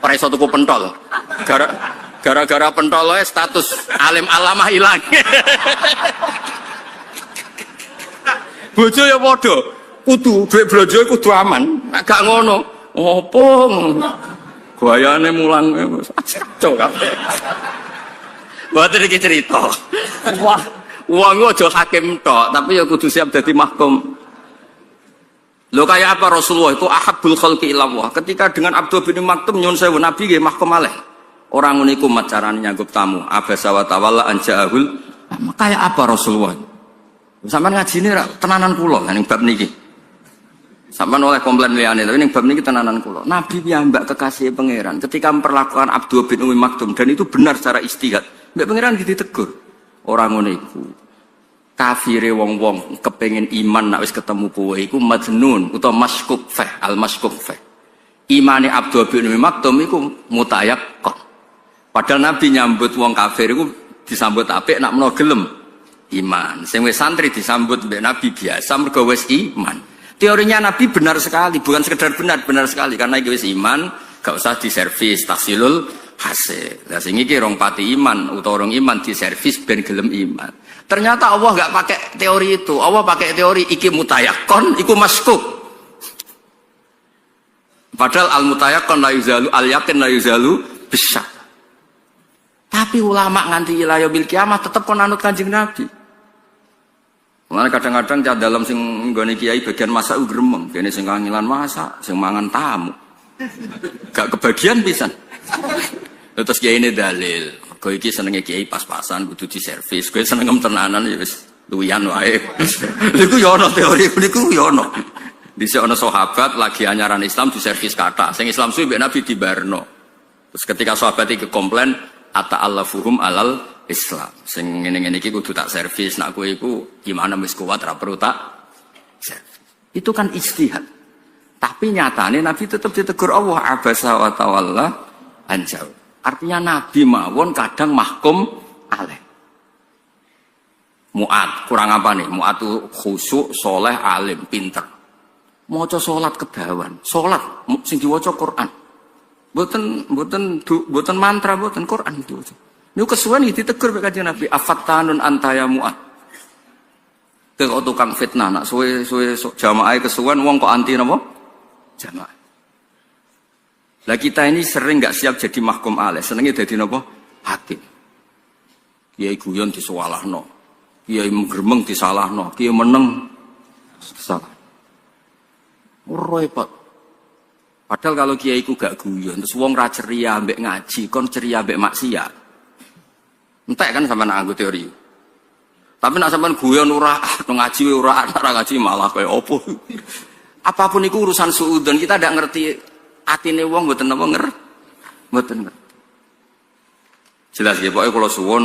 Ora iso tuku pentol. Gara-gara pentol status alim alamah ilang. Bojo ya padha, kudu duit blanja kudu aman. Nek gak ngono, opo? Gayane mulang kacau kabeh. Mboten iki cerita. Wah, wong aja hakim tok, tapi ya kudu siap dadi mahkum. Lho kaya apa Rasulullah itu ahabbul khalqi ilallah. Ketika dengan Abdul bin Maktum nyun sewu Nabi nggih mahkum aleh. Ora ngono iku macarane nyanggup tamu. Abasa wa tawalla anja'ahul. Kaya apa Rasulullah? Sampeyan ngajine ra tenanan kula ning bab niki. Sampeyan oleh komplain liyane tapi ning bab niki tenanan kula. Nabi piyambak kekasih pangeran ketika memperlakukan Abdul bin Maktum dan itu benar secara ijtihad. Mbek pangeran ditegur. Ora ngono iku. Kafire wong-wong kepengin iman nek wis ketemu kowe iku majnun utawa maskuk fa al-maskuk fa. Imane Abdul bin Maktum iku mutayaqqan. Padahal Nabi nyambut wong kafir iku disambut apik nek menawa gelem iman. Sing wis santri disambut mbek Nabi biasa mergo wis iman. Teorinya Nabi benar sekali, bukan sekedar benar sekali karena iki wis iman, gak usah diservis tahsilul hasil. Lah sing iki rong pati iman utawa rong iman diservis ben gelem iman. Ternyata Allah gak pakai teori itu. Allah pakai teori iki mutayaqqan, iku maskuk. Padahal al mutayaqqan la yuzalu, al yakin la yuzalu bisyak. Tapi ulama nganti ila yaumil kiamah tetep kon anut Kanjeng Nabi. Mulane kadang-kadang cah dalam sing nggone kiai bagian masak gremeng, kene sing kangilan masak, sing mangan tamu. Gak kebagian pisan. Terus kiai ini dalil. Kowe iki senenge kiai pas-pasan kudu diservis. Kowe seneng tenanan ya wis luwian wae. Niku ya ana teori niku ya ana. Dhisik ana sahabat lagi anyaran Islam diservis kathah. Sing Islam suwi mbek Nabi dibarno. Terus ketika sahabat iki komplain ata'allafuhum alal Islam. Sing ngene-ngene iki kudu tak servis. Nak kowe iku gimana wis kuat ra perlu tak servis. Itu kan ijtihad. Tapi nyatane Nabi tetap ditegur Allah abasa wa tawalla anjau. Artinya Nabi mawon kadang mahkum aleh. Mu'ad, kurang apa nih? Mu'ad itu khusyuk, soleh, alim, pinter. Maca salat kedawan, salat sing diwaca Quran. Mboten mantra, mboten Quran diwaca. Niku kesuwen iki ditegur mek Kanjeng Nabi, afattanun anta ya Mu'ad. Kok tukang fitnah nak suwe-suwe jamaah kesuwen wong kok anti napa? Jamaah. Lah kita ini sering nggak siap jadi mahkum aleh, senengnya jadi napa? Hakim. Kiai guyon disuwalahno, kiai mgremeng disalahno, kiai meneng salah. Repot. Padahal kalau kiai ku gak guyon, terus wong ra ceria mbek ngaji, kon ceria mbek maksiat. Entek kan sampean nganggo teori. Tapi nak sampean guyon ora, ngaji ora, ngaji malah kaya opo. Apapun itu urusan suudon, kita tidak ngerti atine wong mboten napa mboten ngerti. Jelas ya, pokoknya kalau suwon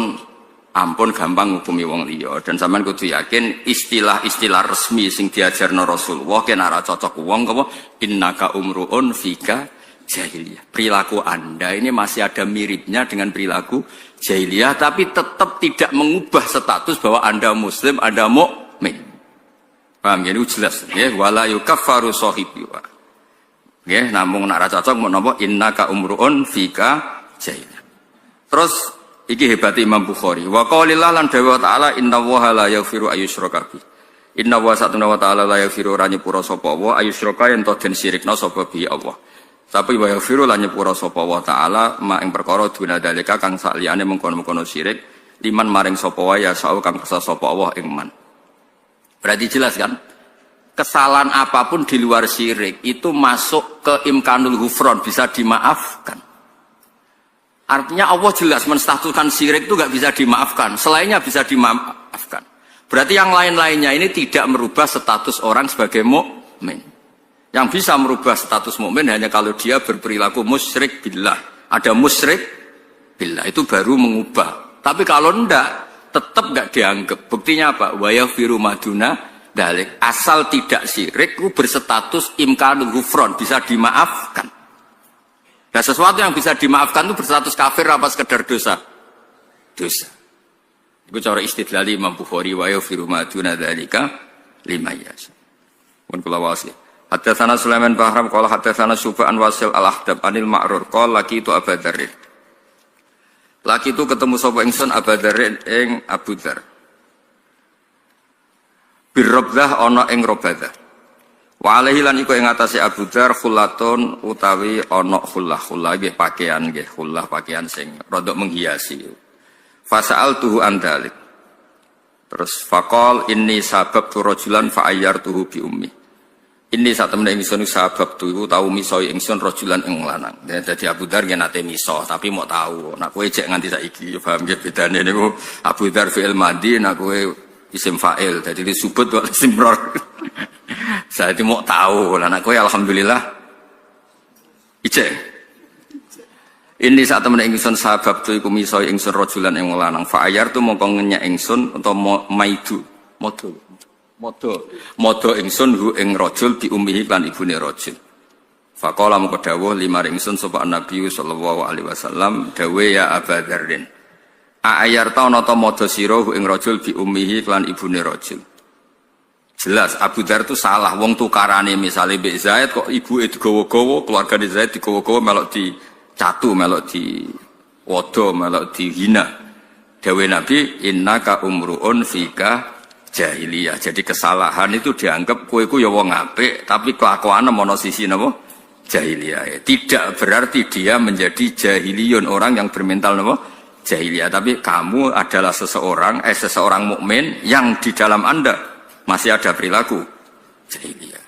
ampun gampang ngukumi wong liya dan sampean kudu yakin istilah-istilah resmi sing diajarno Rasulullah kena ora cocok wong apa innaka umruun fika jahiliyah. Perilaku Anda ini masih ada miripnya dengan perilaku jahiliyah tapi tetap tidak mengubah status bahwa Anda muslim, Anda mukmin. Paham ya? Ini jelas ya, wala yukaffaru sahibi. Ya, namung nek ora cocok mau napa innaka umruun fika jahiliyah. Terus iki hebat Imam Bukhari. Wa qaulillah lan dawa ta'ala innallaha la yaghfiru ayyusyraka bi. Innallaha satuna wa ta'ala la yaghfiru ra nyepura sapa wa ayyusyraka yen to den sirikna sapa bi Allah. Tapi wa yaghfiru lan nyepura sapa wa ta'ala ma ing perkara duna dalika kang saliyane mengkono-mengkono syirik liman maring sapa wa ya sa'u kang kersa sapa Allah ing man. Berarti jelas kan? Kesalahan apapun di luar syirik itu masuk ke imkanul ghufran, bisa dimaafkan. Artinya Allah jelas menstatuskan syirik itu gak bisa dimaafkan. Selainnya bisa dimaafkan. Berarti yang lain-lainnya ini tidak merubah status orang sebagai mukmin. Yang bisa merubah status mukmin hanya kalau dia berperilaku musyrik billah. Ada musyrik billah itu baru mengubah. Tapi kalau enggak, tetap gak dianggap. Buktinya apa? Wa yaghfiru maduna dalik. Asal tidak syirik itu berstatus imkanul ghufran, bisa dimaafkan. Nah, sesuatu yang bisa dimaafkan itu berstatus kafir apa sekedar dosa? Dosa. Itu cara istidlal Imam Bukhari wa yaghfiru ma duna dzalika liman yasha. Mun kula wasi. Hadatsana Sulaiman Bahram qala hadatsana Subhan Wasil Al-Ahdab anil Ma'rur qala laki itu Abu Dzar. Laki itu ketemu sapa ingsun Abu Dzar ing Abu Dzar. Birrabdah ana ing Rabadah. Wa alaihi lan iku ing atase Abu Dzar khullatun utawi ana khullah nggih pakaian nggih khullah pakaian sing rada menghiasi. Fasa'altuhu an dzalik. Terus faqal inni sababtu rajulan fa ayyartuhu bi ummi. Inni satemene ingsun sabab tu tau miso ingsun rajulan ing lanang. Dadi Abu Dzar nggih nate miso tapi mau tahu nek kowe cek nganti saiki ya paham nggih bedane niku Abu Dzar fi'il madhi nek kowe isim fa'il dadi disebut wa isim mur. Saya itu mau tahu, lah anakku ya alhamdulillah. Ije. Ini saat temen ingsun sabab tu iku miso ingsun rajulan ing lanang. Fa ayar tu mongko ngenyak ingsun utawa maidu. Modo ingsun hu ing rajul bi ummihi lan ibune rajul. Faqala mongko dawuh limar ingsun sapa Nabi sallallahu alaihi wasallam dawe ya Abu Dzarrin. A ayar ta ana ta modo sira hu ing rajul bi ummihi lan ibune rajul. Jelas Abu Dzar itu salah wong tukarane misalnya Mbak Zaid kok ibuke digawa-gawa keluarga di Zaid digawa-gawa melok di catu melok di wodo melok di hina dawe Nabi innaka umruun fika jahiliyah. Jadi kesalahan itu dianggap kowe iku ya wong apik tapi kelakuane ana sisi napa jahiliyah. Tidak berarti dia menjadi jahiliyun orang yang bermental napa jahiliyah tapi kamu adalah seseorang mukmin yang di dalam Anda masih ada perilaku jahiliyah.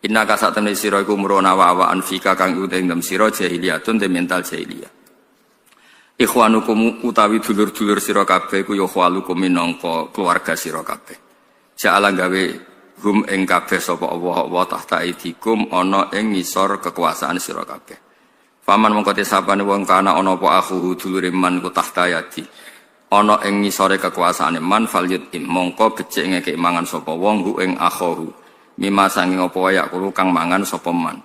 Inna kasatun sira iku mrona wa anfika kang uteng dem sira jahiliyatun te mental jahiliyah. Ikhwanukum utawi dulur-dulur sira kabeh iku ya khwalukum minangka keluarga sira kabeh. Ja'ala gawe hum ing kabeh sapa Allah wa tahta idikum ana ing ngisor kekuasaan sira kabeh. Faman mongko te sapane wong kana ana apa akhu dulure man ku tahta yadi. Ana ing ngisore kekuasaane man falyut im mongko becik ngekek mangan sapa wong hu ing akhahu mimma sanging apa wae kulo kang mangan sapa man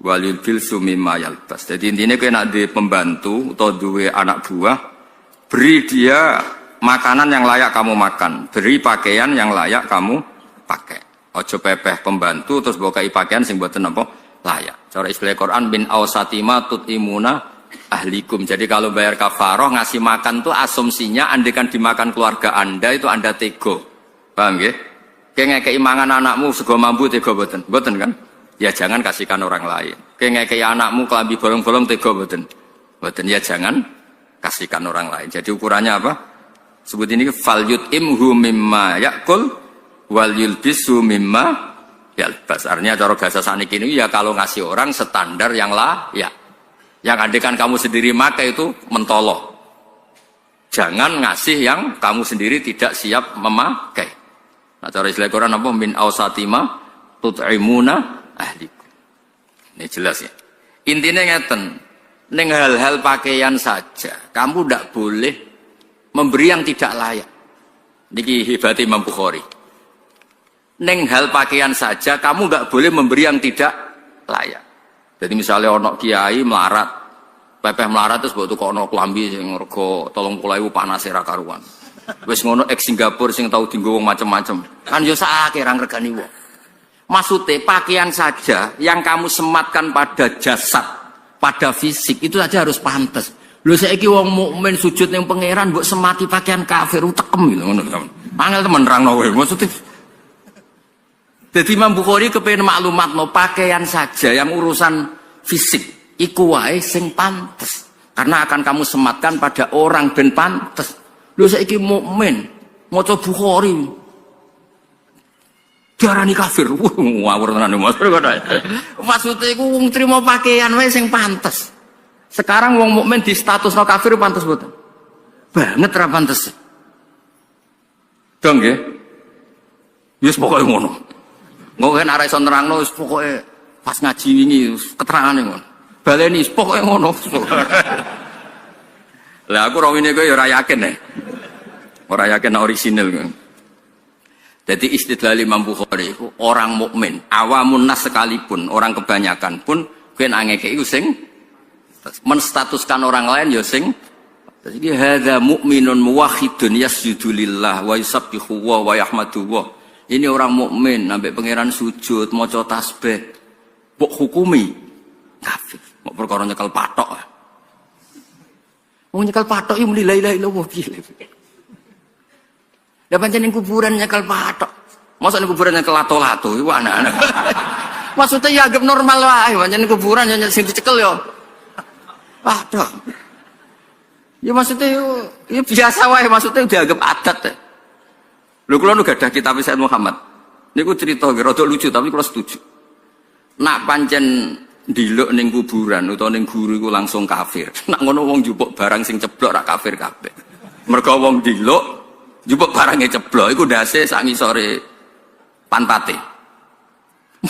walil bil sumimma yalbas. Dadi intine kowe nek duwe pembantu utawa duwe anak buah beri dia makanan yang layak kamu makan, beri pakaian yang layak kamu pakai. Aja pepeh pembantu terus mbok kai pakaian sing mboten apa layak. Cara istilah Quran bin ausatima tutimuna ahlikum. Jadi kalau bayar kafaroh ngasih makan tuh asumsinya andekan dimakan keluarga Anda itu Anda tego. Paham nggih? Kayak ngekei mangan anakmu sego mambu tego mboten? Mboten kan? Ya jangan kasihkan orang lain. Kayak ngekei anakmu kelambi bolong-bolong tego mboten? Mboten ya jangan kasihkan orang lain. Jadi ukurannya apa? Sebut ini fal yut'imhu mimma yakul wal yulbisu mimma yalbas. Artinya cara bahasa saniki ini ya kalau ngasih orang standar yang layak. Yang andekan kamu sendiri makai itu mentoloh. Jangan ngasih yang kamu sendiri tidak siap memakai. Nah, cara istilah Quran apa? Min ausatima tut'imuna ahlikum. Ini jelas ya. Intinya ngeten, ning hal-hal pakaian saja, kamu tidak boleh memberi yang tidak layak. Niki hebat Imam Bukhari. Ning hal pakaian saja, kamu nggak boleh memberi yang tidak layak. Jadi misalnya ono kiai melarat, pepeh melarat terus buat ono klambi sing rego 30.000 panas ra karuan. Wis ngono ex Singapura sing tau dienggo wong macem-macem. Kan yo sakake ra ngregani wong. Maksudnya pakaian saja yang kamu sematkan pada jasad, pada fisik itu saja harus pantas. Lho saiki wong mukmin sujud ning pangeran mbok semati pakaian kafir utekem gitu ngono. Angel temen nerangno kowe. Maksudnya jadi Imam Bukhari kepengen maklumat no pakaian saja yang urusan fisik iku wae sing pantes karena akan kamu sematkan pada orang ben pantes. Lho saiki mukmin maca Bukhari diarani kafir. Ngawur tenan Mas. Maksudnya iku wong trimo pakaian wae sing pantes. Sekarang wong mukmin di status no kafir pantes mboten? Banget ra pantes. Dong nggih. Wis pokoke ngono. Ngono arek iso nerangno wis pokoke pas ngaji wingi keterangane ngono. Baleni wis pokoke ngono. Lah aku rawine kowe ya ora yakin ora yakin orisinal. Jadi istidlal Imam Bukhari itu orang mukmin, awamun nas sekalipun, orang kebanyakan pun kowe angeke iku sing menstatuskan orang lain ya sing jadi hadza mukminun muwahhidun yasjudu lillah wa yusabbihu wa yahmadu. Ini orang mukmin sampai pangeran sujud maca tasbih. Mbok hukumi kafir. Mbok perkara nyekel patok. Wong nyekel patok iki muni la ilaha illallah piye. Lah pancen ning kuburan nyekel patok. Masa ning kuburan nyekel lato-lato iku anak-anak. Maksudnya ya anggap normal wae, pancen ning kuburan yang sing dicekel ya. Patok. Ya maksudnya ya biasa wae, maksudnya dianggap adat. Lho kula nu gadah kitab Sayyid Muhammad. Niku cerita rada lucu tapi kula setuju. Nak pancen ndiluk ning kuburan utawa ning guru iku langsung kafir. Nak ngono wong njupuk barang sing ceblok ra kafir kabeh. Mergo wong ndiluk njupuk barange ceblok iku ndase sak ngisore pantate.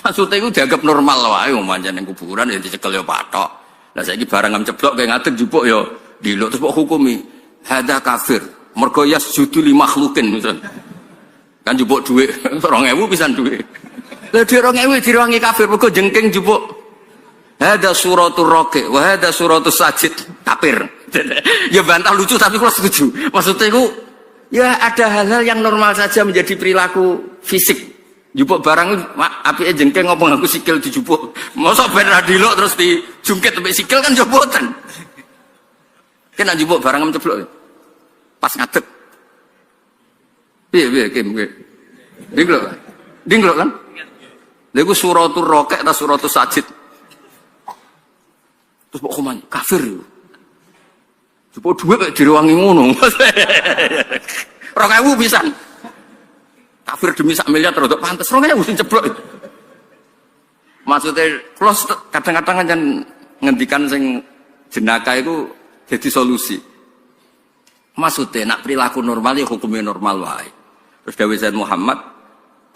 Maksudnya iku dianggap normal wae wong pancen ning kuburan ya dicekel ya patok. Lah saiki barang am ceblok kaya ngadeg njupuk ya ndiluk terus kok hukumi hadza kafir. Mergo yasjudu li makhlukin misalnya. Kan jupuk duit 2.000 pisan duit. Lah di 2.000 direwangi kafir mergo jengking jupuk. Hada suratul raqi wa hada suratul sajid kafir. Ya bantah lucu tapi kula setuju. Maksudnya itu ya ada hal-hal yang normal saja menjadi perilaku fisik. Jupuk barang apike jengking ngopo nganggo sikil dijupuk. Mosok ben ra dilok terus dijungkit sampai sikil kan yo mboten. Kena jupuk barang menceblok. Pas ngadeg. Piye Kim kowe. Dinglok kan? Lha iku suratul raqi ta suratul sajid. Terus kok koman kafir. Jupuk dhuwit kok direwangi ngono. 2.000 pisan. Kafir demi sak miliar terus pantes 2.000 sing ceblok. Maksudnya kula kadang-kadang kan ngendikan sing jenaka iku jadi solusi. Maksudnya nak perilaku normal ya hukumnya normal wae. Terus dawuh Sayyid Muhammad,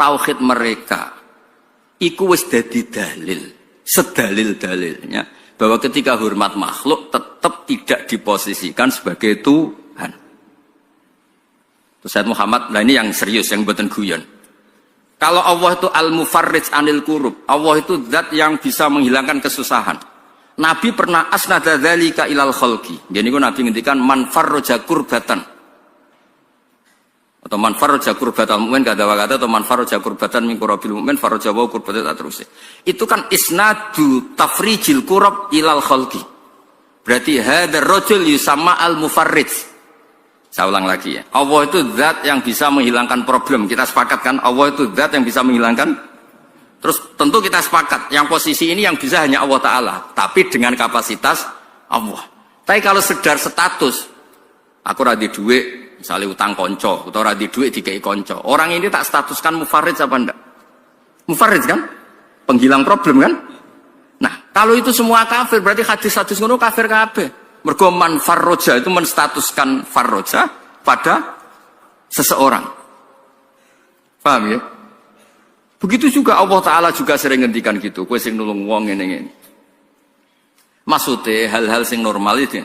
tauhid mereka iku wis dadi dalil, sedalil-dalilnya bahwa ketika hormat makhluk tetap tidak diposisikan sebagai Tuhan. Terus Sayyid Muhammad, nah ini yang serius, yang mboten guyon. Kalau Allah itu al-mufarrij anil kurub, Allah itu zat yang bisa menghilangkan kesusahan. Nabi pernah asnada dzalika ilal khalqi. Jadi Nabi ngendikan man farraja kurbatan. Atau man farraja kurbatal mukmin kada wa kata atau man farraja kurbatan min kurabil mukmin farraja wa kurbatan terus. Itu kan isnadu tafrijil kurab ilal khalqi. Berarti hadzal rajul yusamma al mufarrij. Saya ulang lagi ya. Allah itu zat yang bisa menghilangkan problem. Kita sepakat kan Allah itu zat yang bisa menghilangkan. Terus tentu kita sepakat yang posisi ini yang bisa hanya Allah Ta'ala. Tapi dengan kapasitas Allah. Tapi kalau sekedar status aku radhi duit misalnya utang konco atau radhi duit dikei konco, orang ini tak statuskan mufarrid apa enggak? Mufarrid kan? Penghilang problem kan? Nah kalau itu semua kafir berarti hadis-hadis ngono kafir kabeh. Mergo man farroja itu menstatuskan farroja pada seseorang. Paham ya? Begitu juga Allah Ta'ala juga sering ngendikan gitu. Kowe sing nulung wong ngene-ngene. Maksudnya hal-hal sing normal itu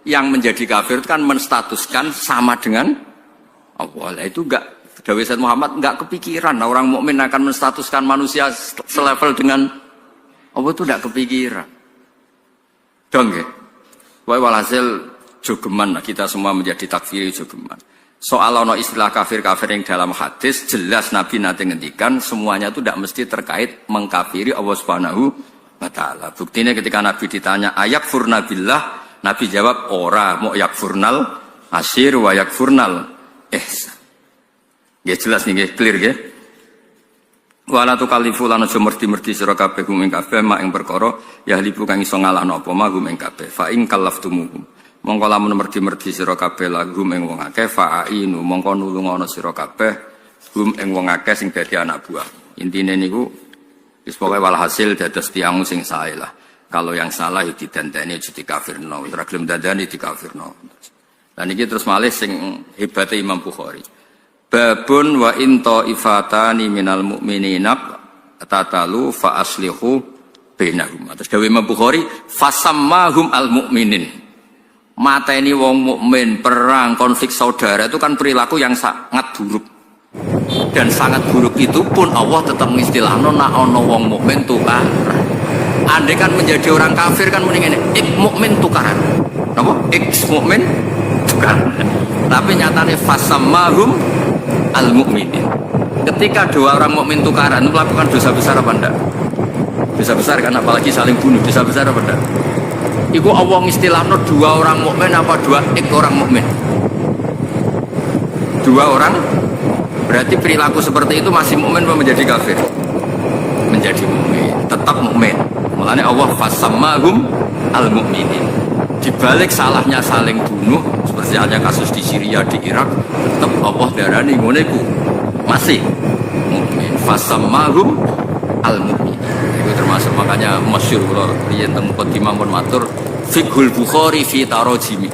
yang menjadi kafir itu kan menstatuskan sama dengan Allah. Itu enggak, Dawei Said Muhammad enggak kepikiran orang mukmin akan menstatuskan manusia selevel dengan Allah, itu enggak kepikiran. Dong ya. Walhasil jogeman kita semua menjadi takfiri jogeman. Soal ono istilah kafir-kafir yang dalam hadis jelas Nabi nanti ngendikan semuanya itu tidak mesti terkait mengkafiri Allah Subhanahu wa Ta'ala. Buktinya ketika Nabi ditanya ayak furna billah, Nabi jawab ora, mau yakfurnal asyir wa yakfurnal ihsan. Ya jelas nih, clear ya. Wala tukallifu lan aja merti-merti sira kabeh gumeng kabeh mak ing perkara ya libu kang iso ngalahno apa mak gumeng kabeh. Fa in kallaftumuhum mongko lamun merti-merti sira kabeh lagum ing wong akeh fa'inu mongko nulungono sira kabeh gum ing wong akeh sing dadi anak buah. Intine niku wis pokoke walhasil dados tiyang sing sae lah. Kalau yang salah ya didandani aja dikafirno, ora gelem dandani dikafirno. Lan iki terus malih sing hebate Imam Bukhari. Babun wa in ta'ifatani minal mu'minina tatalu fa aslihu bainahum. Terus dawuh Imam Bukhari fasammahum al mu'minin. Mateni wong mukmin perang konflik saudara itu kan perilaku yang sangat buruk. Dan sangat buruk itu pun Allah tetap mengistilahno nak ana wong mukmin tukaran. Andai kan menjadi orang kafir kan mending ngene, ik mukmin tukaran. Napa? Ik mukmin tukaran. Tapi nyatane fasammahum al-mu'minin. Ketika dua orang mukmin tukaran melakukan dosa besar apa enggak? Dosa besar kan, apalagi saling bunuh, dosa besar apa enggak? Iku Allah istilahno dua orang mukmin apa dua orang mukmin? Dua orang, berarti perilaku seperti itu masih mukmin atau menjadi kafir? Menjadi mukmin, tetap mukmin. Mulane Allah fasammahum al-mu'minin. Di balik salahnya saling bunuh, seperti halnya kasus di Syria, di Irak, tetap Allah darani ngene iku masih mukmin. Fasammahum al-mu'minin. Itu termasuk makanya masyhur kula riyen teng Muqaddimah pun matur fiqhul Bukhari fi tarajimi.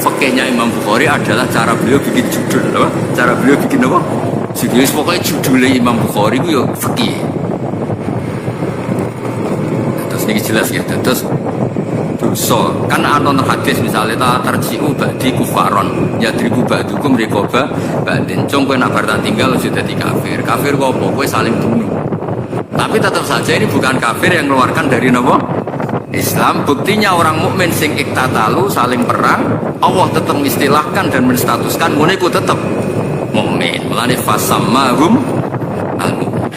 Fikihnya Imam Bukhari adalah cara beliau bikin judul, apa? Cara beliau bikin apa? Jadi pokoknya judulnya Imam Bukhari itu ya fikih. Terus ini jelas ya, terus dosa kan anon hadis misalnya ta terjiu badi kufaron ya dribu badukum rikoba bandin cung kowe nak bar tinggal sudah di kafir kok apa kowe saling bunuh, tapi tetap saja ini bukan kafir yang mengeluarkan dari napa Islam. Buktinya orang mukmin sing iktatalu saling perang Allah tetap mengistilahkan dan menstatuskan ngene iku tetap mukmin. Mulane fasammahum al-mu'min.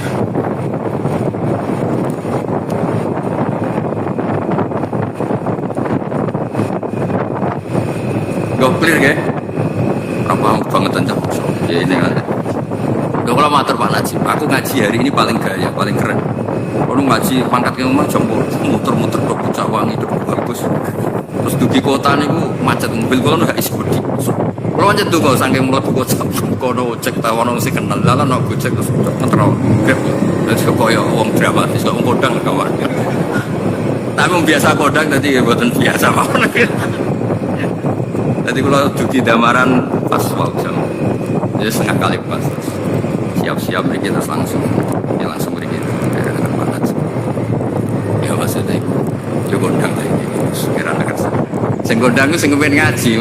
Gak clear ya? Paham banget tentang ya ini kan. Gak kalau matur Pak Najib, aku ngaji hari ini paling gaya, paling keren. Kalau ngaji pangkat ke rumah jam muter-muter ke Pucak Wangi itu bagus. Terus dugi kota nih macet mobil kalau nggak isi budi. Kalau macet tuh kalau saking mulai buku kono cek tahu si kenal lalu nak cek terus kontrol grab. Terus kekoyo uang dramatis, uang kodang kawan. Tapi biasa kodang tadi buatan biasa kawan. Jadi kalau duki damaran pas waktu jadi setengah kali pas siap-siap bikin terus langsung ya langsung bikin dari dengan panas ya maksudnya itu gondang lagi sekiranya kan sing gondang itu sing kepen ngaji